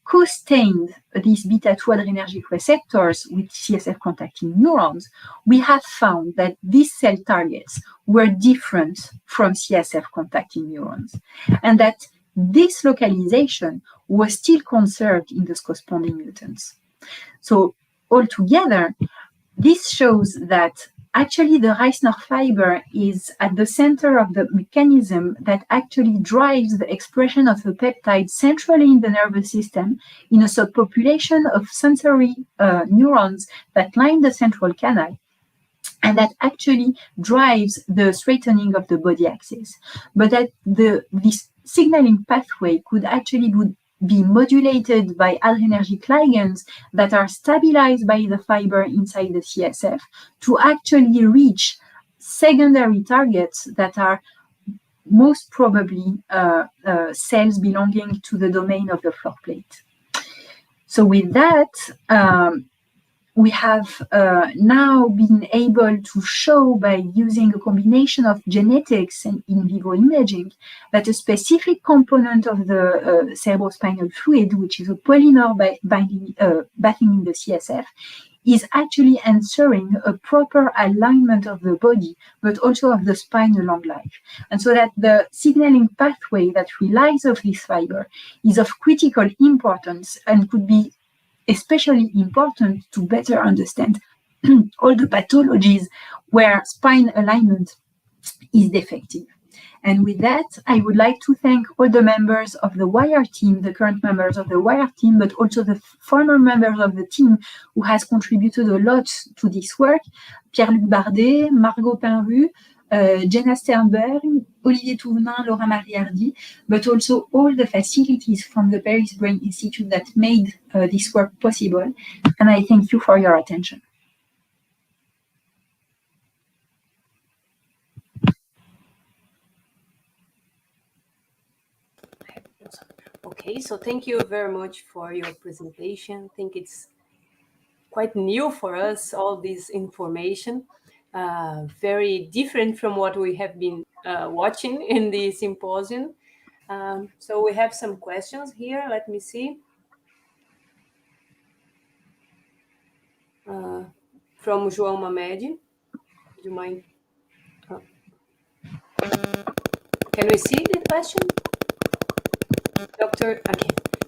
co-stained these beta-2 adrenergic receptors with CSF contacting neurons, we have found that these cell targets were different from CSF contacting neurons, and that this localization was still conserved in those corresponding mutants. So altogether, this shows that actually the Reisner fiber is at the center of the mechanism that actually drives the expression of the peptide centrally in the nervous system in a subpopulation of sensory neurons that line the central canal, and that actually drives the straightening of the body axis. But that this signaling pathway could actually be modulated by adrenergic ligands that are stabilized by the fiber inside the CSF to actually reach secondary targets that are most probably cells belonging to the domain of the floor plate. So with that, we have now been able to show by using a combination of genetics and in vivo imaging that a specific component of the cerebrospinal fluid, which is a polymer bathing in the CSF, is actually ensuring a proper alignment of the body, but also of the spine along life. And so that the signaling pathway that relies on this fiber is of critical importance and could be especially important to better understand all the pathologies where spine alignment is defective. And with that, I would like to thank all the members of the WIRE team, the current members of the WIRE team, but also the former members of the team who has contributed a lot to this work: Pierre-Luc Bardet, Margot Pinru, Jenna Sternberg, Olivier Touvenin, Laura Mariardi, but also all the facilities from the Paris Brain Institute that made this work possible. And I thank you for your attention. Okay, so thank you very much for your presentation. I think it's quite new for us, all this information. Very different from what we have been watching in the symposium. So we have some questions here. Let me see. From João Mamedi. Do you mind? Can we see the question?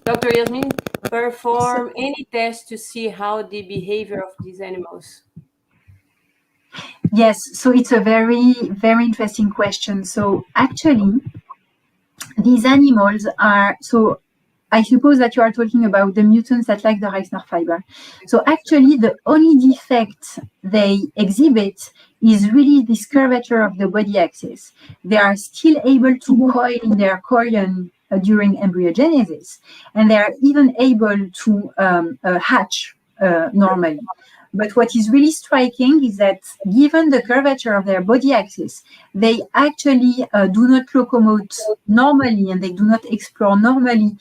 Dr. Yasmine, perform any test to see how the behavior of these animals? Yes, so it's a very, very interesting question. So actually, these animals are, so I suppose that you are talking about the mutants that lack the Reisner fiber. So actually, the only defect they exhibit is really this curvature of the body axis. They are still able to coil in their chorion during embryogenesis, and they are even able to hatch normally. But what is really striking is that given the curvature of their body axis, they actually do not locomote normally, and they do not explore normally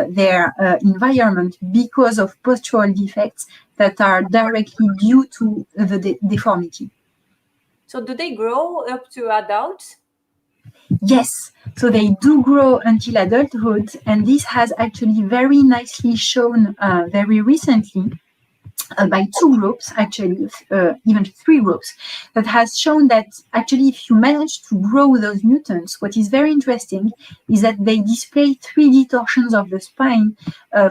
their environment because of postural defects that are directly due to the deformity. So do they grow up to adults? Yes, so they do grow until adulthood, and this has actually very nicely shown very recently by two groups, actually, even three groups, that has shown that actually if you manage to grow those mutants, what is very interesting is that they display 3D torsions of the spine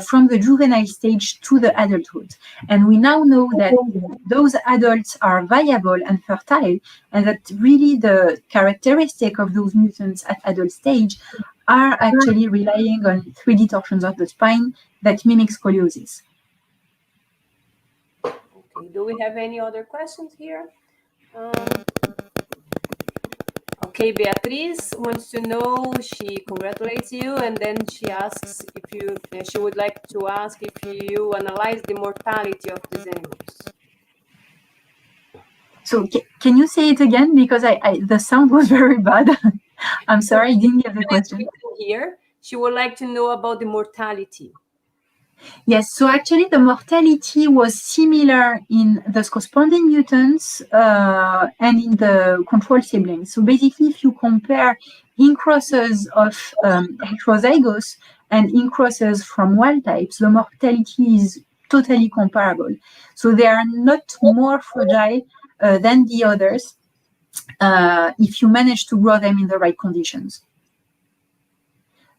from the juvenile stage to the adulthood. And we now know that those adults are viable and fertile, and that really the characteristic of those mutants at adult stage are actually relying on 3D torsions of the spine that mimic scoliosis. Do we have any other questions here? Okay, Beatriz wants to know, she congratulates you, and then she asks if she would like to ask if you analyze the mortality of these animals. So can you say it again? Because the sound was very bad. I'm sorry, I didn't get the question. Here, she would like to know about the mortality. Yes, so actually the mortality was similar in the corresponding mutants and in the control siblings. So basically, if you compare in-crosses of heterozygous and in-crosses from wild types, the mortality is totally comparable. So they are not more fragile than the others if you manage to grow them in the right conditions.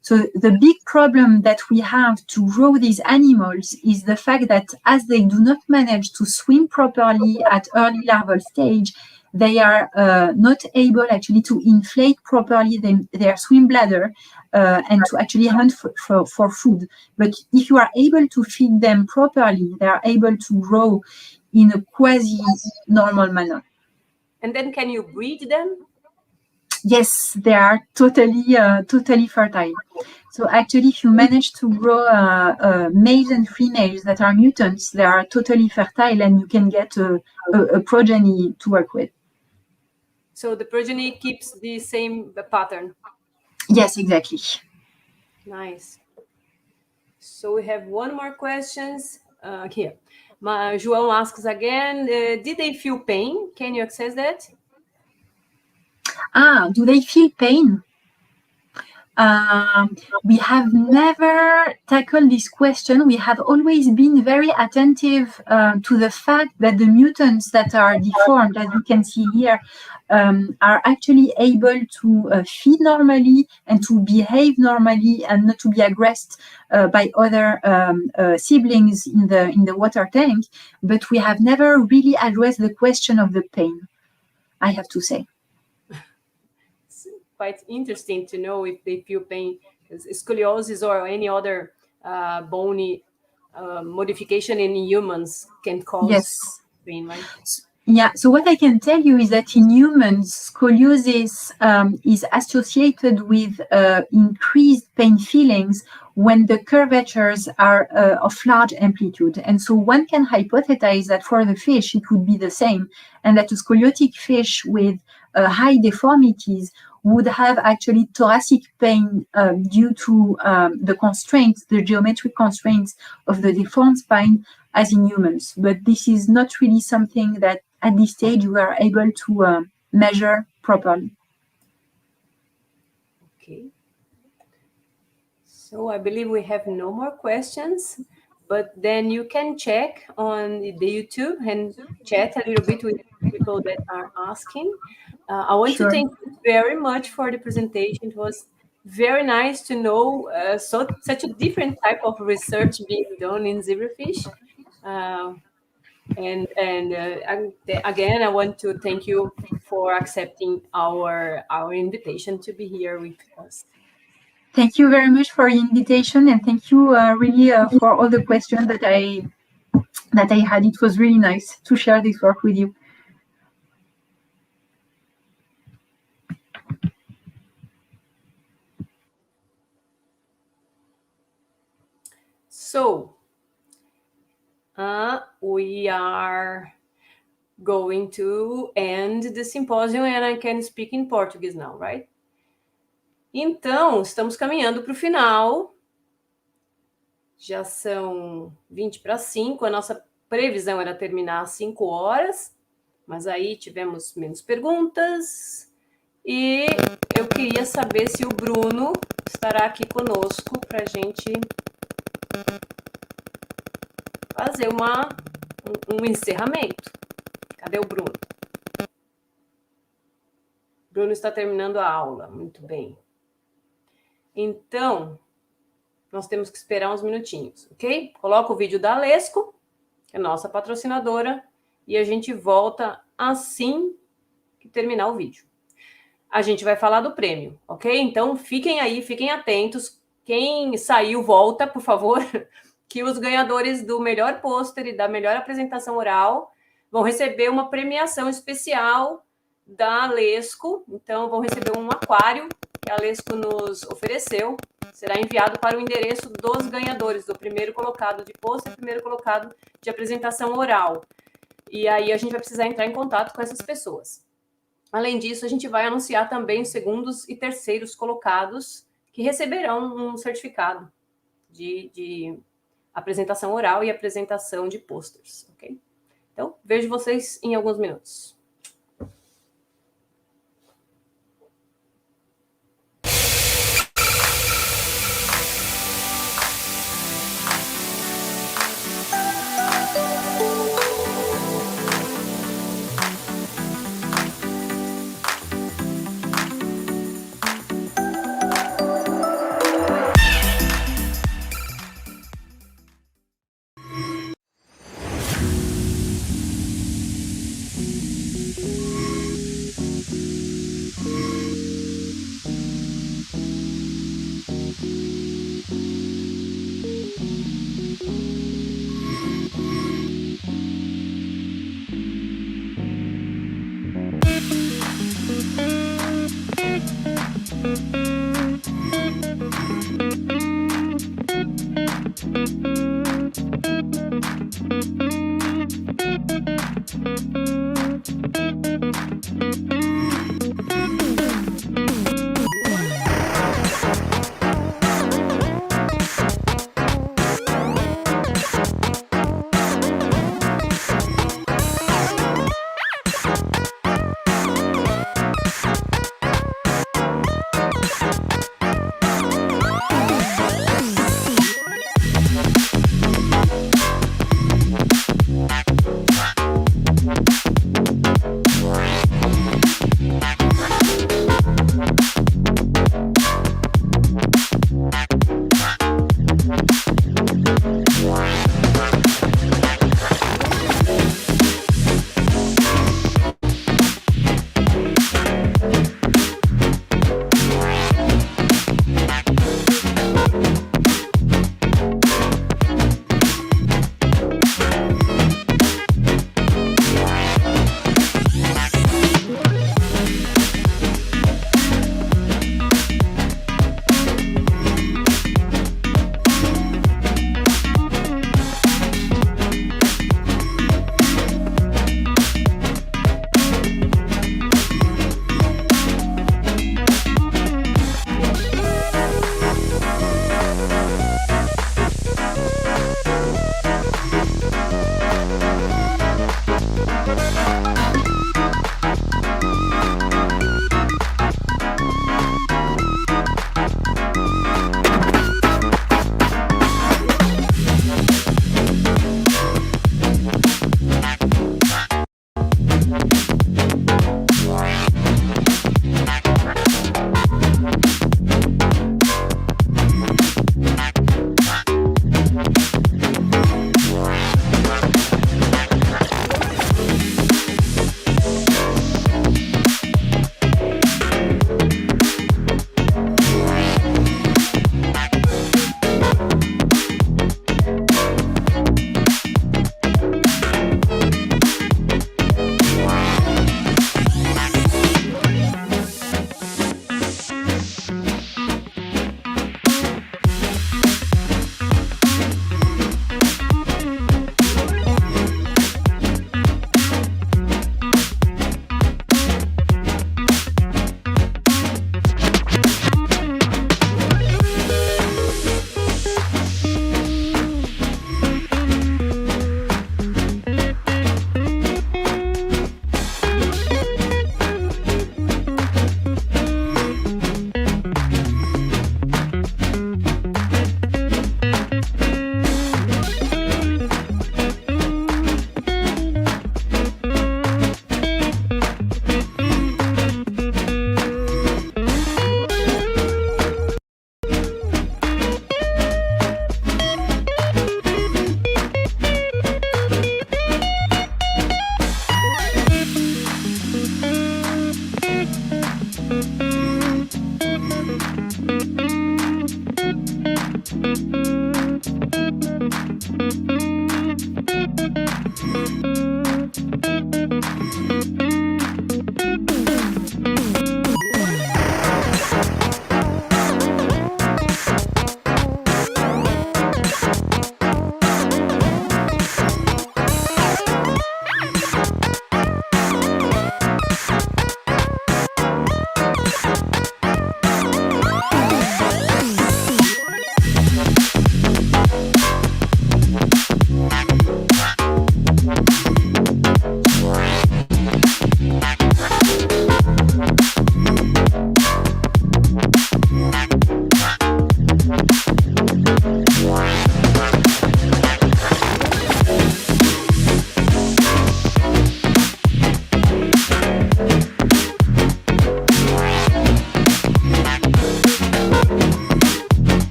So the big problem that we have to grow these animals is the fact that as they do not manage to swim properly at early larval stage, they are not able actually to inflate properly their swim bladder and to actually hunt for food. But if you are able to feed them properly, they are able to grow in a quasi-normal manner. And then can you breed them? Yes, they are totally fertile. So actually, if you manage to grow males and females that are mutants, they are totally fertile, and you can get a progeny to work with. So the progeny keeps the same pattern? Yes, exactly. Nice. So we have one more question here. João asks again, did they feel pain? Can you access that? Do they feel pain? We have never tackled this question. We have always been very attentive to the fact that the mutants that are deformed, as you can see here, are actually able to feed normally and to behave normally and not to be aggressed by other siblings in the water tank. But we have never really addressed the question of the pain, I have to say. Quite interesting to know if they feel pain. Scoliosis or any other bony modification in humans can cause pain, right? Yeah, so what I can tell you is that in humans, scoliosis is associated with increased pain feelings when the curvatures are of large amplitude. And so one can hypothesize that for the fish, it would be the same, and that a scoliotic fish with high deformities would have actually thoracic pain due to the constraints, the geometric constraints of the deformed spine as in humans. But this is not really something that at this stage we are able to measure properly. Okay. So I believe we have no more questions, but then you can check on the YouTube and chat a little bit with people that are asking. I want to thank you very much for the presentation. It was very nice to know such a different type of research being done in zebrafish. And again, I want to thank you for accepting our invitation to be here with us. Thank you very much for your invitation, and thank you really for all the questions that I had. It was really nice to share this work with you. So we are going to end the symposium, and I can speak in Portuguese now, right? Então, estamos caminhando para o final. Já são 20 para 5. A nossa previsão era terminar às 5 horas, mas aí tivemos menos perguntas. E eu queria saber se o Bruno estará aqui conosco para a gente fazer um encerramento. Cadê o Bruno? Bruno está terminando a aula. Muito bem. Então, nós temos que esperar uns minutinhos, ok? Coloca o vídeo da Alesco, que é a nossa patrocinadora, e a gente volta assim que terminar o vídeo. A gente vai falar do prêmio, ok? Então, fiquem aí, fiquem atentos. Quem saiu, volta, por favor, que os ganhadores do melhor pôster e da melhor apresentação oral vão receber uma premiação especial da Alesco. Então, vão receber um aquário que a Alesco nos ofereceu. Será enviado para o endereço dos ganhadores, do primeiro colocado de pôster e primeiro colocado de apresentação oral. e aí a gente vai precisar entrar em contato com essas pessoas. Além disso, a gente vai anunciar também os segundos e terceiros colocados que receberão um certificado de apresentação oral e apresentação de posters, ok? Então, vejo vocês em alguns minutos.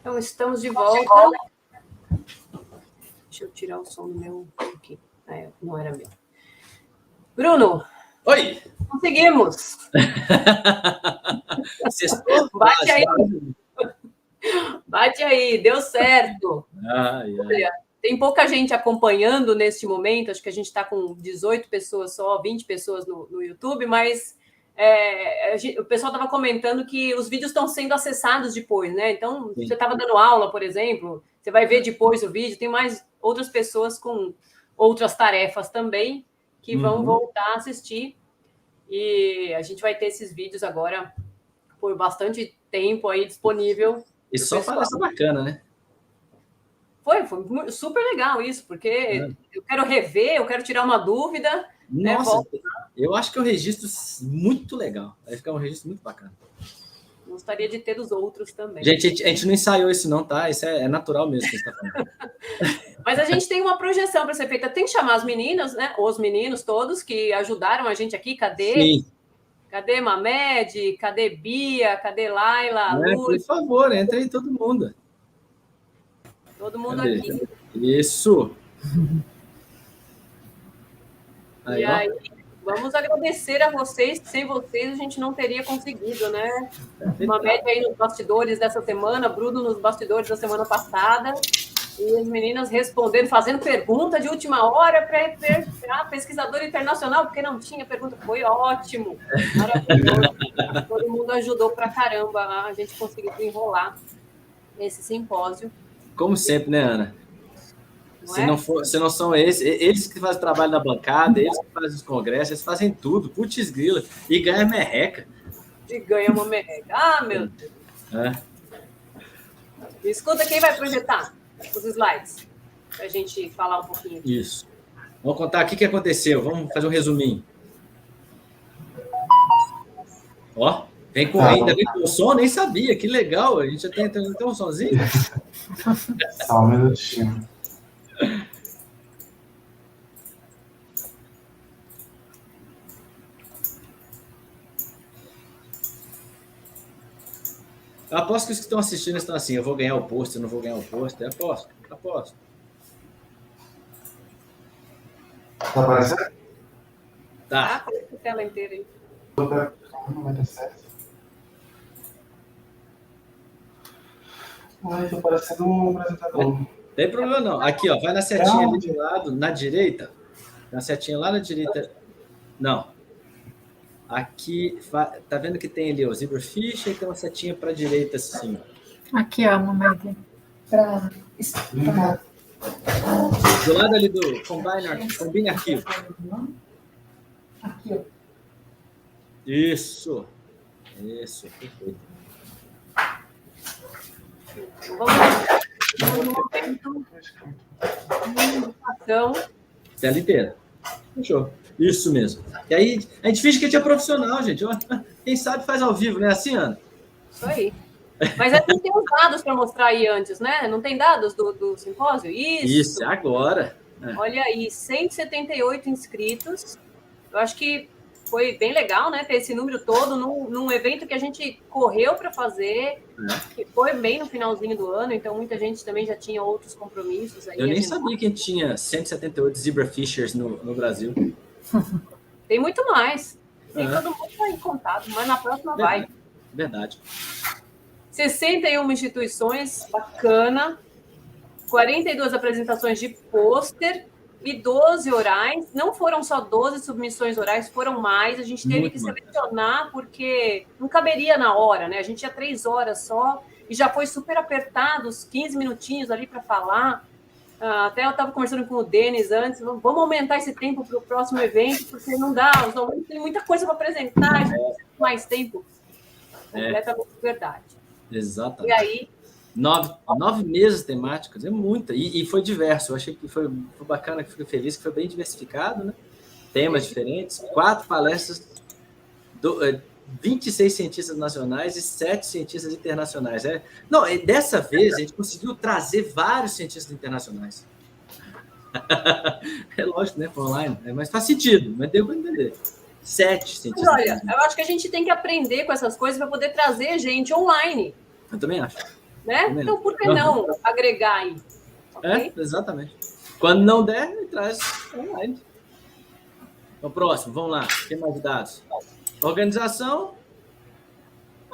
Então, estamos de volta. Deixa eu tirar o som do meu aqui. Não era meu. Bruno. Oi! Conseguimos! Bate aí! Bate aí, deu certo! Olha, tem pouca gente acompanhando neste momento, acho que a gente está com 18 pessoas só, 20 pessoas no YouTube, mas o pessoal estava comentando que os vídeos estão sendo acessados depois, né? Então, você estava dando aula, por exemplo, você vai ver depois o vídeo, tem mais outras pessoas com outras tarefas também que vão voltar a assistir. E a gente vai ter esses vídeos agora por bastante tempo aí disponível. E só palestra bacana, né? Foi super legal isso, porque eu quero rever, eu quero tirar uma dúvida. Nossa, né? Eu acho que é um registro muito legal. Vai ficar um registro muito bacana. Gostaria de ter dos outros também. Gente, a gente não ensaiou isso não, tá? Isso é natural mesmo que a gente está falando. Mas a gente tem uma projeção para ser feita. Tem que chamar as meninas, né? Os meninos todos que ajudaram a gente aqui. Cadê? Sim. Cadê Mamed? Cadê Bia? Cadê Laila? Por favor, entra aí todo mundo. Todo mundo aqui. Isso. Aí, e aí, vamos agradecer a vocês, que sem vocês a gente não teria conseguido, né? Uma média aí nos bastidores dessa semana, Bruno nos bastidores da semana passada, e as meninas respondendo, fazendo pergunta de última hora para pesquisador internacional, porque não tinha pergunta. Foi ótimo, maravilhoso. Todo mundo ajudou pra caramba a gente conseguir enrolar esse simpósio. Como sempre, né, Ana? Se não são eles que fazem o trabalho da bancada, eles que fazem os congressos, eles fazem tudo, putz grila, e ganha merreca. E ganha uma merreca. Ah, meu Deus. Escuta, quem vai projetar os slides? Para a gente falar um pouquinho. Isso. Vamos contar o que aconteceu, vamos fazer um resuminho. Ó, vem ainda vem com o som, nem sabia, que legal, a gente já tem um somzinho. Só um minutinho. Eu aposto que os que estão assistindo estão assim, eu vou ganhar o pôster, eu não vou ganhar o pôster, aposto. Tá aparecendo? Tá. Aparece a tela inteira aí. Não vai dar certo. Ai, tô parecendo um apresentador. Não tem problema não. Aqui, ó, vai na setinha ali de lado, na direita. Na setinha lá na direita. Não. Aqui, tá vendo que tem ali o Zebrafish e tem uma setinha para a direita, assim. Aqui, ó, mamãe. Do lado ali do Combine Arquivo. Aqui, ó. Isso, perfeito. Vamos no momento de indicação. Tela inteira. Fechou. Isso mesmo. E aí, a gente finge que a gente é profissional, gente. Quem sabe faz ao vivo, né? Assim, Ana? Isso aí. Mas a gente tem os dados para mostrar aí antes, né? Não tem dados do simpósio? Isso, agora. Olha aí, 178 inscritos. Eu acho que foi bem legal, né? Ter esse número todo num evento que a gente correu para fazer, que foi bem no finalzinho do ano, então muita gente também já tinha outros compromissos. Aí eu nem sabia que a gente tinha 178 Zebrafishers no Brasil. Tem muito mais. Tem todo mundo aí contado, mas na próxima vai. Verdade. 61 instituições, bacana. 42 apresentações de pôster e 12 orais. Não foram só 12 submissões orais, foram mais. A gente teve que selecionar porque não caberia na hora, né? A gente tinha 3 horas só e já foi super apertado, os 15 minutinhos ali para falar. Até eu estava conversando com o Denis antes, vamos aumentar esse tempo para o próximo evento, porque não dá, os alunos têm muita coisa para apresentar, a gente precisa de mais tempo. Completamente verdade. Exatamente. E aí... 9 mesas temáticas, é muita, e foi diverso, eu achei que foi bacana, que fiquei feliz, que foi bem diversificado, né? Temas diferentes, 4 palestras, 26 cientistas nacionais e 7 cientistas internacionais. Não, dessa vez a gente conseguiu trazer vários cientistas internacionais. É lógico, né? Online, mas faz sentido, mas deu para entender. 7 cientistas. Olha, eu acho que a gente tem que aprender com essas coisas para poder trazer gente online. Eu também acho. né? Então, por que não agregar aí? Okay? Exatamente. Quando não der, traz online. Então, próximo, vamos lá. Tem mais dados. Organização.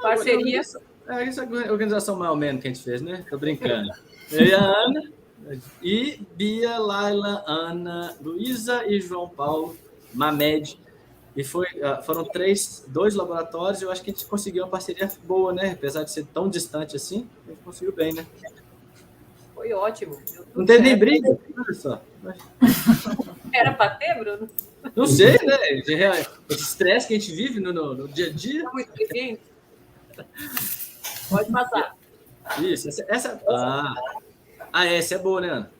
Parceria. Essa organização mais ou menos que a gente fez, né? Tô brincando. Eu e a Ana, e Bia, Laila, Ana, Luísa e João Paulo, Mamed. E foram 2 laboratórios, eu acho que a gente conseguiu uma parceria boa, né? Apesar de ser tão distante assim, a gente conseguiu bem, né? Foi ótimo. Não teve nem briga, olha só. Era para ter, Bruno? Não sei, né? Esse estresse que a gente vive no dia a dia. Tá muito quente. Pode passar. Isso, essa é boa, né, Ana?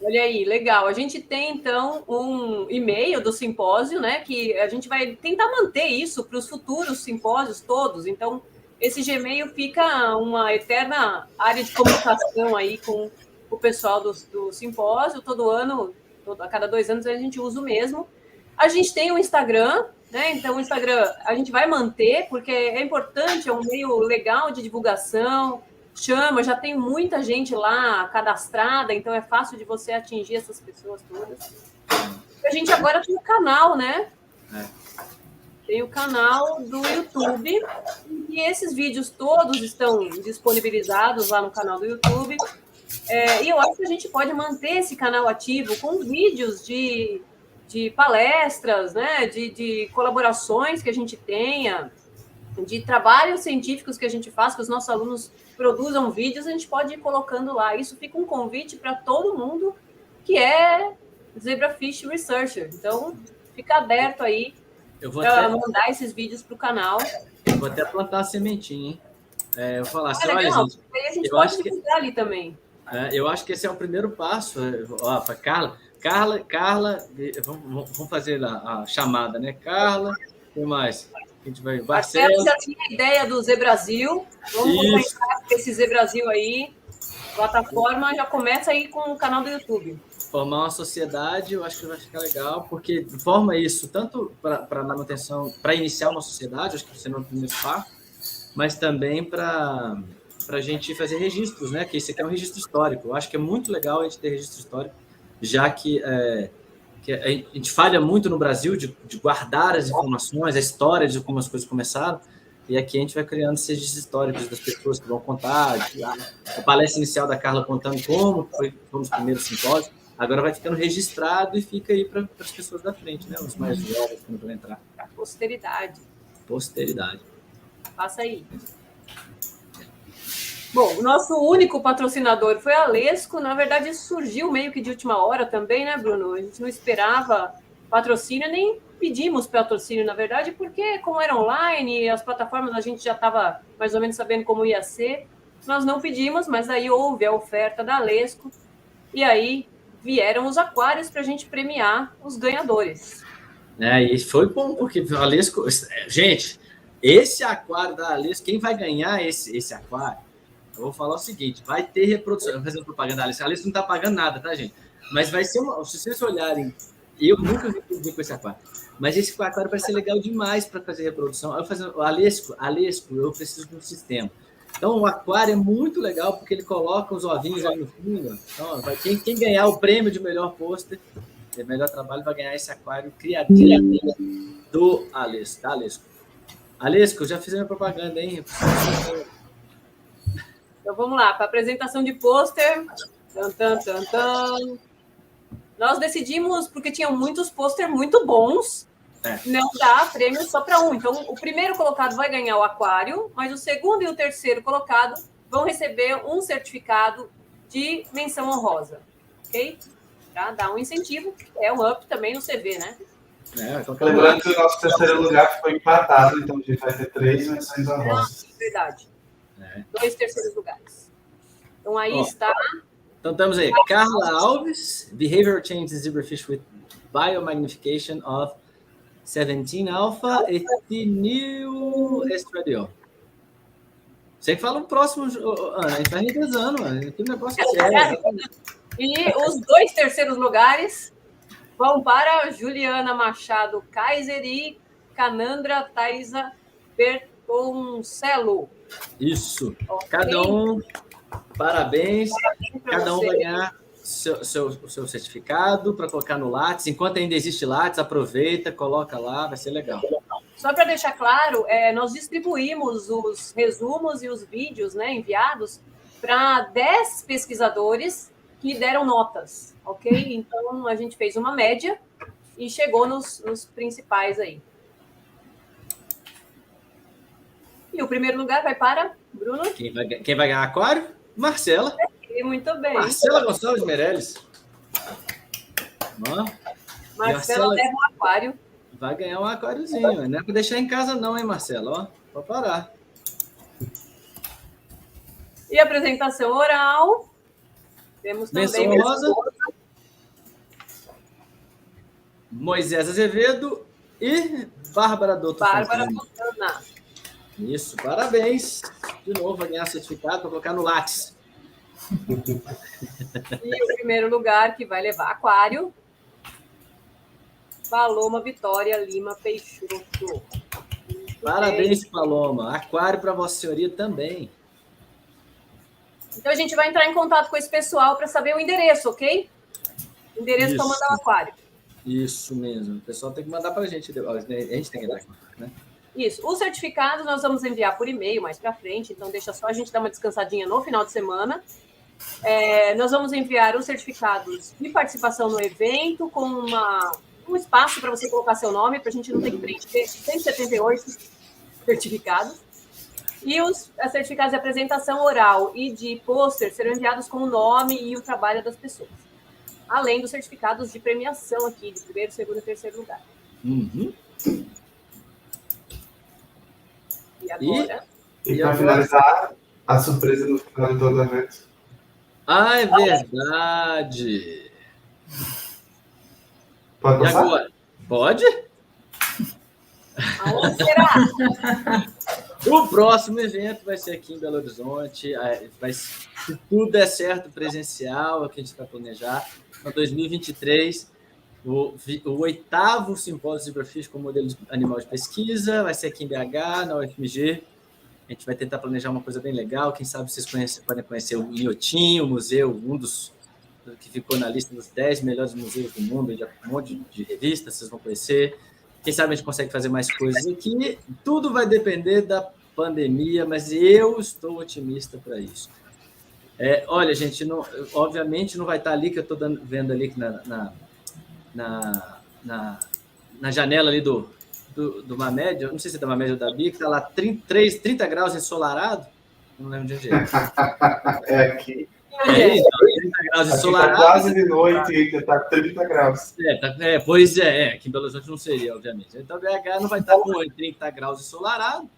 Olha aí, legal. A gente tem, então, um e-mail do simpósio, né? Que a gente vai tentar manter isso para os futuros simpósios todos. Então, esse Gmail fica uma eterna área de comunicação aí com o pessoal do simpósio. Todo ano, a cada 2 anos, a gente usa o mesmo. A gente tem o Instagram, né? Então, o Instagram a gente vai manter, porque é importante, é um meio legal de divulgação. Já tem muita gente lá cadastrada, então é fácil de você atingir essas pessoas todas. A gente agora tem o canal, né? Tem o canal do YouTube, e esses vídeos todos estão disponibilizados lá no canal do YouTube. E eu acho que a gente pode manter esse canal ativo com vídeos de palestras, né? De colaborações que a gente tenha, de trabalhos científicos que a gente faz, que os nossos alunos produzam vídeos, a gente pode ir colocando lá. Isso fica um convite para todo mundo que é Zebrafish Researcher. Então, fica aberto aí para mandar esses vídeos para o canal. Eu vou até plantar a sementinha, hein? Eu vou falar assim, olha, legal. gente... Aí a gente pode divulgar ali também. Eu acho que esse é o primeiro passo. Ó, para Carla, vamos fazer a chamada, né? Carla, o que mais? A gente vai... Marcelo já tinha a ideia do Zebrasil. Vamos começar com esse Zebrasil aí. Plataforma já começa aí com o canal do YouTube. Formar uma sociedade, eu acho que vai ficar legal, porque forma isso tanto para manutenção, para iniciar uma sociedade, acho que você não tem espaço, mas também para a gente fazer registros, né? Que esse aqui é um registro histórico. Eu acho que é muito legal a gente ter registro histórico, já que a gente falha muito no Brasil de guardar as informações, a história de como as coisas começaram, e aqui a gente vai criando esses registros históricos das pessoas que vão contar, a palestra inicial da Carla contando como fomos os primeiros simpósios, agora vai ficando registrado e fica aí para as pessoas da frente, né? Os mais jovens que não vão entrar. Posteridade. Passa aí. Bom, o nosso único patrocinador foi a Lesco. Na verdade, isso surgiu meio que de última hora também, né, Bruno? A gente não esperava patrocínio, nem pedimos patrocínio, na verdade, porque como era online, as plataformas a gente já estava mais ou menos sabendo como ia ser. Nós não pedimos, mas aí houve a oferta da Lesco, e aí vieram os aquários para a gente premiar os ganhadores. E foi bom, porque a Lesco... Gente, esse aquário da Lesco, quem vai ganhar esse aquário? Eu vou falar o seguinte, vai ter reprodução. Eu vou fazer propaganda da Alice. A Alice não está pagando nada, tá, gente? Mas vai ser se vocês olharem, eu nunca vi com esse aquário, mas esse aquário vai ser legal demais para fazer reprodução. Eu fazer o Alesco, eu preciso de um sistema. Então, o aquário é muito legal, porque ele coloca os ovinhos ali no fundo. Então, quem ganhar o prêmio de melhor pôster, melhor trabalho, vai ganhar esse aquário criativo do Alesco, da Alesco. Alesco, já fiz a minha propaganda, hein? Então, vamos lá, para a apresentação de pôster. Nós decidimos, porque tinham muitos pôster muito bons, não dá prêmio só para um. Então, o primeiro colocado vai ganhar o aquário, mas o segundo e o terceiro colocado vão receber um certificado de menção honrosa, ok? Para dar um incentivo, é um up também no CV, né? Lembrando que o nosso terceiro lugar foi empatado, então a gente vai ter 3 menções honrosas. Verdade. 2 terceiros lugares. Então, aí está... Então, estamos aí. Carla Alves, Behavior Change in Zebrafish with Biomagnification of 17-alpha etinil estradiol. Você que fala o próximo, Ana. A gente vai revezando, Ana. Que negócio é. E os 2 terceiros lugares vão para Juliana Machado Kaiser e Canandra Thaisa Bertoncello. Isso. Okay. Cada um Parabéns. Cada um vai ganhar o seu certificado para colocar no Lattes. Enquanto ainda existe Lattes, aproveita, coloca lá, vai ser legal. Só para deixar claro, nós distribuímos os resumos e os vídeos, né, enviados para 10 pesquisadores que deram notas, ok? Então, a gente fez uma média e chegou nos principais aí. E o primeiro lugar vai para Bruno. Quem vai ganhar aquário? Marcela. Muito bem. Marcela Gonçalves Meirelles. Ó, Marcela leva um aquário. Vai ganhar um aquáriozinho. Não é para deixar em casa não, hein, Marcela? Ó, pode parar. E a apresentação oral. Temos também Rosa, Moisés Azevedo e Bárbara Dotto. Bárbara Fontana. Isso, parabéns. De novo, vai ganhar certificado para colocar no Lattes. E o primeiro lugar que vai levar aquário, Paloma Vitória Lima Peixoto. Parabéns, Paloma. Aquário para Vossa Senhoria também. Então, a gente vai entrar em contato com esse pessoal para saber o endereço, ok? O endereço para mandar o aquário. Isso mesmo. O pessoal tem que mandar para a gente. A gente tem que dar, né? Isso. Os certificados nós vamos enviar por e-mail mais para frente, então deixa só a gente dar uma descansadinha no final de semana. Nós vamos enviar os certificados de participação no evento com um espaço para você colocar seu nome, para a gente não ter que preencher 178 certificados. E os certificados de apresentação oral e de pôster serão enviados com o nome e o trabalho das pessoas. Além dos certificados de premiação aqui, de primeiro, segundo e terceiro lugar. Uhum. E agora? E para finalizar, a surpresa no final de todo o evento. Ah, é verdade. Pode passar? E agora? Pode? Aonde será? O próximo evento vai ser aqui em Belo Horizonte. Se tudo der certo, presencial, é o que a gente vai planejar. Para 2023, o 8º Simpósio Zebrafish com modelo animal de pesquisa. Vai ser aqui em BH, na UFMG. A gente vai tentar planejar uma coisa bem legal. Quem sabe vocês podem conhecer o Inhotim, o museu, um dos que ficou na lista dos 10 melhores museus do mundo, um monte de revistas, vocês vão conhecer. Quem sabe a gente consegue fazer mais coisas aqui. Tudo vai depender da pandemia, mas eu estou otimista para isso. Olha, gente, obviamente não vai estar ali, que eu estou vendo ali na janela ali do Mamed, eu não sei se é da Mamed ou da Bia, que está lá 30 graus ensolarado. Não lembro de onde é. É aqui. Então, 30 graus ensolarado. Está quase de noite e está 30 graus. Pois é, aqui em Belo Horizonte não seria, obviamente. Então, BH não vai estar com 30 graus ensolarado,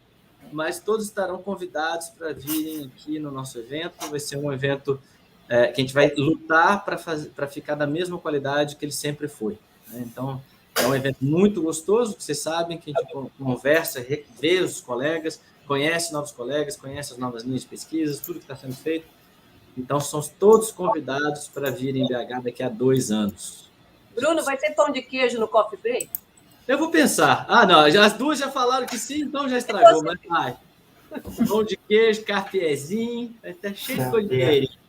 mas todos estarão convidados para virem aqui no nosso evento. Vai ser um evento que a gente vai lutar para ficar da mesma qualidade que ele sempre foi, né? Então, é um evento muito gostoso, que vocês sabem, que a gente conversa, vê os colegas, conhece novos colegas, conhece as novas linhas de pesquisas, tudo que está sendo feito. Então, são todos convidados para virem em BH daqui a 2 anos. Bruno, vai ter pão de queijo no coffee break? Eu vou pensar. Não, as duas já falaram que sim, então já estragou, mas vai. Pão de queijo, carpiezinho, vai estar cheio de coisa de queijo.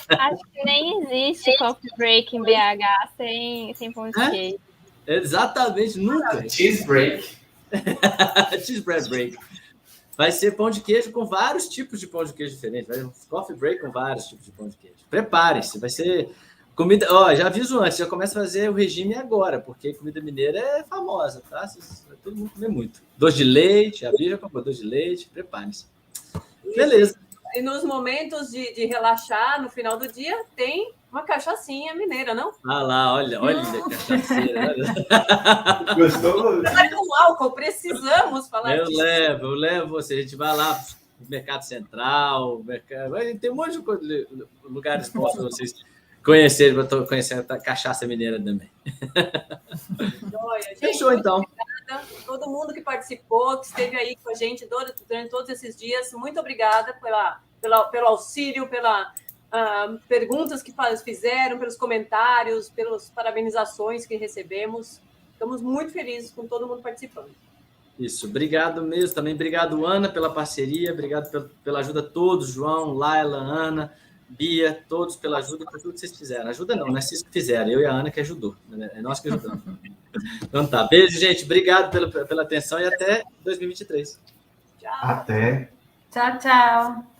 Acho que nem existe coffee break em BH sem pão de queijo. Exatamente, nunca. Cheese break. Cheese break. Vai ser pão de queijo com vários tipos de pão de queijo diferentes. Vai ser um coffee break com vários tipos de pão de queijo. Preparem-se, vai ser comida. Já aviso antes, já começa a fazer o regime agora, porque comida mineira é famosa, tá? Vai todo mundo comer muito. Doce de leite, a Bia já comprou doce de leite, preparem-se. Beleza. E nos momentos de relaxar, no final do dia, tem uma cachaçinha mineira, não? Ah lá, olha a cachaceira. Gostou? Com álcool, precisamos falar disso. Eu levo você. A gente vai lá no Mercado Central, tem um monte de lugares bons para vocês conhecerem, para conhecer a cachaça mineira também. Olha, Fechou, então. Todo mundo que participou, que esteve aí com a gente durante todos esses dias, muito obrigada pelo auxílio, pelas perguntas que fizeram, pelos comentários, pelas parabenizações que recebemos. Estamos muito felizes com todo mundo participando. Isso, obrigado mesmo. Também obrigado, Ana, pela parceria, obrigado pela ajuda a todos, João, Laila, Ana, Bia, todos pela ajuda, por tudo que vocês fizeram. Ajuda não, é vocês que fizeram, eu e a Ana que ajudou. É nós que ajudamos. Então tá, beijo, gente. Obrigado pela atenção e até 2023. Até. Tchau, tchau.